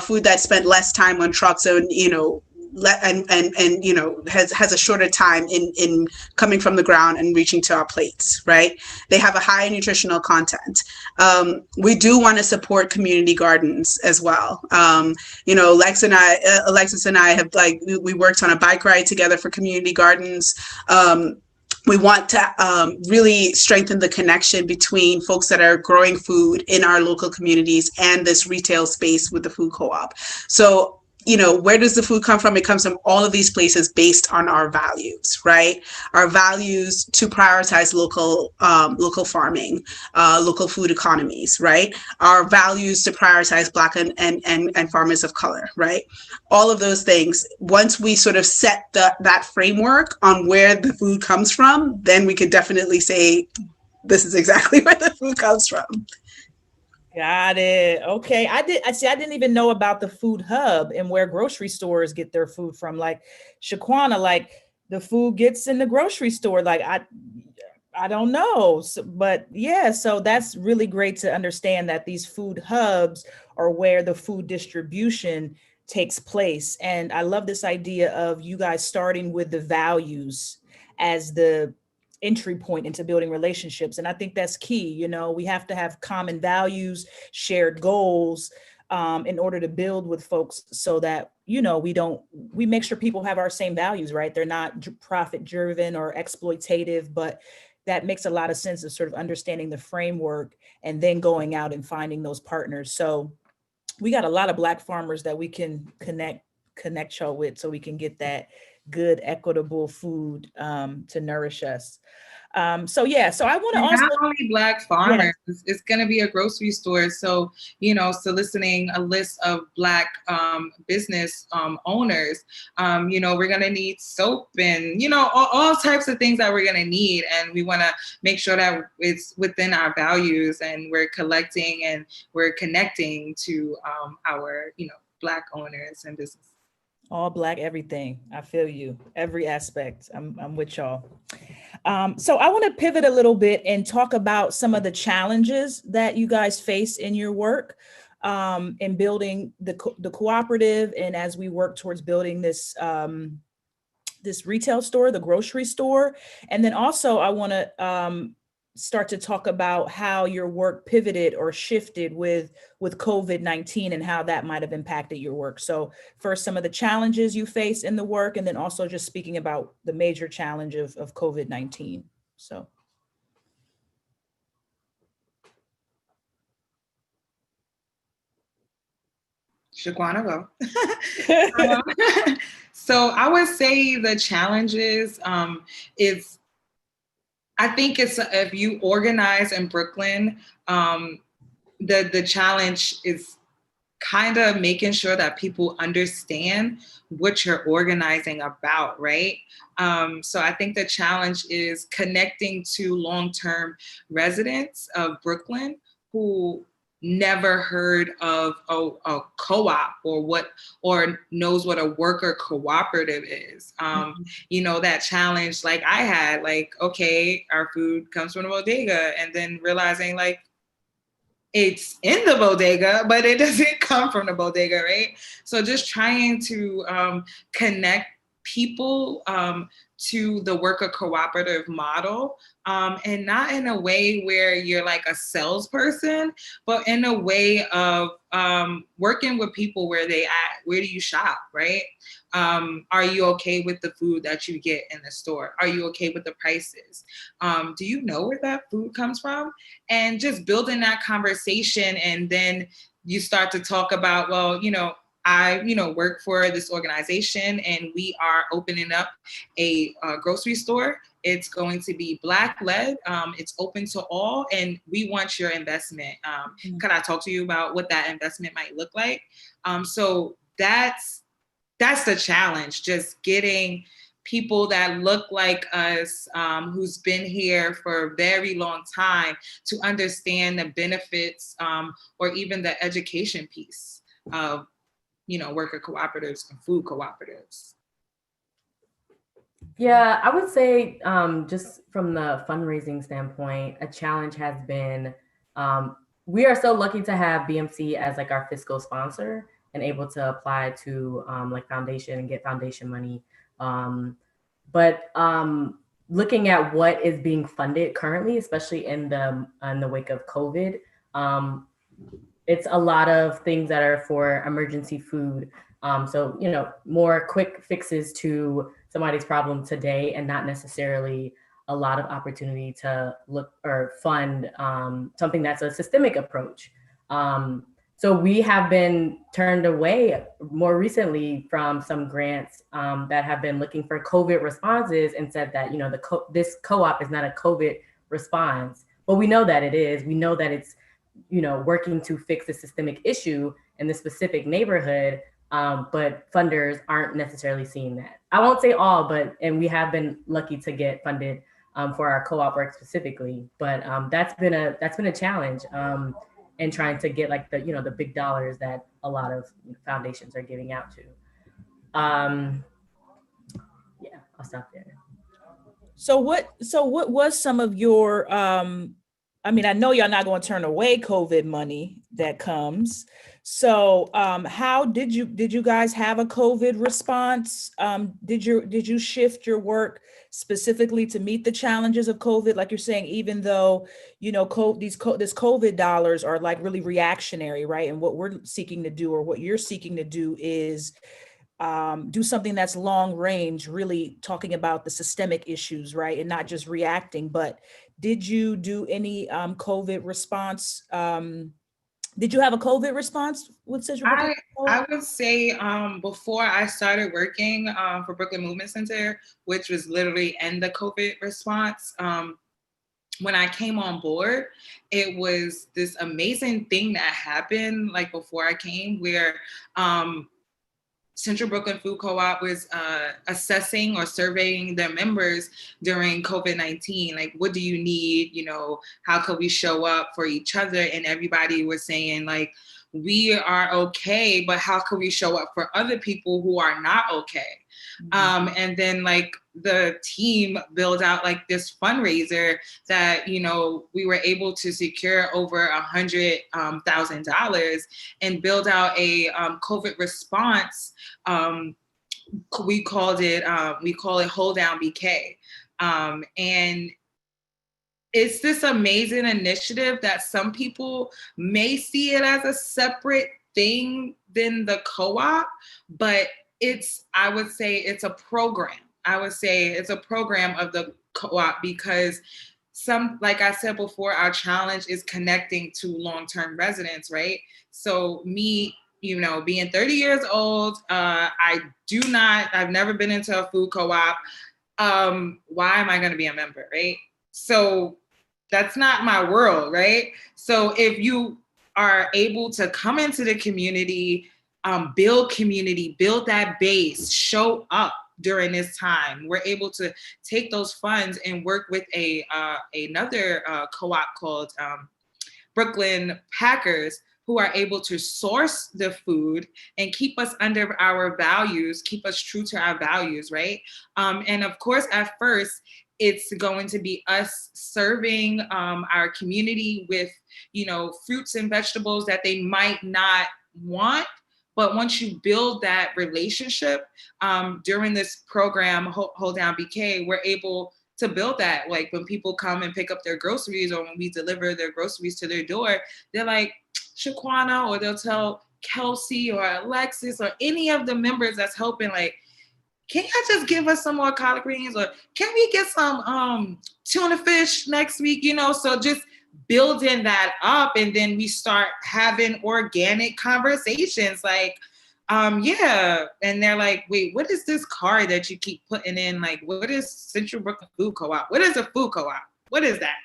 Food that spent less time on trucks and, has a shorter time in coming from the ground and reaching to our plates, right? They have a high nutritional content. We do want to support community gardens as well. Alexis and I have we worked on a bike ride together for community gardens. We want to really strengthen the connection between folks that are growing food in our local communities and this retail space with the food co-op. So, you know, where does the food come from? It comes from all of these places based on our values, right? Our values to prioritize local farming, local food economies, right? Our values to prioritize Black and farmers of color, right? All of those things. Once we sort of set that framework on where the food comes from, then we could definitely say, this is exactly where the food comes from. Got it. Okay. I didn't even know about the food hub and where grocery stores get their food from. Like Shaquana, like the food gets in the grocery store. Like I don't know. So, but yeah, so that's really great to understand that these food hubs are where the food distribution takes place. And I love this idea of you guys starting with the values as the entry point into building relationships. And I think that's key. You know, we have to have common values, shared goals, in order to build with folks so that, you know, we make sure people have our same values, right? They're not profit driven or exploitative, but that makes a lot of sense of sort of understanding the framework and then going out and finding those partners. So we got a lot of Black farmers that we can connect y'all with so we can get that good, equitable food to nourish us. So I want to also— not only Black farmers, it's going to be a grocery store. So, you know, soliciting a list of Black business owners, you know, we're going to need soap and, you know, all types of things that we're going to need. And we want to make sure that it's within our values and we're collecting and we're connecting to our, you know, Black owners and business. All Black everything. I feel you. Every aspect. I'm with y'all. So I want to pivot a little bit and talk about some of the challenges that you guys face in your work in building the cooperative, and as we work towards building this this retail store, the grocery store. And then also I want to start to talk about how your work pivoted or shifted with COVID-19 and how that might have impacted your work. So first, some of the challenges you face in the work, and then also just speaking about the major challenge of COVID-19. So. Shaquana, go. So I would say the challenges is, I think it's if you organize in Brooklyn, the challenge is kind of making sure that people understand what you're organizing about, right? So I think the challenge is connecting to long-term residents of Brooklyn who never heard of a co-op or knows what a worker cooperative is. You know, that challenge like I had, like, okay, our food comes from the bodega, and then realizing like it's in the bodega, but it doesn't come from the bodega, right? So just trying to connect people to the worker cooperative model, and not in a way where you're like a salesperson, but in a way of working with people where they at. Where do you shop, right? Are you okay with the food that you get in the store? Are you okay with the prices? Do you know where that food comes from? And just building that conversation, and then you start to talk about, well, you know, I, you know, work for this organization and we are opening up a grocery store. It's going to be Black led. It's open to all, and we want your investment. Can I talk to you about what that investment might look like? So that's the challenge, just getting people that look like us, who's been here for a very long time, to understand the benefits or even the education piece of, you know, worker cooperatives and food cooperatives. Yeah, I would say just from the fundraising standpoint, a challenge has been, we are so lucky to have BMC as like our fiscal sponsor and able to apply to like foundation and get foundation money. But looking at what is being funded currently, especially in the wake of COVID, it's a lot of things that are for emergency food. So, you know, more quick fixes to somebody's problem today, and not necessarily a lot of opportunity to look or fund something that's a systemic approach. So we have been turned away more recently from some grants that have been looking for COVID responses and said that, this co-op is not a COVID response, but we know that it is. We know that it's, working to fix a systemic issue in the specific neighborhood, but funders aren't necessarily seeing that. I won't say all, and we have been lucky to get funded for our co-op work specifically, but that's been a challenge. And trying to get like the big dollars that a lot of foundations are giving out to. Yeah, I'll stop there. So what was some of your, I know y'all not going to turn away COVID money that comes. So how did you guys have a COVID response? Did you shift your work specifically to meet the challenges of COVID? Like you're saying, even though, this COVID dollars are like really reactionary, right? And what we're seeking to do, or what you're seeking to do, is do something that's long range, really talking about the systemic issues, right? And not just reacting. But did you do any COVID response? Did you have a COVID response with Central Brooklyn? I would say before I started working for Brooklyn Movement Center, which was literally in the COVID response, when I came on board, it was this amazing thing that happened like before I came, where Central Brooklyn Food Co-op was assessing or surveying their members during COVID-19. Like, what do you need? How could we show up for each other? And everybody was saying like, we are okay, but how can we show up for other people who are not okay? Mm-hmm. And then like the team built out like this fundraiser that, we were able to secure over $100,000 and build out a COVID response. We call it Hold Down BK. And it's this amazing initiative that some people may see it as a separate thing than the co-op, but I would say it's a program. I would say it's a program of the co-op, because like I said before, our challenge is connecting to long-term residents, right? So me, being 30 years old, I've never been into a food co-op. Why am I going to be a member, right? So that's not my world, right? So if you are able to come into the community, build that base, show up during this time, we're able to take those funds and work with another co-op called Brooklyn Packers, who are able to source the food and keep us under our values, keep us true to our values, right? And of course, at first, it's going to be us serving our community with, fruits and vegetables that they might not want. But once you build that relationship during this program, Hold Down BK, we're able to build that. Like when people come and pick up their groceries, or when we deliver their groceries to their door, they're like, Shaquana, or they'll tell Kelsey or Alexis or any of the members that's helping, like, can you just give us some more collard greens, or can we get some tuna fish next week? So just building that up, and then we start having organic conversations like, yeah. And they're like, wait, what is this card that you keep putting in? Like, what is Central Brooklyn Food Co-op? What is a food co-op? What is that?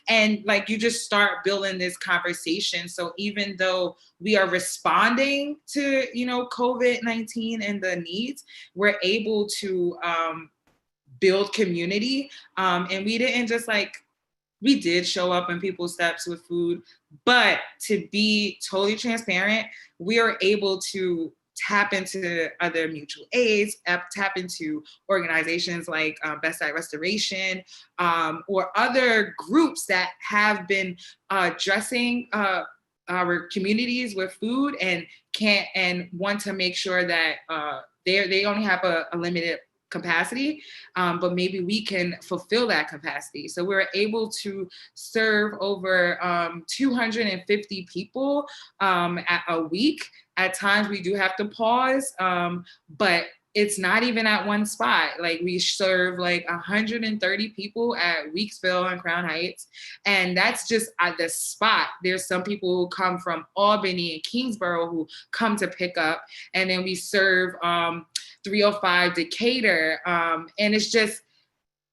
And like, you just start building this conversation. So even though we are responding to, COVID-19 and the needs, we're able to build community. And we didn't just we did show up in people's steps with food, but to be totally transparent, we are able to tap into other mutual aids, tap into organizations like Best Side Restoration, or other groups that have been addressing our communities with food and want to make sure that they only have a limited capacity, but maybe we can fulfill that capacity. So we're able to serve over 250 people at a week. At times we do have to pause, but it's not even at one spot. Like we serve like 130 people at Weeksville and Crown Heights. And that's just at the spot. There's some people who come from Albany and Kingsborough who come to pick up. And then we serve 305 Decatur. And it's just,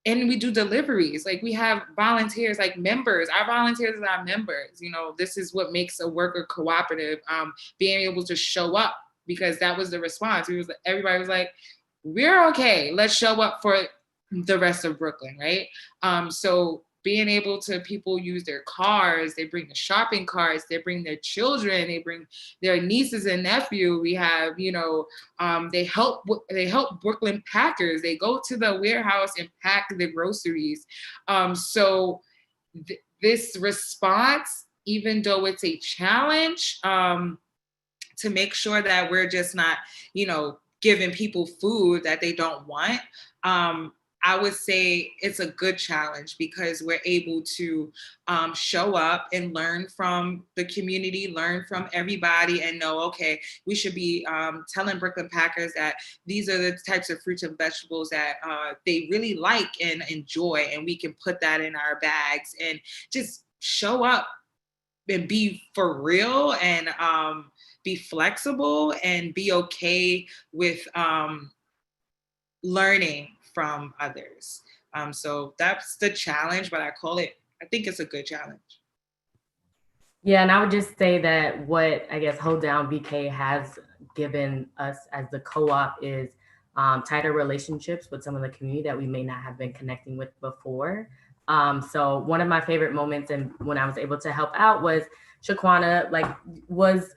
and we do deliveries. Like we have volunteers, like members. Our volunteers are our members. You know, this is what makes a worker cooperative, being able to show up, because that was the response. Everybody was like, we're okay. Let's show up for the rest of Brooklyn, right? So being able to, people use their cars, they bring the shopping carts, they bring their children, they bring their nieces and nephew. We have, you know, they help Brooklyn packers. They go to the warehouse and pack the groceries. So this response, even though it's a challenge, to make sure that we're just not, you know, giving people food that they don't want, I would say it's a good challenge, because we're able to show up and learn from the community, learn from everybody, and know, okay, we should be telling Brooklyn packers that these are the types of fruits and vegetables that they really like and enjoy, and we can put that in our bags and just show up and be for real, and be flexible, and be okay with learning from others. So that's the challenge, but I think it's a good challenge. Yeah, and I would just say that what I guess Hold Down BK has given us as the co-op is tighter relationships with some of the community that we may not have been connecting with before. So one of my favorite moments, and when I was able to help out, was Shaquana was,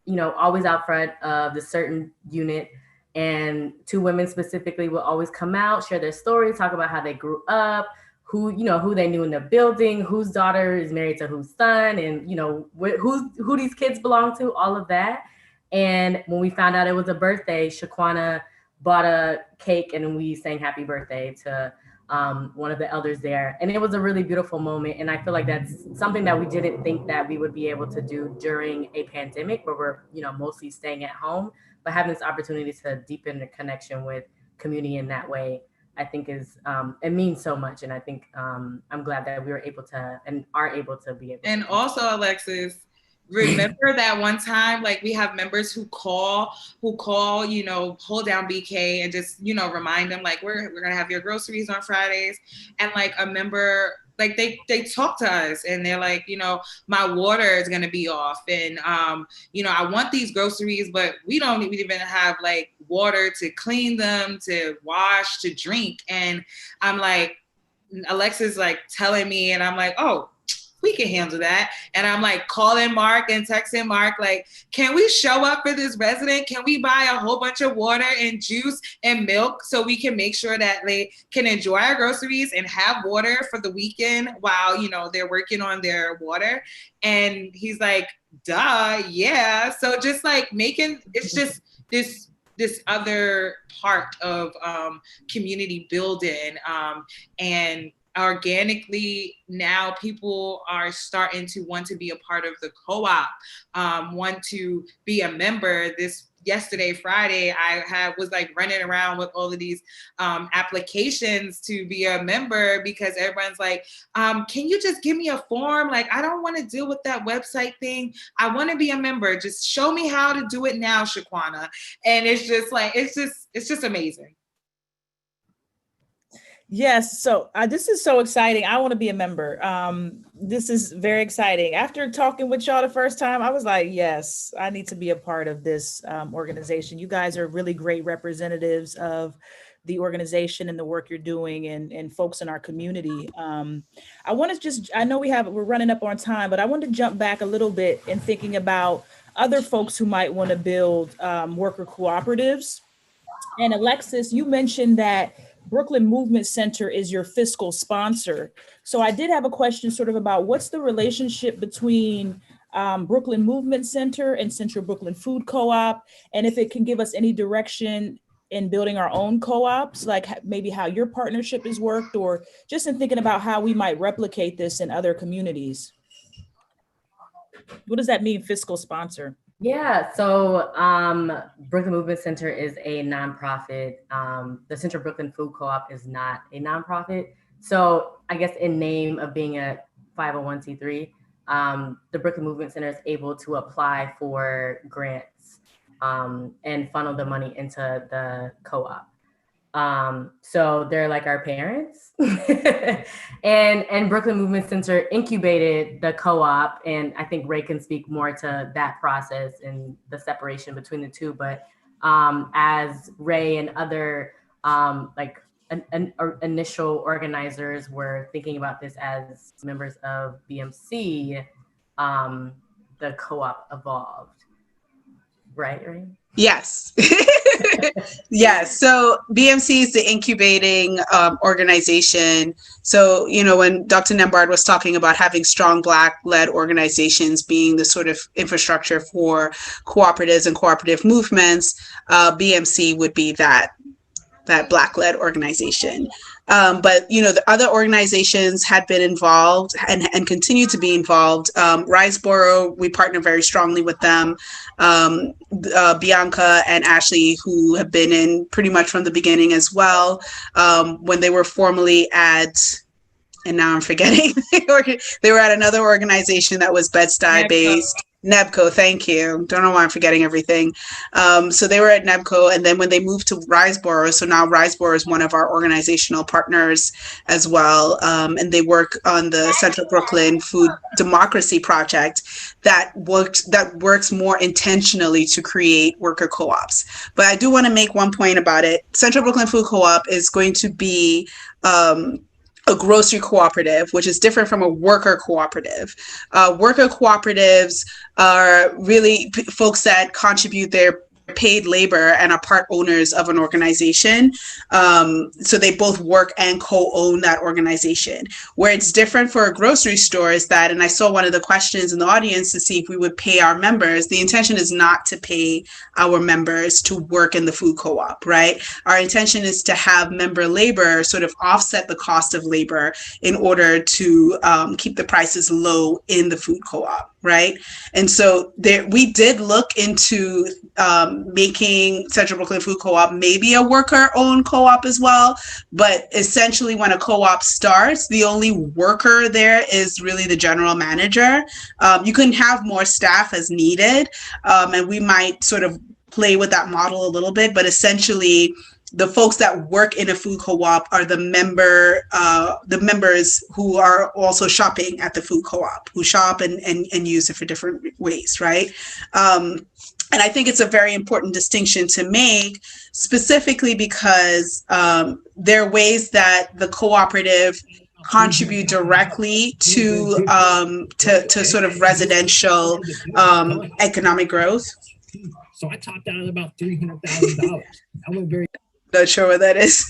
you know, always out front of the certain unit, and two women specifically will always come out, share their stories, talk about how they grew up, who they knew in the building, whose daughter is married to whose son, and, you know, who these kids belong to, all of that. And when we found out it was a birthday, Shaquana bought a cake and we sang happy birthday to one of the elders there. And it was a really beautiful moment. And I feel like that's something that we didn't think that we would be able to do during a pandemic where we're, you know, mostly staying at home, but having this opportunity to deepen the connection with community in that way, I think is, it means so much. And I think I'm glad that we were able to, and are able to be able to. And also, Alexis, remember that one time, like we have members who call, you know, Hold Down BK and just, you know, remind them like, we're going to have your groceries on Fridays. And like a member, like they talk to us and they're like, you know, my water is going to be off. And, you know, I want these groceries, but we don't even have like water to clean them, to wash, to drink. And I'm like, Alexis like telling me, and I'm like, oh, we can handle that. And I'm like calling Mark and texting Mark, like, can we show up for this resident? Can we buy a whole bunch of water and juice and milk so we can make sure that they can enjoy our groceries and have water for the weekend while, you know, they're working on their water? And he's like, duh, yeah. So just like it's just this other part of community building, and organically now people are starting to want to be a part of the co-op, want to be a member. Yesterday, Friday, I was like running around with all of these applications to be a member, because everyone's like, can you just give me a form? Like, I don't want to deal with that website thing. I want to be a member. Just show me how to do it now, Shaquana. And it's just like, it's just amazing. Yes, so this is so exciting. I want to be a member. This is very exciting. After talking with y'all the first time, I was like, yes, I need to be a part of this organization. You guys are really great representatives of the organization and the work you're doing, and folks in our community. I want to I know we're running up on time, but I want to jump back a little bit in thinking about other folks who might want to build worker cooperatives. And Alexis, you mentioned that Brooklyn Movement Center is your fiscal sponsor. So I did have a question sort of about what's the relationship between Brooklyn Movement Center and Central Brooklyn Food Co-op, and if it can give us any direction in building our own co-ops, like maybe how your partnership has worked, or just in thinking about how we might replicate this in other communities. What does that mean, fiscal sponsor? Yeah, so Brooklyn Movement Center is a nonprofit. The Central Brooklyn Food Co-op is not a nonprofit. So I guess in name of being a 501c3, the Brooklyn Movement Center is able to apply for grants and funnel the money into the co-op. So they're like our parents. and Brooklyn Movement Center incubated the co-op, and I think Ray can speak more to that process and the separation between the two. But as Ray and other initial organizers were thinking about this as members of BMC, the co-op evolved. Right, Ray? Yes. Yes. So BMC is the incubating organization. So, when Dr. Nimbard was talking about having strong Black-led organizations being the sort of infrastructure for cooperatives and cooperative movements, BMC would be that Black-led organization. But, the other organizations had been involved and continue to be involved. Riseboro, we partner very strongly with them. Bianca and Ashley, who have been in pretty much from the beginning as well, when they were formerly and now I'm forgetting, they were at another organization that was Bed-Stuy based. NEBCO, thank you. Don't know why I'm forgetting everything. So they were at NEBCO, and then when they moved to Riseboro, so now Riseboro is one of our organizational partners as well, and they work on the Central Brooklyn Food Democracy Project that works more intentionally to create worker co-ops. But I do want to make one point about it. Central Brooklyn Food Co-op is going to be a grocery cooperative, which is different from a worker cooperative. Worker cooperatives are really folks that contribute their paid labor and are part owners of an organization. So they both work and co-own that organization. Where it's different for a grocery store is that, and I saw one of the questions in the audience to see if we would pay our members. The intention is not to pay our members to work in the food co-op, right? Our intention is to have member labor sort of offset the cost of labor in order to keep the prices low in the food co-op, right? And so we did look into making Central Brooklyn Food Co-op maybe a worker-owned co-op as well. But essentially, when a co-op starts, the only worker there is really the general manager. You can have more staff as needed, and we might sort of play with that model a little bit. But essentially, the folks that work in a food co-op are the members who are also shopping at the food co-op, who shop and use it for different ways, right? And I think it's a very important distinction to make, specifically because there are ways that the cooperative contribute directly to sort of residential economic growth. So I topped out at about $300,000. I went very. Not sure what that is.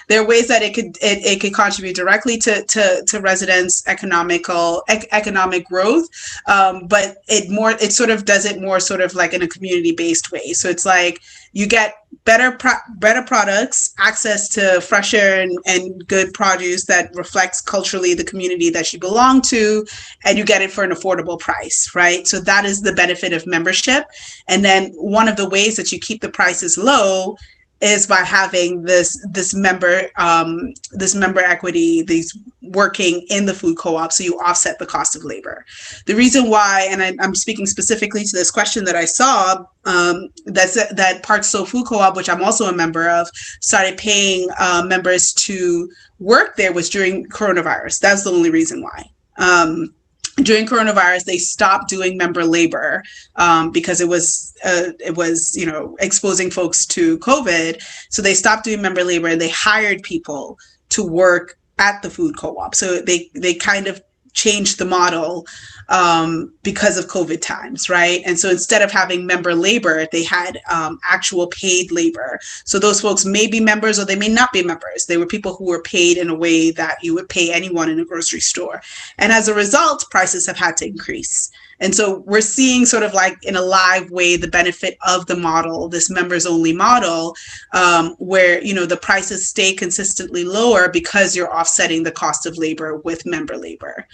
There are ways that it could contribute directly to residents' economic growth, but it sort of does it more sort of like in a community-based way. So it's like you get better products, access to fresher and good produce that reflects culturally the community that you belong to, and you get it for an affordable price, right? So that is the benefit of membership. And then one of the ways that you keep the prices low is by having this member equity, these working in the food co-op, so you offset the cost of labor. The reason why, and I'm speaking specifically to this question that I saw, that Park Slope Food Co-op, which I'm also a member of, started paying members to work there was during coronavirus. That's the only reason why. During coronavirus, they stopped doing member labor because it was exposing folks to COVID. So they stopped doing member labor and they hired people to work at the food co-op. So they kind of changed the model because of COVID times, right? And so instead of having member labor, they had actual paid labor. So those folks may be members or they may not be members. They were people who were paid in a way that you would pay anyone in a grocery store. And as a result, prices have had to increase. And so we're seeing sort of like in a live way the benefit of the model, this members only model, where the prices stay consistently lower because you're offsetting the cost of labor with member labor.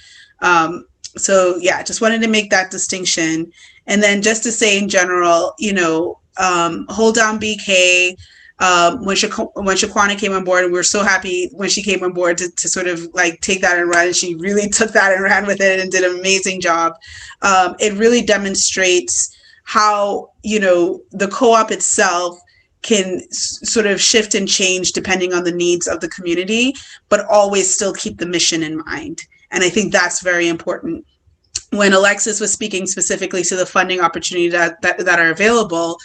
So yeah, just wanted to make that distinction. And then just to say in general, Hold Down BK, when Shaquana came on board, and we were so happy when she came on board to sort of like take that and run. And she really took that and ran with it and did an amazing job. It really demonstrates how, the co-op itself can sort of shift and change depending on the needs of the community, but always still keep the mission in mind. And I think that's very important. When Alexis was speaking specifically to the funding opportunities that are available,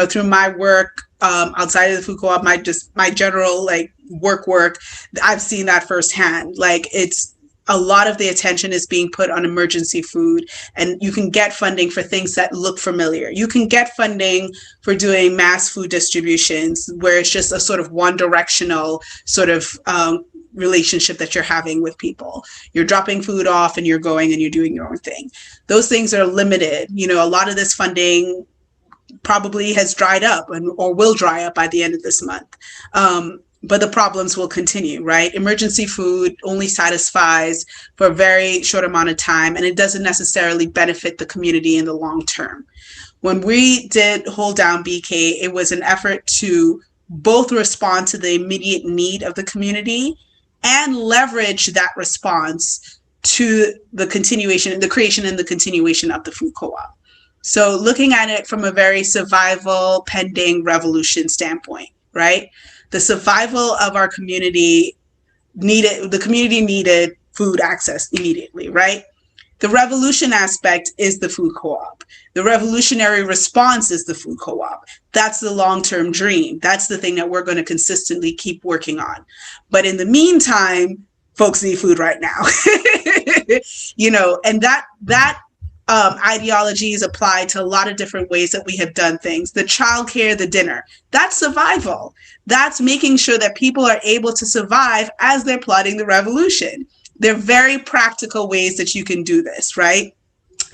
through my work outside of the food co-op, my general work, I've seen that firsthand. It's a lot of the attention is being put on emergency food, and you can get funding for things that look familiar. You can get funding for doing mass food distributions where it's just a sort of one directional sort of relationship that you're having with people. You're dropping food off and you're going and you're doing your own thing. Those things are limited. A lot of this funding probably has dried up or will dry up by the end of this month. But the problems will continue, right? Emergency food only satisfies for a very short amount of time, and it doesn't necessarily benefit the community in the long term. When we did Hold Down BK, it was an effort to both respond to the immediate need of the community and leverage that response to the creation and the continuation of the food co-op. So looking at it from a very survival pending revolution standpoint, right? The survival of our community needed food access immediately, right? The revolution aspect is the food co-op. The revolutionary response is the food co-op. That's the long-term dream. That's the thing that we're going to consistently keep working on. But in the meantime, folks need food right now. And that ideology is applied to a lot of different ways that we have done things. The childcare, the dinner, that's survival. That's making sure that people are able to survive as they're plotting the revolution. They're very practical ways that you can do this, right?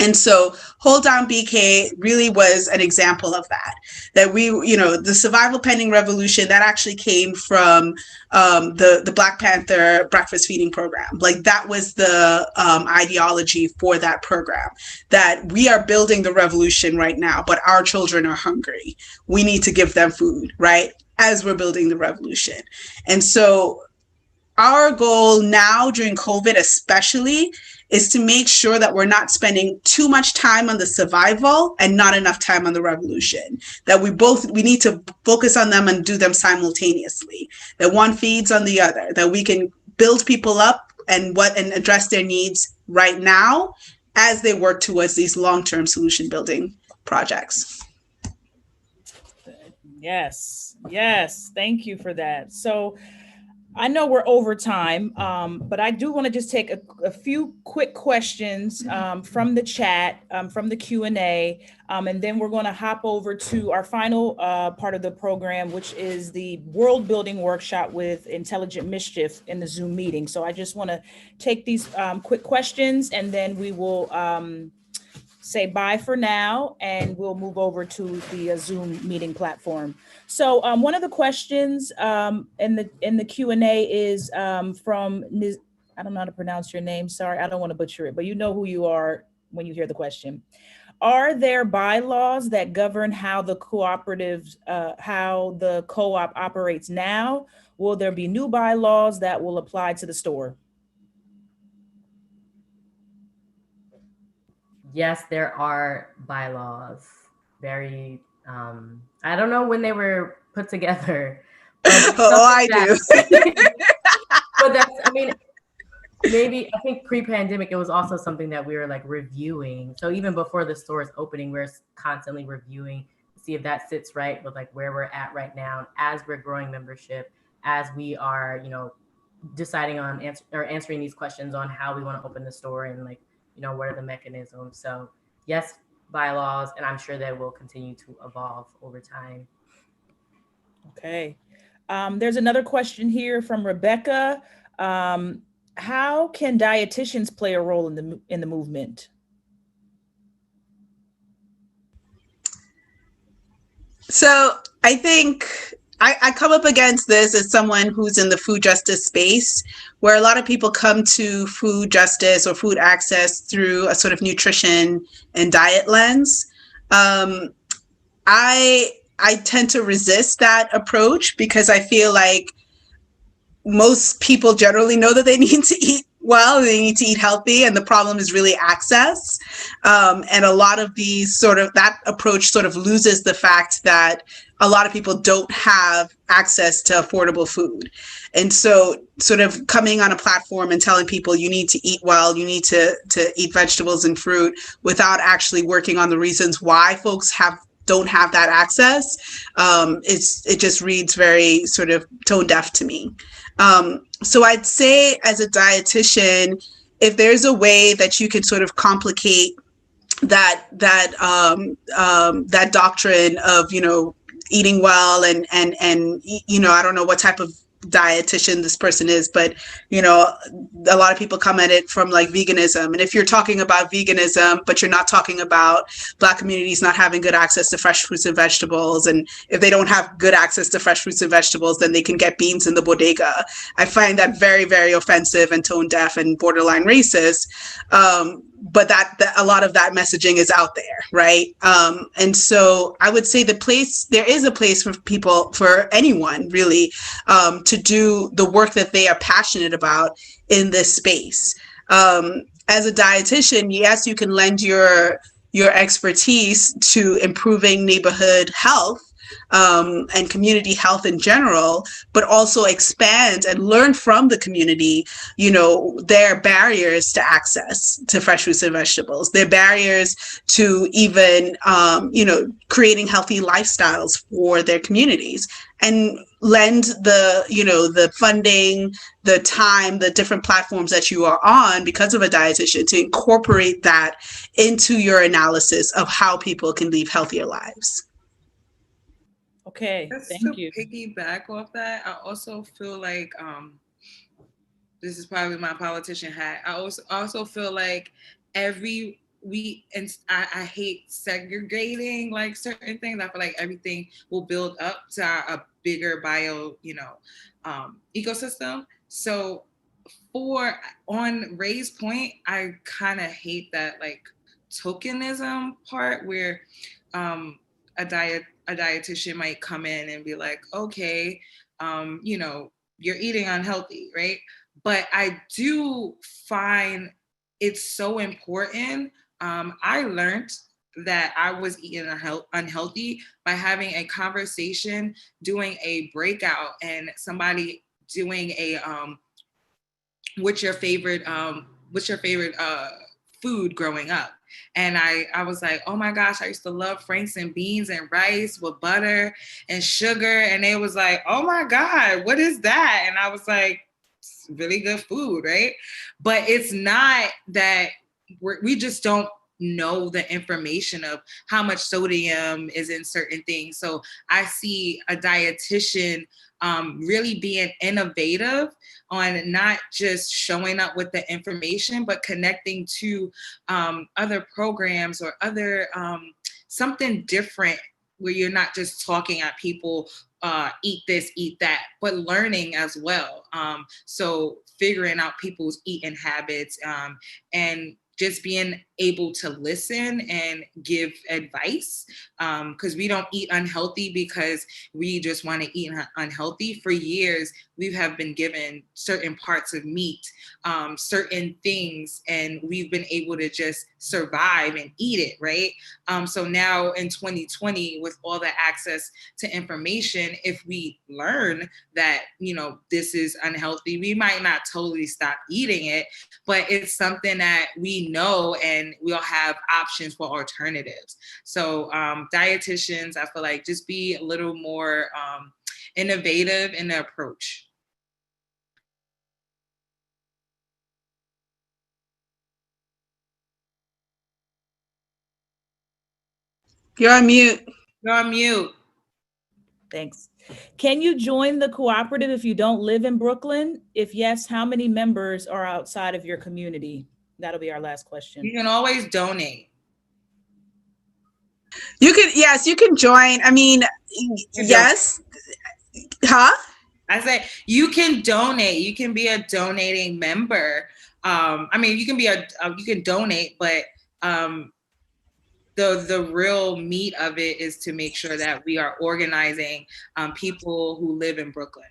And so Hold Down BK really was an example of that we, the survival pending revolution that actually came from the Black Panther breakfast feeding program. That was the ideology for that program, that we are building the revolution right now, but our children are hungry. We need to give them food, right? As we're building the revolution. And so our goal now during COVID especially is to make sure that we're not spending too much time on the survival and not enough time on the revolution, that we need to focus on them and do them simultaneously, that one feeds on the other, that we can build people up and address their needs right now as they work towards these long-term solution building projects. Yes. Thank you for that. So I know we're over time, but I do want to just take a few quick questions from the chat, from the Q&A, and then we're going to hop over to our final part of the program, which is the world building workshop with Intelligent Mischief in the Zoom meeting. So I just want to take these quick questions, and then we will say bye for now, and we'll move over to the Zoom meeting platform. So one of the questions in the Q&A is from Ms. I don't know how to pronounce your name. Sorry, I don't want to butcher it, but you know who you are when you hear the question. Are there bylaws that govern how the cooperatives, how the co-op operates now? Will there be new bylaws that will apply to the store? Yes, there are bylaws. Very, I don't know when they were put together. I do. But maybe I think pre-pandemic, it was also something that we were reviewing. So even before the store's opening, we're constantly reviewing to see if that sits right with where we're at right now, as we're growing membership, as we are, deciding on answering these questions on how we want to open the store and what are the mechanisms. So yes, bylaws, and I'm sure they will continue to evolve over time. Okay. There's another question here from Rebecca. How can dietitians play a role in the movement? So I think I come up against this as someone who's in the food justice space, where a lot of people come to food justice or food access through a sort of nutrition and diet lens. I tend to resist that approach because I feel like most people generally know that they need to eat well, they need to eat healthy, and the problem is really access. And a lot of these that approach sort of loses the fact that a lot of people don't have access to affordable food. And so sort of coming on a platform and telling people you need to eat well, you need to eat vegetables and fruit without actually working on the reasons why folks don't have that access, it just reads very sort of tone deaf to me. So I'd say as a dietitian, if there's a way that you can sort of complicate that doctrine of, eating well and I don't know what type of dietitian this person is, but a lot of people come at it from like veganism. And if you're talking about veganism, but you're not talking about Black communities not having good access to fresh fruits and vegetables, and if they don't have good access to fresh fruits and vegetables, then they can get beans in the bodega. I find that very, very offensive and tone deaf and borderline racist. But that a lot of that messaging is out there, right? And so I would say there is a place for people, for anyone really, to do the work that they are passionate about in this space. As a dietitian, yes, you can lend your expertise to improving neighborhood health and community health in general, but also expand and learn from the community, their barriers to access to fresh fruits and vegetables, their barriers to even, creating healthy lifestyles for their communities, and lend the funding, the time, the different platforms that you are on because of a dietitian to incorporate that into your analysis of how people can live healthier lives. Okay, thank you. Piggyback off that, I also feel like this is probably my politician hat. I also feel like I hate segregating like certain things. I feel like everything will build up to a bigger ecosystem. So on Ray's point, I kind of hate that like tokenism part where a dietitian might come in and be like, okay, you're eating unhealthy, right? But I do find it's so important. I learned that I was eating unhealthy by having a conversation, doing a breakout, and somebody doing a what's your favorite food growing up? And I was like, oh my gosh, I used to love franks and beans and rice with butter and sugar. And they was like, oh my God, what is that? And I was like, it's really good food, right? But it's not that we just don't know the information of how much sodium is in certain things. So I see a dietitian really being innovative on not just showing up with the information, but connecting to other programs or other something different where you're not just talking at people, eat this, eat that, but learning as well. So figuring out people's eating habits and just being able to listen and give advice, because we don't eat unhealthy because we just want to eat unhealthy. For years, we have been given certain parts of meat, certain things, and we've been able to just survive and eat it, right? So now in 2020, with all the access to information, if we learn that, this is unhealthy, we might not totally stop eating it, but it's something that we know and we'll have options for alternatives. So dietitians, I feel like, just be a little more innovative in the approach. You're on mute. You're on mute. Thanks. Can you join the cooperative if you don't live in Brooklyn? If yes, how many members are outside of your community? That'll be our last question. You can always donate. You can join. I mean, yes. Huh? I say you can donate. You can be a donating member. I mean, you can donate, but the real meat of it is to make sure that we are organizing people who live in Brooklyn.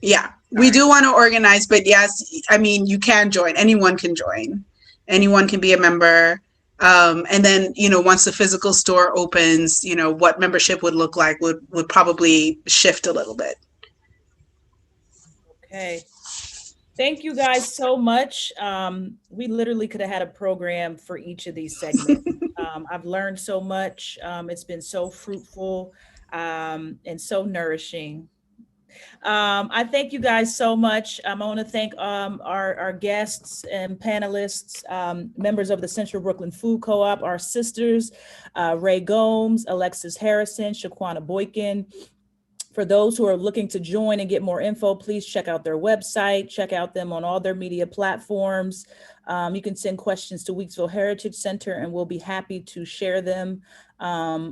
Yeah, we do want to organize, but yes, I mean, you can join. Anyone can join. Anyone can be a member. And then, you know, once the physical store opens, you know, what membership would look like would probably shift a little bit. Okay. Thank you guys so much. We literally could have had a program for each of these segments. I've learned so much. It's been so fruitful and so nourishing. I thank you guys so much. I want to thank our guests and panelists, members of the Central Brooklyn Food Co-op, our sisters, Ray Gomes, Alexis Harrison, Shaquana Boykin. For those who are looking to join and get more info, please check out their website, check out them on all their media platforms. You can send questions to Weeksville Heritage Center and we'll be happy to share them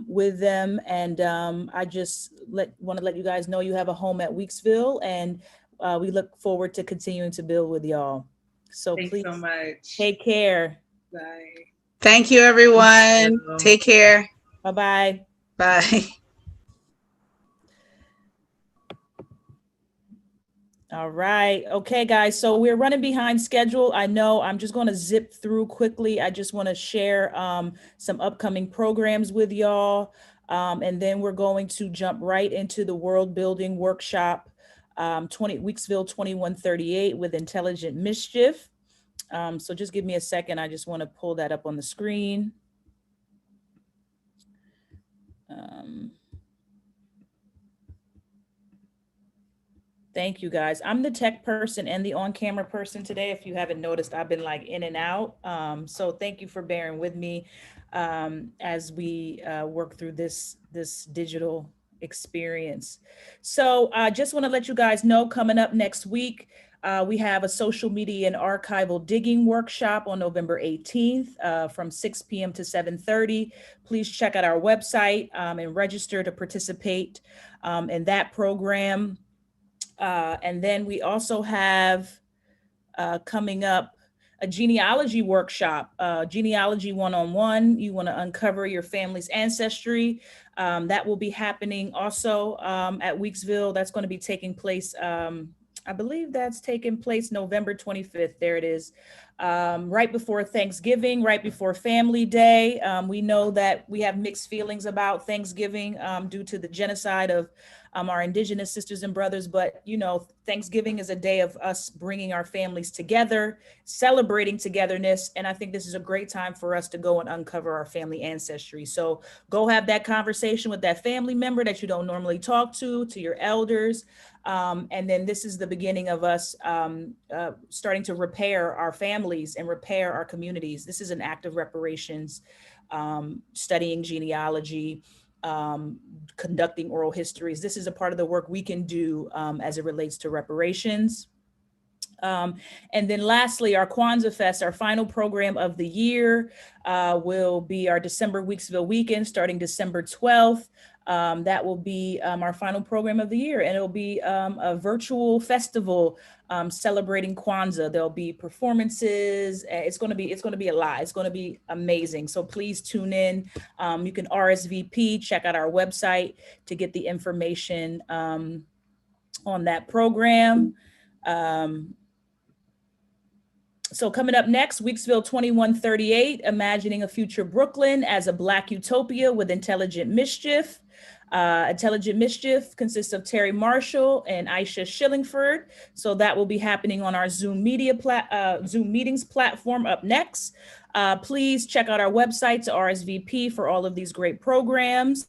with them. And I just want to let you guys know you have a home at Weeksville, and we look forward to continuing to build with y'all. So Thanks please so much. take care. Bye. Thank you, everyone. Take care. Bye-bye. Bye. All right. Okay, guys. So we're running behind schedule. I know. I'm just going to zip through quickly. I just want to share some upcoming programs with y'all. And then we're going to jump right into the world building workshop, Weeksville 2138 with Intelligent Mischief. So just give me a second. I just want to pull that up on the screen. Thank you, guys. I'm the tech person and the on-camera person today. If you haven't noticed, I've been like in and out. So thank you for bearing with me as we work through this digital experience. So I just want to let you guys know, coming up next week, we have a social media and archival digging workshop on November 18th from 6 p.m. to 7:30. Please check out our website and register to participate in that program. And then we also have coming up a genealogy workshop, genealogy 1-on-1. You want to uncover your family's ancestry. That will be happening also at Weeksville. That's going to be taking place, I believe that's taking place November 25th. There it is. Right before Thanksgiving, right before Family Day. We know that we have mixed feelings about Thanksgiving due to the genocide of our Indigenous sisters and brothers, but you know, Thanksgiving is a day of us bringing our families together, celebrating togetherness, and I think this is a great time for us to go and uncover our family ancestry. So go have that conversation with that family member that you don't normally talk to your elders, and then this is the beginning of us starting to repair our families and repair our communities. This is an act of reparations, studying genealogy, conducting oral histories. This is a part of the work we can do as it relates to reparations. And then lastly, our Kwanzaa Fest, our final program of the year, will be our December Weeksville weekend starting December 12th. That will be our final program of the year, and it'll be a virtual festival celebrating Kwanzaa. There'll be performances. It's going to be a lot. It's going to be amazing. So please tune in. You can RSVP, check out our website to get the information on that program. So coming up next, Weeksville 2138, Imagining a Future Brooklyn as a Black Utopia with Intelligent Mischief. Intelligent Mischief consists of Terry Marshall and Aisha Shillingford. So that will be happening on our Zoom meetings platform up next. Please check out our website to RSVP for all of these great programs.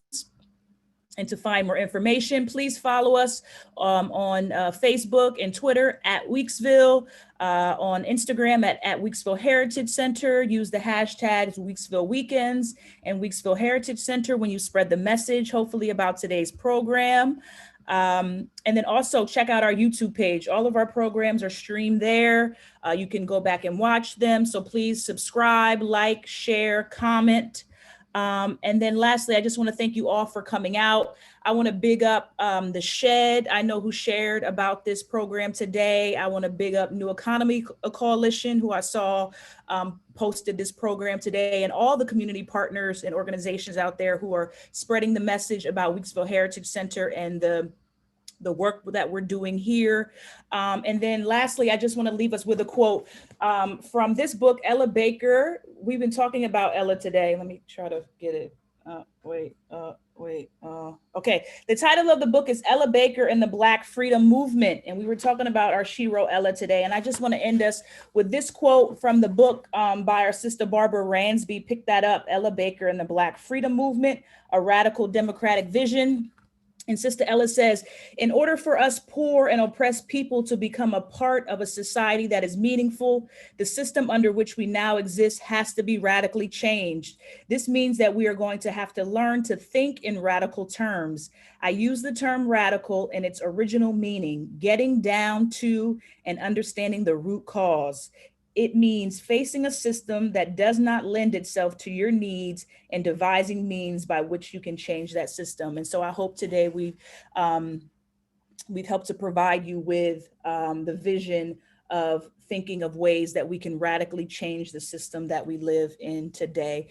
And to find more information, please follow us on Facebook and Twitter at Weeksville, on Instagram at Weeksville Heritage Center. Use the hashtags Weeksville Weekends and Weeksville Heritage Center when you spread the message, hopefully about today's program. And then also check out our YouTube page. All of our programs are streamed there. You can go back and watch them. So please subscribe, like, share, comment. And then lastly, I just want to thank you all for coming out. I want to big up the Shed. I know who shared about this program today. I want to big up New Economy Coalition, who I saw posted this program today, and all the community partners and organizations out there who are spreading the message about Weeksville Heritage Center and the work that we're doing here. And then lastly, I just want to leave us with a quote from this book, Ella Baker. We've been talking about Ella today. Let me try to get it. Okay, the title of the book is Ella Baker and the Black Freedom Movement. And we were talking about our shero Ella today. And I just want to end us with this quote from the book by our sister Barbara Ransby. Pick that up, Ella Baker and the Black Freedom Movement, a Radical Democratic Vision. And Sister Ella says, in order for us poor and oppressed people to become a part of a society that is meaningful, the system under which we now exist has to be radically changed. This means that we are going to have to learn to think in radical terms. I use the term radical in its original meaning, getting down to and understanding the root cause. It means facing a system that does not lend itself to your needs and devising means by which you can change that system. And so I hope today we've helped to provide you with the vision of thinking of ways that we can radically change the system that we live in today.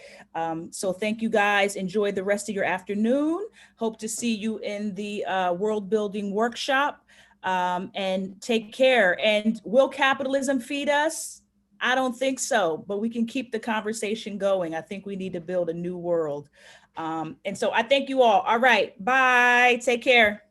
So thank you guys. Enjoy the rest of your afternoon. Hope to see you in the world building workshop, and take care. And will capitalism feed us? I don't think so, but we can keep the conversation going. I think we need to build a new world. And so I thank you all. All right, bye, take care.